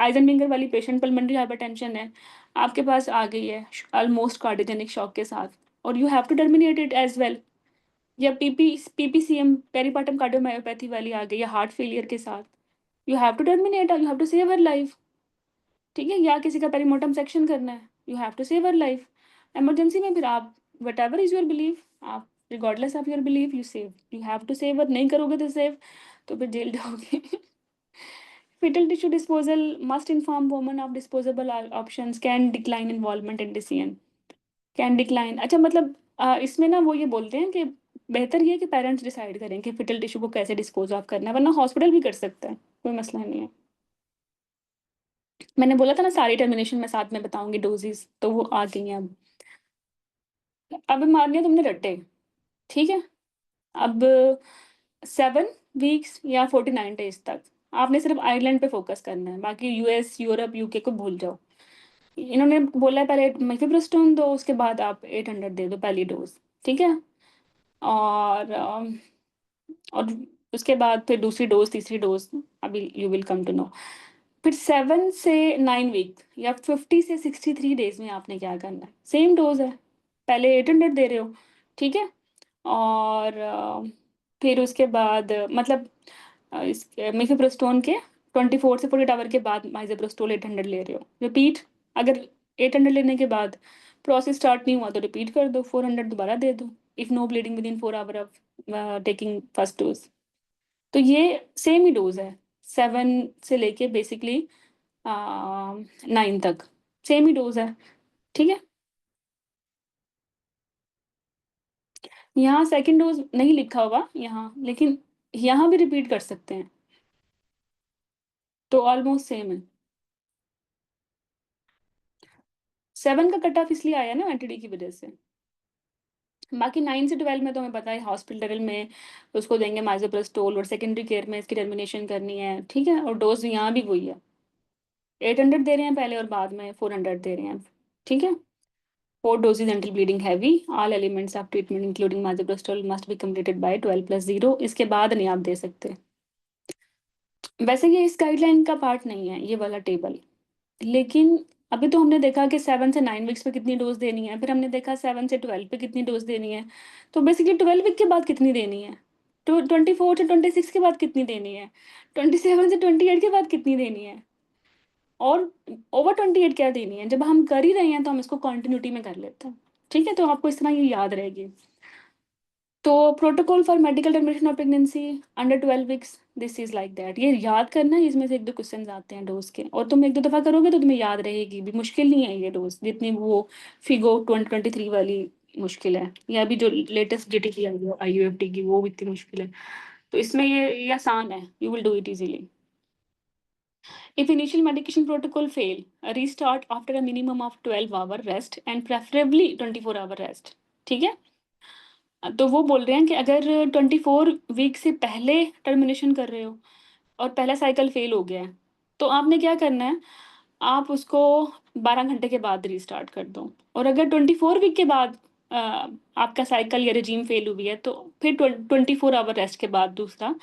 आइजनबिंगर वाली पेशेंट पल्मोनरी हाइपरटेंशन है, आपके पास आ गई है ऑलमोस्ट कार्डियोजेनिक शॉक के साथ, और you have to terminate it as well, या पीपीसीएम पेरीपाटम कार्डियोमायोपैथी वाली आ गई है हार्ट फेलियर के साथ, you have to terminate, you have to save her life, ठीक है? या किसी का पेरीमोटम सेक्शन करना है, you have to save her life. Emergency में फिर आप व्हाटएवर इज योर बिलीफ, आप regardless of your belief you save, you have to save, नहीं करोगे तो सेव, तो फिर जेल जाओगे। fetal tissue disposal must inform women of disposable options, can decline involvement in decision, can decline, अच्छा मतलब इसमें ना वो ये बोलते हैं कि बेहतर ये है कि पेरेंट्स डिसाइड करें कि फिटल टिश्यू को कैसे डिस्पोज ऑफ करना है, वरना हॉस्पिटल भी कर सकता है, कोई मसला नहीं है। मैंने बोला था ना सारी टर्मिनेशन मैं साथ में बताऊंगी डोजेस, तो वो आ गई हैं अब मान लिया तुमने रट्टे, ठीक है। अब 7 वीक्स या 49 डेज तक आपने सिर्फ आयरलैंड पे फोकस करना है, बाकी यूएस यूरोप यूके को भूल जाओ। इन्होंने बोला है पहले मिफेप्रिस्टोन दो, उसके बाद आप 800 दे दो पहली डोज, ठीक है। और और उसके बाद फिर दूसरी डोज तीसरी डोज, अभी you will come to know. फिर 7 से 9 वीक या 50 से 63 डेज में आपने क्या करना है, सेम डोज है, पहले 800 दे रहे हो, ठीक है। और फिर उसके बाद मतलब इस मिफेप्रिस्टोन के 24 से 48 आवर के बाद माइज़ोप्रोस्टोल 800 ले रहे हो, रिपीट। अगर 800 लेने के बाद प्रोसेस स्टार्ट नहीं हुआ तो रिपीट कर दो, 400 दोबारा दे दो, if no bleeding within 4 hour of taking first dose. तो ये सेम ही डोज है, 7 से लेके बेसिकली 9 तक सेम ही डोज है, ठीक है। यहाँ सेकंड डोज नहीं लिखा होगा यहाँ, लेकिन यहाँ भी रिपीट कर सकते हैं, तो ऑलमोस्ट सेम है। 7 का कट ऑफ इसलिए आया ना एंटीडी की वजह से। बाकी 9 से 12 में तो हमें पता है हॉस्पिटल में उसको देंगे माइज़ोप्रेस्टोल, और सेकेंडरी केयर में इसकी टर्मिनेशन करनी है, ठीक है। और डोज यहाँ भी वही है, 800 दे रहे हैं पहले और बाद में 400 दे रहे हैं, ठीक है। 4 doses until bleeding heavy. All elements of treatment including misoprostol must be completed by 12+0. इसके बाद नहीं आप दे सकते। वैसे ये इस गाइडलाइन का पार्ट नहीं है ये वाला टेबल, लेकिन अभी तो हमने देखा कि 7 से 9 वीक्स पे कितनी डोज देनी है, फिर हमने देखा 7 से 12 पे कितनी डोज देनी है। तो बेसिकली 12 वीक के बाद कितनी देनी है, तो 24 से 26 के बाद कितनी देनी है, 27 से 28 के बाद कितनी देनी है, और ओवर 28 क्या देनी है। जब हम कर ही रहे हैं तो हम इसको कंटिन्यूटी में कर लेते हैं, ठीक है। तो आपको इस तरह ये याद रहेगी। तो protocol for medical termination of pregnancy under 12 weeks, this is like that. ये याद करना है, इसमें से एक दो क्वेश्चन आते हैं डोज के, और तुम एक दो दफा करोगे तो तुम्हें याद रहेगी भी। मुश्किल नहीं है ये डोज, जितनी वो फिगो 2023 वाली मुश्किल है, या अभी जो लेटेस्ट जीटीपी आई है आईयूएफटी की, वो भी इतनी मुश्किल है। तो इसमें ये आसान है, you will do it easily. If initial medication protocol fail, restart after a minimum of 12 hour rest and preferably 24 hour rest, ठीक है। तो वो बोल रहे हैं कि अगर 24 वीक से पहले टर्मिनेशन कर रहे हो और पहला साइकिल फेल हो गया है, तो आपने क्या करना है, आप उसको 12 घंटे के बाद रीस्टार्ट कर दो। और अगर 24 वीक के बाद अ, आपका साइकिल या रेजीम फेल हुई है, तो फिर 24 आवर रेस्ट के बाद दूसरा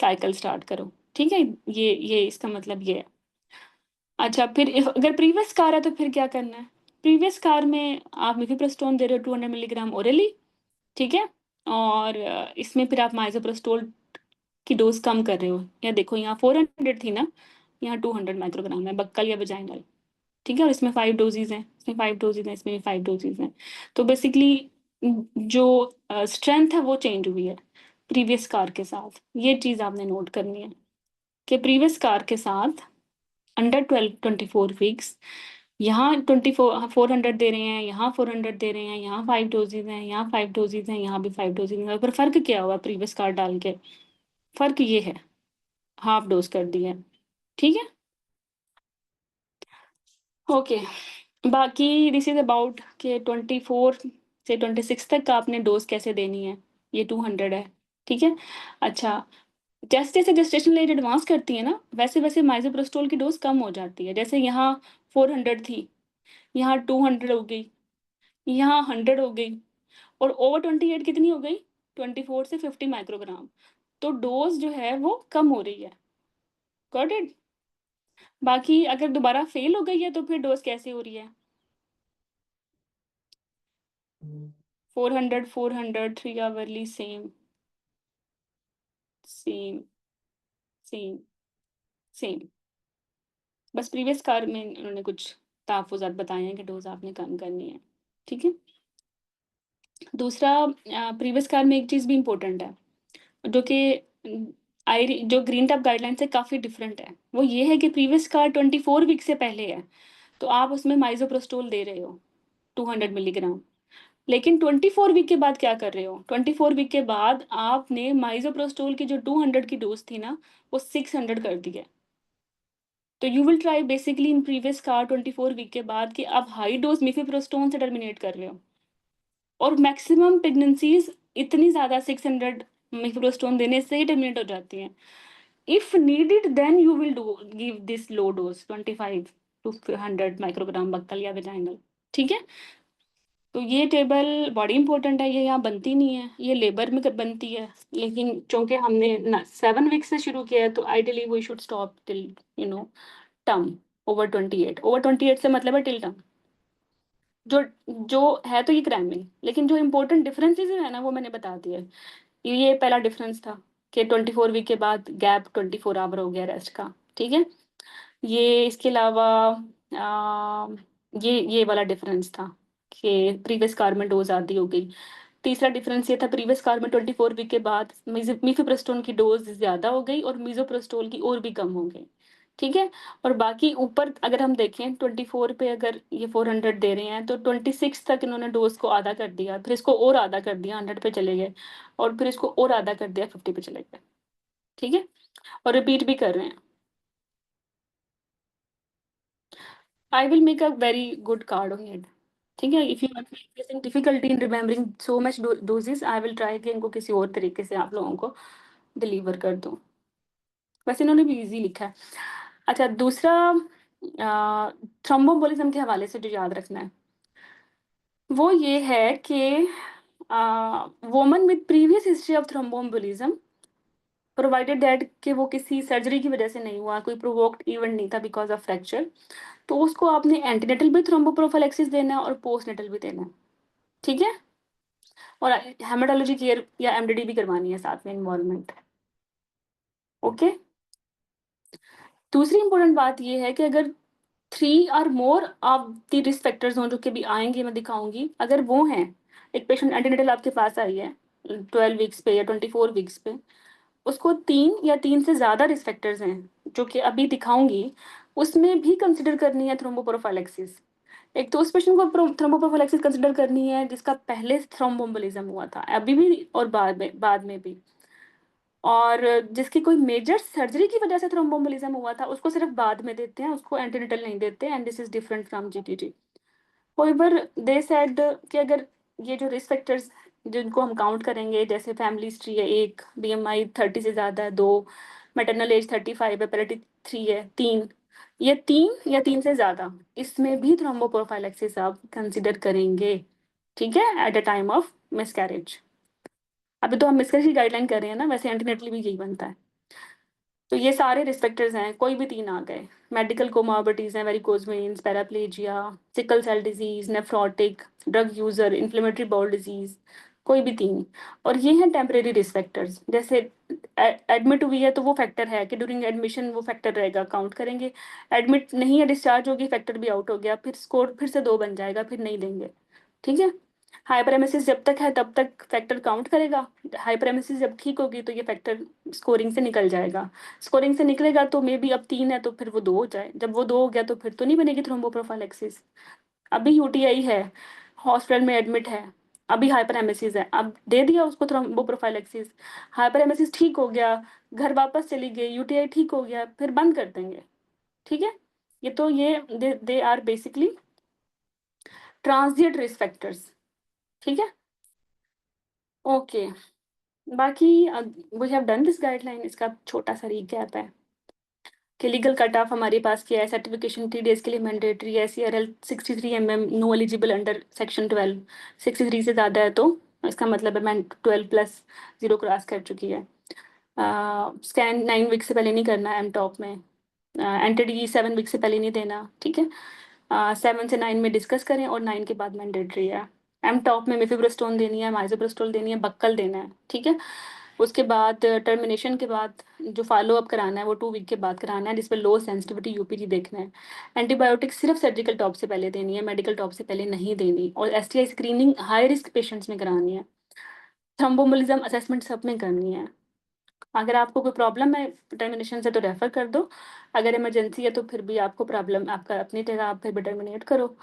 साइकिल स्टार्ट करो, ठीक है। ये इसका मतलब ये है। अच्छा, फिर अगर प्रीवियस कार है तो फिर क्या करना है। प्रीवियस कार में आप मिफेप्रिस्टोन दे रहे हो 200 मिलीग्राम ओरली, ठीक है। और इसमें फिर आप माइज़ोप्रेस्टोल की डोज कम कर रहे हो, या देखो यहाँ 400 थी ना, यहाँ 200 माइक्रोग्राम है बक्कल या वजाइनल, ठीक है। और इसमें 5 डोजेज हैं, इसमें 5 डोजेज हैं, इसमें 5 डोजेज हैं। तो बेसिकली जो स्ट्रेंथ है वो चेंज हुई है प्रीवियस कार के साथ, ये चीज़ आपने नोट करनी है कि प्रीवियस कार के साथ अंडर 24 वीक्स यहाँ 400 दे रहे हैं, यहाँ 400 दे रहे हैं, यहाँ 5 डोजेज हैं, यहाँ 5 डोजेज हैं, यहाँ भी 5 डोजेज हैं। पर फर्क क्या हुआ प्रीवियस कार डाल के, फर्क ये है हाफ डोज कर दिया, ठीक है। ओके, बाकी दिस इज अबाउट कि 24 से 26 तक का आपने डोज कैसे देनी है, ये 200 है, ठीक है। अच्छा, जैसे जैसे जेस्टेशन एज एडवांस करती है ना, वैसे वैसे माइज़ोप्रेस्टोल की डोज कम हो जाती है। जैसे यहाँ 400 थी, यहाँ 200 हो गई, यहाँ 100 हो गई, और ओवर 28 कितनी हो गई, 24 से 50 माइक्रोग्राम। तो डोज जो है वो कम हो रही है, गॉट इट। बाकी अगर दोबारा फेल हो गई है तो फिर डोज कैसे हो रही है, 400 400 3 hourly, same same same same. बस प्रीवियस कार में उन्होंने कुछ तहफ़्फ़ुज़ात बताए हैं कि डोज आपने कम करनी है, ठीक है। दूसरा, प्रीवियस कार में एक चीज़ भी इम्पोर्टेंट है, जो कि जो ग्रीन टैप गाइडलाइन से काफ़ी डिफरेंट है। वो ये है कि प्रीवियस कार 24 वीक से पहले है, तो आप उसमें माइज़ोप्रेस्टोल दे रहे हो 200 मिलीग्राम। लेकिन 24 वीक के बाद क्या कर रहे हो, 24 वीक के बाद आपने माइज़ोप्रेस्टोल की जो 200 की डोज़ थी ना, वो 600 कर दी है। तो you will try basically in previous का 24 वीक के बाद कि आप हाई डोज मिफेप्रोस्टोन से टर्मिनेट कर रहे हो, और मैक्सिमम प्रेगनेंसीज इतनी ज़्यादा 600 मिफेप्रोस्टोन देने से ही टर्मिनेट हो जाती हैं। If needed then you will do give this low dose 25 to 100 microgram buccal या वेजाइनल। ठीक है, तो ये टेबल बड़ी इंपॉर्टेंट है, ये यहाँ बनती नहीं है, ये लेबर में बनती है, लेकिन चूंकि हमने 7 वीक से शुरू किया है तो ideally we should stop till term over 28। Over 28 से मतलब है टिल टर्म। जो जो है तो ये क्रैमिंग, लेकिन जो इंपॉर्टेंट डिफरेंसेस है ना वो मैंने बता दिया है। ये पहला डिफरेंस था कि 24 वीक के बाद गैप 24 आवर हो गया रेस्ट का। ठीक है, ये इसके अलावा आ, ये वाला डिफरेंस था कि प्रीवियस कार में डोज आधी हो गई। तीसरा डिफरेंस ये था प्रीवियस कार में 24 वीक के बाद मीफेप्रोस्टोन की डोज ज़्यादा हो गई और मीजोप्रोस्टोल की और भी कम हो गई। ठीक है, और बाकी ऊपर अगर हम देखें 24 पे अगर ये 400 दे रहे हैं तो 26 तक इन्होंने डोज को आधा कर दिया, फिर इसको और आधा कर दिया 100 पे चले गए, और फिर इसको और आधा कर दिया 50 पे चले गए। ठीक है, और रिपीट भी कर रहे हैं। I will make a very good card on it. ठीक है, if you are facing difficulty in remembering so much doses, I will try कि इनको किसी और तरीके से आप लोगों को डिलीवर कर दूं। वैसे इन्होंने भी इजी लिखा है। अच्छा, दूसरा थ्रोम्बोम्बोलिज्म के हवाले से जो याद रखना है वो ये है कि woman with previous history of thromboembolism, provided that कि वो किसी सर्जरी की वजह से नहीं हुआ, कोई प्रोवोक्ड इवेंट नहीं था बिकॉज ऑफ फ्रैक्चर, तो उसको आपने एंटीनेटल भी थ्रोम्बोप्रोफाइलेक्सिस देना है और पोस्टनेटल भी देना है। ठीक है, और हेमाटोलॉजी केयर या एमडीडी भी करवानी है साथ में, इन्वॉल्वमेंट। ओके, दूसरी इंपॉर्टेंट बात ये है कि अगर 3 और more of the risk factors हों, जो कि भी आएंगे मैं दिखाऊंगी, अगर वो हैं, एक पेशेंट एंटीनेटल आपके पास आई है 12 वीक्स पे या 24 वीक्स पे, उसको 3 या 3 से ज़्यादा रिस्क फैक्टर्स हैं जो कि अभी दिखाऊंगी, उसमें भी कंसिडर करनी है थ्रोम्बोप्रोफाइलेक्सिस। एक तो उस पेशेंट को थ्रोम्बोप्रोफाइलेक्सिस कंसिडर करनी है जिसका पहले थ्रोम्बोम्बोलिज्म हुआ था, अभी भी और बाद में भी, और जिसकी कोई मेजर सर्जरी की वजह से थ्रोम्बोम्बोलिज्म हुआ था उसको सिर्फ बाद में देते हैं, उसको एंटीनेटल नहीं देते, and this is different from GTT. However they said कि अगर ये जो रिस्क फैक्टर्स जिनको हम काउंट करेंगे, जैसे फैमिली हिस्ट्री है 1, बीएमआई 30 से ज़्यादा है 2, मैटरनल एज 35 है, पेरिटी 3 है 3, ये 3 या 3 से ज़्यादा, इसमें भी थ्रोम्बोप्रोफाइलेक्सिस आप कंसिडर करेंगे। ठीक है, at the time of miscarriage. अभी तो हम मिसकैरेज की गाइडलाइन कर रहे हैं ना, वैसे एंटीनेटली भी यही बनता है। तो ये सारे रिस्पेक्टर्स हैं, कोई भी 3 आ गए। मेडिकल कोमॉर्बिडिटीज हैं, varicose veins, paraplegia, sickle cell disease, nephrotic, drug user, inflammatory bowel disease, कोई भी 3। और ये हैं टेम्परेरी रिस्क फैक्टर्स, जैसे एडमिट हुई है तो वो फैक्टर है कि ड्यूरिंग एडमिशन वो फैक्टर रहेगा, काउंट करेंगे। एडमिट नहीं है, डिस्चार्ज होगी, फैक्टर भी आउट हो गया, फिर स्कोर फिर से 2 बन जाएगा, फिर नहीं देंगे। ठीक है, हाइपरेमेसिस जब तक है तब तक फैक्टर काउंट करेगा, हाइपरेमेसिस जब ठीक होगी तो ये फैक्टर स्कोरिंग से निकल जाएगा। स्कोरिंग से निकलेगा तो मे बी अब 3 है तो फिर वो 2 हो जाए, जब वो 2 हो गया तो फिर तो नहीं बनेगी थ्रोम्बोप्रोफाइलेक्सिस। अभी यूटीआई है, हॉस्पिटल में एडमिट है, अभी हाइपरेमेसिस है, अब दे दिया उसको थ्रोम्बोप्रोफाइलेक्सिस, हाइपरेमेसिस ठीक हो गया, घर वापस चली गई, यूटीआई ठीक हो गया, फिर बंद कर देंगे। ठीक है, ये तो ये they are basically transient risk factors. ठीक है, ओके। बाकी we have done this guideline, इसका छोटा सा रीकैप है कि लीगल कट ऑफ हमारे पास क्या है। सर्टिफिकेशन 3 डेज के लिए मैंडेटरी है, CRL 63 mm no eligible under section 12, 63 से ज़्यादा है तो इसका मतलब है मैं 12+0 क्रॉस कर चुकी है। स्कैन 9 वीक से पहले नहीं करना एम टॉप में, एंटीडी 7 वीक से पहले नहीं देना। ठीक है, 7 से 9 में डिस्कस करें और 9 के बाद मैंडेटरी है। एम टॉप में मिफिप्रोस्टोन देनी है, माइजोप्रोस्टोल देनी है, बक्कल देना है। ठीक है, उसके बाद टर्मिनेशन के बाद जो फॉलो अप कराना है वो 2 वीक के बाद कराना है, जिसमें लो सेंसिटिविटी यूपीजी देखना है। एंटीबायोटिक सिर्फ सर्जिकल टॉप से पहले देनी है, मेडिकल टॉप से पहले नहीं देनी, और STI screening high risk patients में करानी है। थ्रोम्बोम्बोलिज्म असेसमेंट सब में करनी है। अगर आपको कोई प्रॉब्लम है टर्मिनेशन से तो रेफर कर दो, अगर इमरजेंसी है तो फिर भी आपको प्रॉब्लम आपका अपनी जगह आप फिर भी टर्मिनेट करो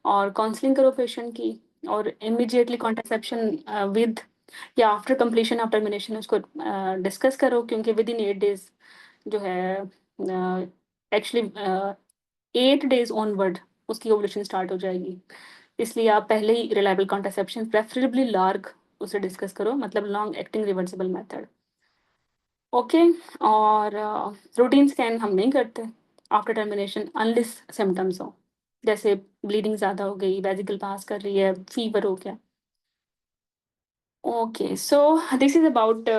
और काउंसलिंग करो पेशेंट की, और इमीडिएटली कॉन्ट्रासेप्शन विद या आफ्टर कंप्लीशन ऑफ टर्मिनेशन उसको डिस्कस करो, क्योंकि विद इन 8 डेज जो है एक्चुअली 8 डेज ऑनवर्ड उसकी ओवुलेशन स्टार्ट हो जाएगी। इसलिए आप पहले ही रिलायबल कॉन्ट्रासेप्शन, प्रेफरेबली लार्ग, उसे डिस्कस करो, मतलब long acting reversible method. Okay. और रूटीन स्कैन हम नहीं करते आफ्टर टर्मिनेशन अनलेस सिम्टम्स हो, जैसे ब्लीडिंग ज़्यादा हो गई, वेजिकल पास कर रही है, फीवर हो गया। Okay, so this is about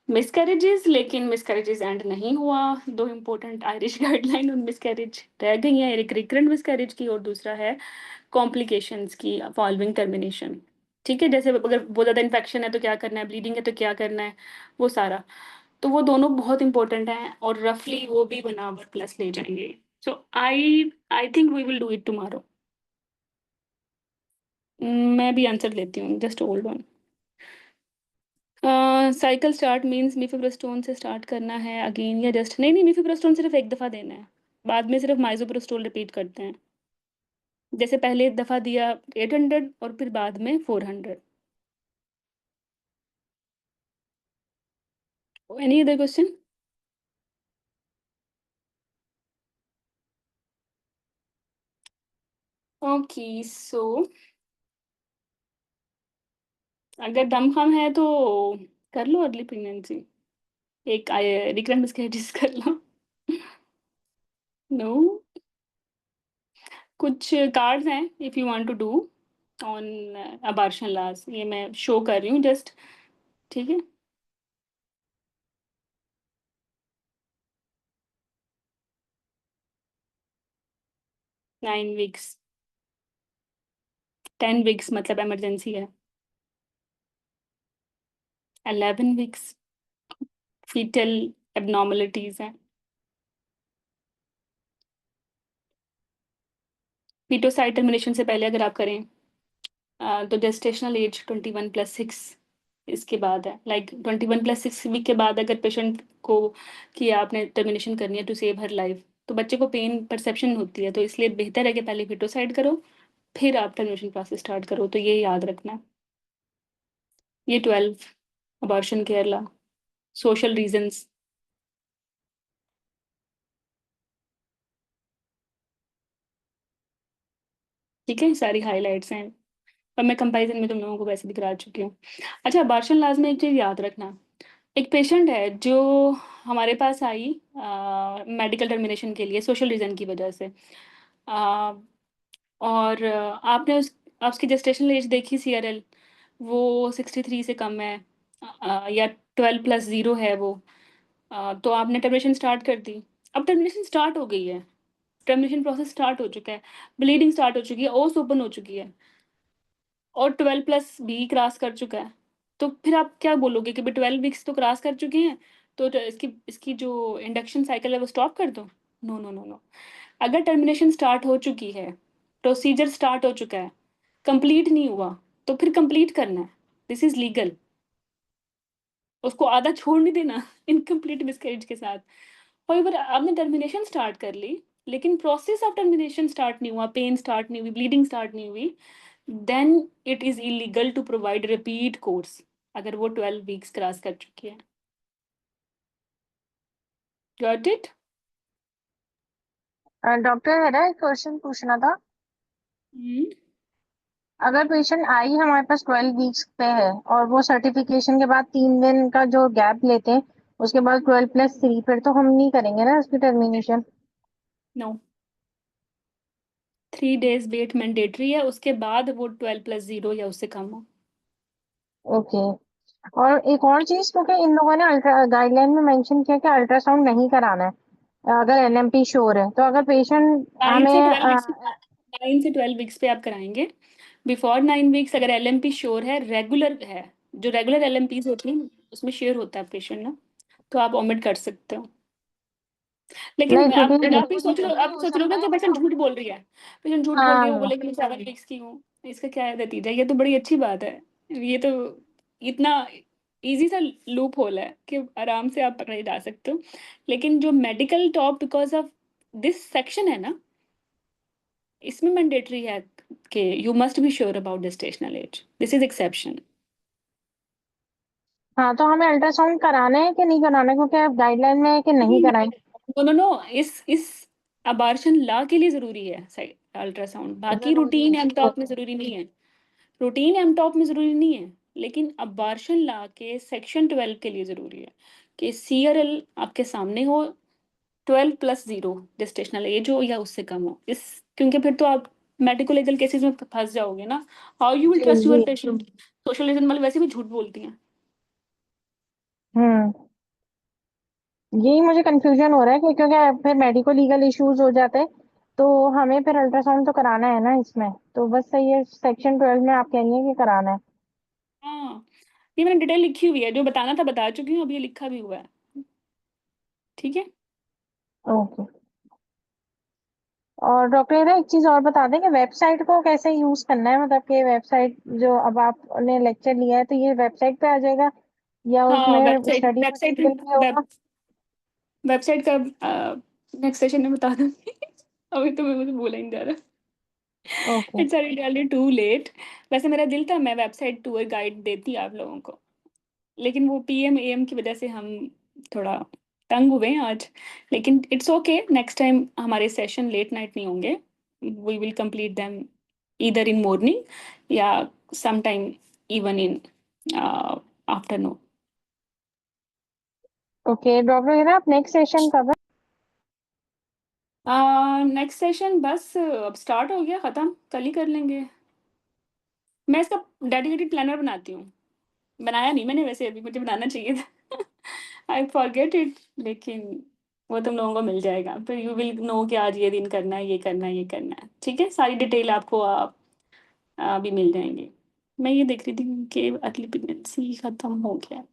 miscarriages. लेकिन मिसकैरेजेस एंड नहीं हुआ। दो इम्पोर्टेंट आयरिश गाइडलाइन उन मिसकैरेज रह गई हैं, एक रिकरेंट मिसकैरेज की और दूसरा है कॉम्प्लिकेशंस की फॉलोइंग टर्मिनेशन। ठीक है, जैसे अगर बहुत ज़्यादा इन्फेक्शन है तो क्या करना है, ब्लीडिंग है तो क्या करना है, वो सारा। तो वो दोनों बहुत इंपॉर्टेंट हैं और रफली वो भी 1 आवर प्लस ले जाएंगे। So I think we will do it tomorrow. मैं भी आंसर देती हूँ, just hold on. Cycle start means mifepristone से स्टार्ट करना है अगेन, या जस्ट नहीं नहीं, मिफेप्रोस्टोन सिर्फ एक दफ़ा देना है, बाद में सिर्फ माइजोप्रोस्टोल रिपीट करते हैं। जैसे पहले एक दफ़ा दिया 800 और फिर बाद में 400। Any other question? Okay, so अगर दम कम है तो कर लो अर्ली प्रेगनेंसी, एक रिकरेंट मिसकैरेजेस कर लो। नो, कुछ कार्ड्स हैं if you want to do on abortion loss, ये मैं शो कर रही हूँ जस्ट। ठीक है, 9 वीक्स, 10 वीक्स मतलब इमरजेंसी है, 11 वीक्स फीटल एबनॉर्मलिटीज हैं। फीटोसाइड टर्मिनेशन से पहले अगर आप करें तो जेस्टेशनल एज 21+6 इसके बाद है, लाइक 21+6 वीक के बाद अगर पेशेंट को कि आपने टर्मिनेशन करनी है टू सेव हर लाइफ, तो बच्चे को पेन परसेप्शन होती है, तो इसलिए बेहतर है कि पहले फीटोसाइड करो फिर आप टर्मिनेशन प्रोसेस स्टार्ट करो। तो ये याद रखना। ये 12 अबॉर्शन केरला, सोशल रीजंस। ठीक है, सारी हाइलाइट्स हैं और मैं कंपैरिजन में तुम लोगों को वैसे भी करा चुकी हूँ। अच्छा, अबॉर्शन लाज में एक चीज़ याद रखना। एक पेशेंट है जो हमारे पास आई मेडिकल टर्मिनेशन के लिए सोशल रीज़न की वजह से, आ, और आपने आप उसकी जेस्टेशनल एज देखी CRL, वो 63 से कम है, या 12+0 है वो, तो आपने टर्मिनेशन स्टार्ट कर दी। अब टर्मिनेशन स्टार्ट हो गई है, टर्मिनेशन प्रोसेस स्टार्ट हो चुका है, ब्लीडिंग स्टार्ट हो चुकी है, ओस ओपन हो चुकी है और 12+B क्रॉस कर चुका है। तो फिर आप क्या बोलोगे कि भाई 12 वीक्स तो क्रॉस कर चुके हैं, तो इसकी इसकी जो इंडक्शन साइकिल है वो स्टॉप कर दो? No no no no. अगर टर्मिनेशन स्टार्ट हो चुकी है, प्रोसीजर स्टार्ट हो चुका है, कंप्लीट नहीं हुआ, तो फिर कंप्लीट करना है। This is legal. उसको आधा छोड़ नहीं देना इनकम्प्लीट मिसकैरेज के साथ। और आपने टर्मिनेशन स्टार्ट कर ली, लेकिन प्रोसेस ऑफ टर्मिनेशन स्टार्ट नहीं हुआ, पेन स्टार्ट नहीं हुई, ब्लीडिंग स्टार्ट नहीं हुई, then it is illegal to provide repeat course अगर वो 12 वीक्स क्रॉस कर चुकी है। Got it? डॉक्टर है ना, एक क्वेश्चन पूछना था। हम्म। अगर पेशेंट आई हमारे पास 12 वीक्स पे है और वो सर्टिफिकेशन के बाद 3 दिन का जो गैप लेते हैं, उसके बाद 12+3, फिर तो हम नहीं करेंगे ना उसकी termination? No, 3 days wait mandatory है, उसके बाद वो 12+0 या उससे कम हो। ओके। और एक और चीज, क्योंकि इन लोगों ने अल्ट्रा गाइडलाइन में मेंशन किया कि अल्ट्रासाउंड नहीं कराना है अगर एनएमपी श्योर है, तो अगर पेशेंट नाइन से हमें 12 वीक्स 9 से 12 वीक्स पे आप कराएंगे। बिफोर 9 वीक्स अगर LMP श्योर है, रेगुलर है, जो रेगुलर LMPs होती हैं उसमें श्योर होता है पेशेंट ना, तो आप ओमिट कर सकते हो। लेकिन नहीं, क्योंकि आप भी सोच लो, ये भी आप हो सोच रहे सकता हो है कि ना पेशेंट झूठ बोल रही है, पेशेंट झूठ बोल रही है, वो हाँ। बोले कि मैं 7 वीक्स की हूँ, इसका क्या है नतीजा? ये तो बड़ी अच्छी बात है। ये तो इतना इजी सा लूप होल है कि आराम से आप पकड़े जा सकते हो। लेकिन जो medical TOP because of this section है ना, इसमें मैंडेटरी है कि you must be sure about the gestational age, this is exception. हाँ, तो हमें अल्ट्रासाउंड कराना है कि नहीं कराना है, क्योंकि अब गाइडलाइन में है कि नहीं कराएं। नो नो नो, इस अबार्शन ला के लिए जरूरी है अल्ट्रासाउंड, बाकी जरूरी रूटीन है। एमटॉप में ओके। जरूरी नहीं है। रूटीन एमटॉप में जरूरी नहीं है, लेकिन अबार्शन ला के सेक्शन 12 के लिए जरूरी है कि सीआरएल आपके सामने हो, 12+0 जेस्टेशनल एज हो या उससे कम हो। इस क्योंकि फिर तो आप मेडिको लीगल केसेस में फंस जाओगे ना। हाउ यू विल जी ट्रस्ट जी। Your patient? सोशल एजेंट वाले वैसे भी झूठ बोलती हैं। हम्म। यही मुझे कंफ्यूजन हो रहा है कि क्योंकि फिर मेडिको लीगल इश्यूज हो जाते हैं, तो हमें फिर अल्ट्रासाउंड तो कराना है ना इसमें। तो बस सही है, सेक्शन 12 में आप कह रही हैं कि कराना है। हाँ, ये मैंने डिटेल लिखी हुई है, जो बताना था बता चुकी हूँ, अब ये लिखा भी हुआ है। ठीक है। ओके। और डॉक्टर इधर एक चीज और बता दें कि वेबसाइट को कैसे यूज करना है, मतलब कि वेबसाइट जो अब आपने लेक्चर लिया है तो ये वेबसाइट पे आ जाएगा या हाँ, उसमें वेबसाइट स्टडी वेबसाइट मटेरियल भी होगा? वेबसाइट का नेक्स्ट सेशन में बता दूंगी। अभी तो मैं मुझे बोला ही नहीं जा रहा। Okay. It's already too late. वैसे मेरा दिल था मैं वेबसाइट टूर गाइड देती आप लोगों को, लेकिन वो पीएम एएम की वजह से हम थोड़ा तंग हुए हैं आज। लेकिन इट्स ओके, नेक्स्ट टाइम हमारे सेशन लेट नाइट नहीं होंगे। We will complete them either in morning या some time even in afternoon. Okay doctor इधर आप नेक्स्ट सेशन कब है? नेक्स्ट सेशन बस अब स्टार्ट हो गया, ख़त्म कल ही कर लेंगे। मैं इसका डेडिकेटेड प्लानर बनाती हूँ। बनाया नहीं मैंने वैसे, अभी मुझे बनाना चाहिए था। आई फॉरगेट इट, लेकिन वो तुम लोगों को मिल जाएगा, फिर यू विल नो कि आज ये दिन करना है, ये करना है, ये करना है। ठीक है, सारी डिटेल आपको आप अभी मिल जाएंगी। मैं ये देख रही थी कि अर्ली प्रेगनेंसी खत्म हो गया है।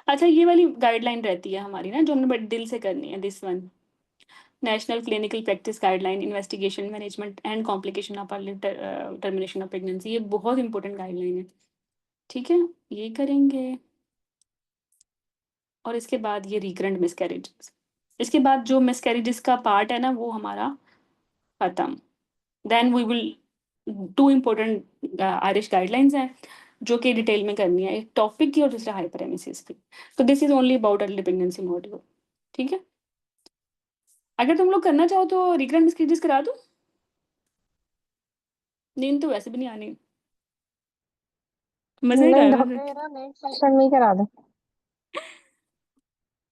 अच्छा, ये वाली गाइडलाइन रहती है हमारी ना, जो हमने बड़े दिल से करनी है, this one, national clinical practice guideline investigation management and complication of early termination of pregnancy. ये बहुत इंपॉर्टेंट गाइडलाइन है। ठीक है, ये करेंगे। और इसके बाद ये रिकरेंट मिसकैरेजेस, इसके बाद जो मिसकैरेजेस का पार्ट है ना वो हमारा खत्म। Then we will two important Irish guidelines हैं जो कि डिटेल में करनी है, एक टॉपिक की और दूसरा हाइपरेमेसिस की। तो this is only about early pregnancy module. ठीक है, अगर तुम लोग करना चाहो तो रिकरेंट मिसकैरेजेस करा दो। नींद तो वैसे भी नहीं आनी, मजे का नहीं है वैसे। डॉक्टर इधर नेक्स्ट सेशन में ही करा दें।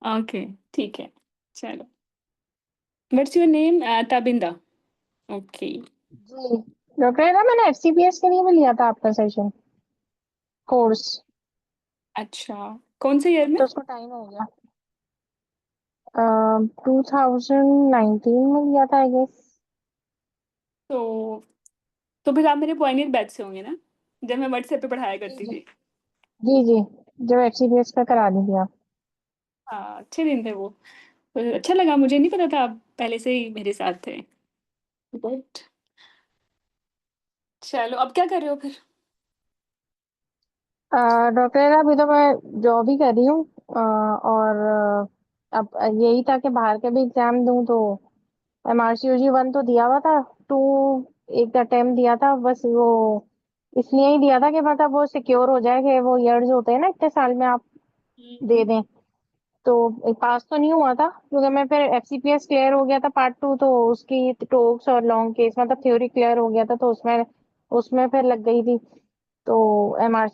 ओके, ठीक है, चलो। What's your name? Tabinda. Okay. जी डॉक्टर इधर मैंने एफसीपीएस के लिए भी लिया था आपका सेशन कोर्स। अच्छा, कौन से ईयर में? तो उसको टाइम हो गया। 2019 में लिया था आई गेस। तो फिर आप मेरे पॉइनियर बैच से होंगे ना, जब मैं व्हाट्सएप पे पढ़ाया जी करती जी। थी। जी जी। जब एफसीपीएस का करा दीजिए आप। हाँ, अच्छे दिन थे वो। तो अच्छा लगा, मुझे नहीं पता था आप पहले से ही मेरे साथ थे। बट चलो, अब क्या कर रहे हो फिर? डॉक्टर अभी तो मैं जॉब ही कर रही हूँ। और अब यही था कि बाहर के भी एग्जाम दूं, तो MRCOG 1 तो दिया हुआ था। 2 एक अटेम्प्ट दिया था, बस वो इसलिए ही दिया था कि मतलब वो सिक्योर हो जाए कि वो ईयर्स होते हैं ना इतने साल में आप दे हम्म। दें। तो पास तो नहीं हुआ था, क्योंकि मैं फिर एफसीपीएस क्लियर हो गया था पार्ट 2, तो उसकी टोक्स और लॉन्ग केस मतलब थ्योरी क्लियर हो गया था, तो उसमें उसमें फिर लग गई थी। तो MRC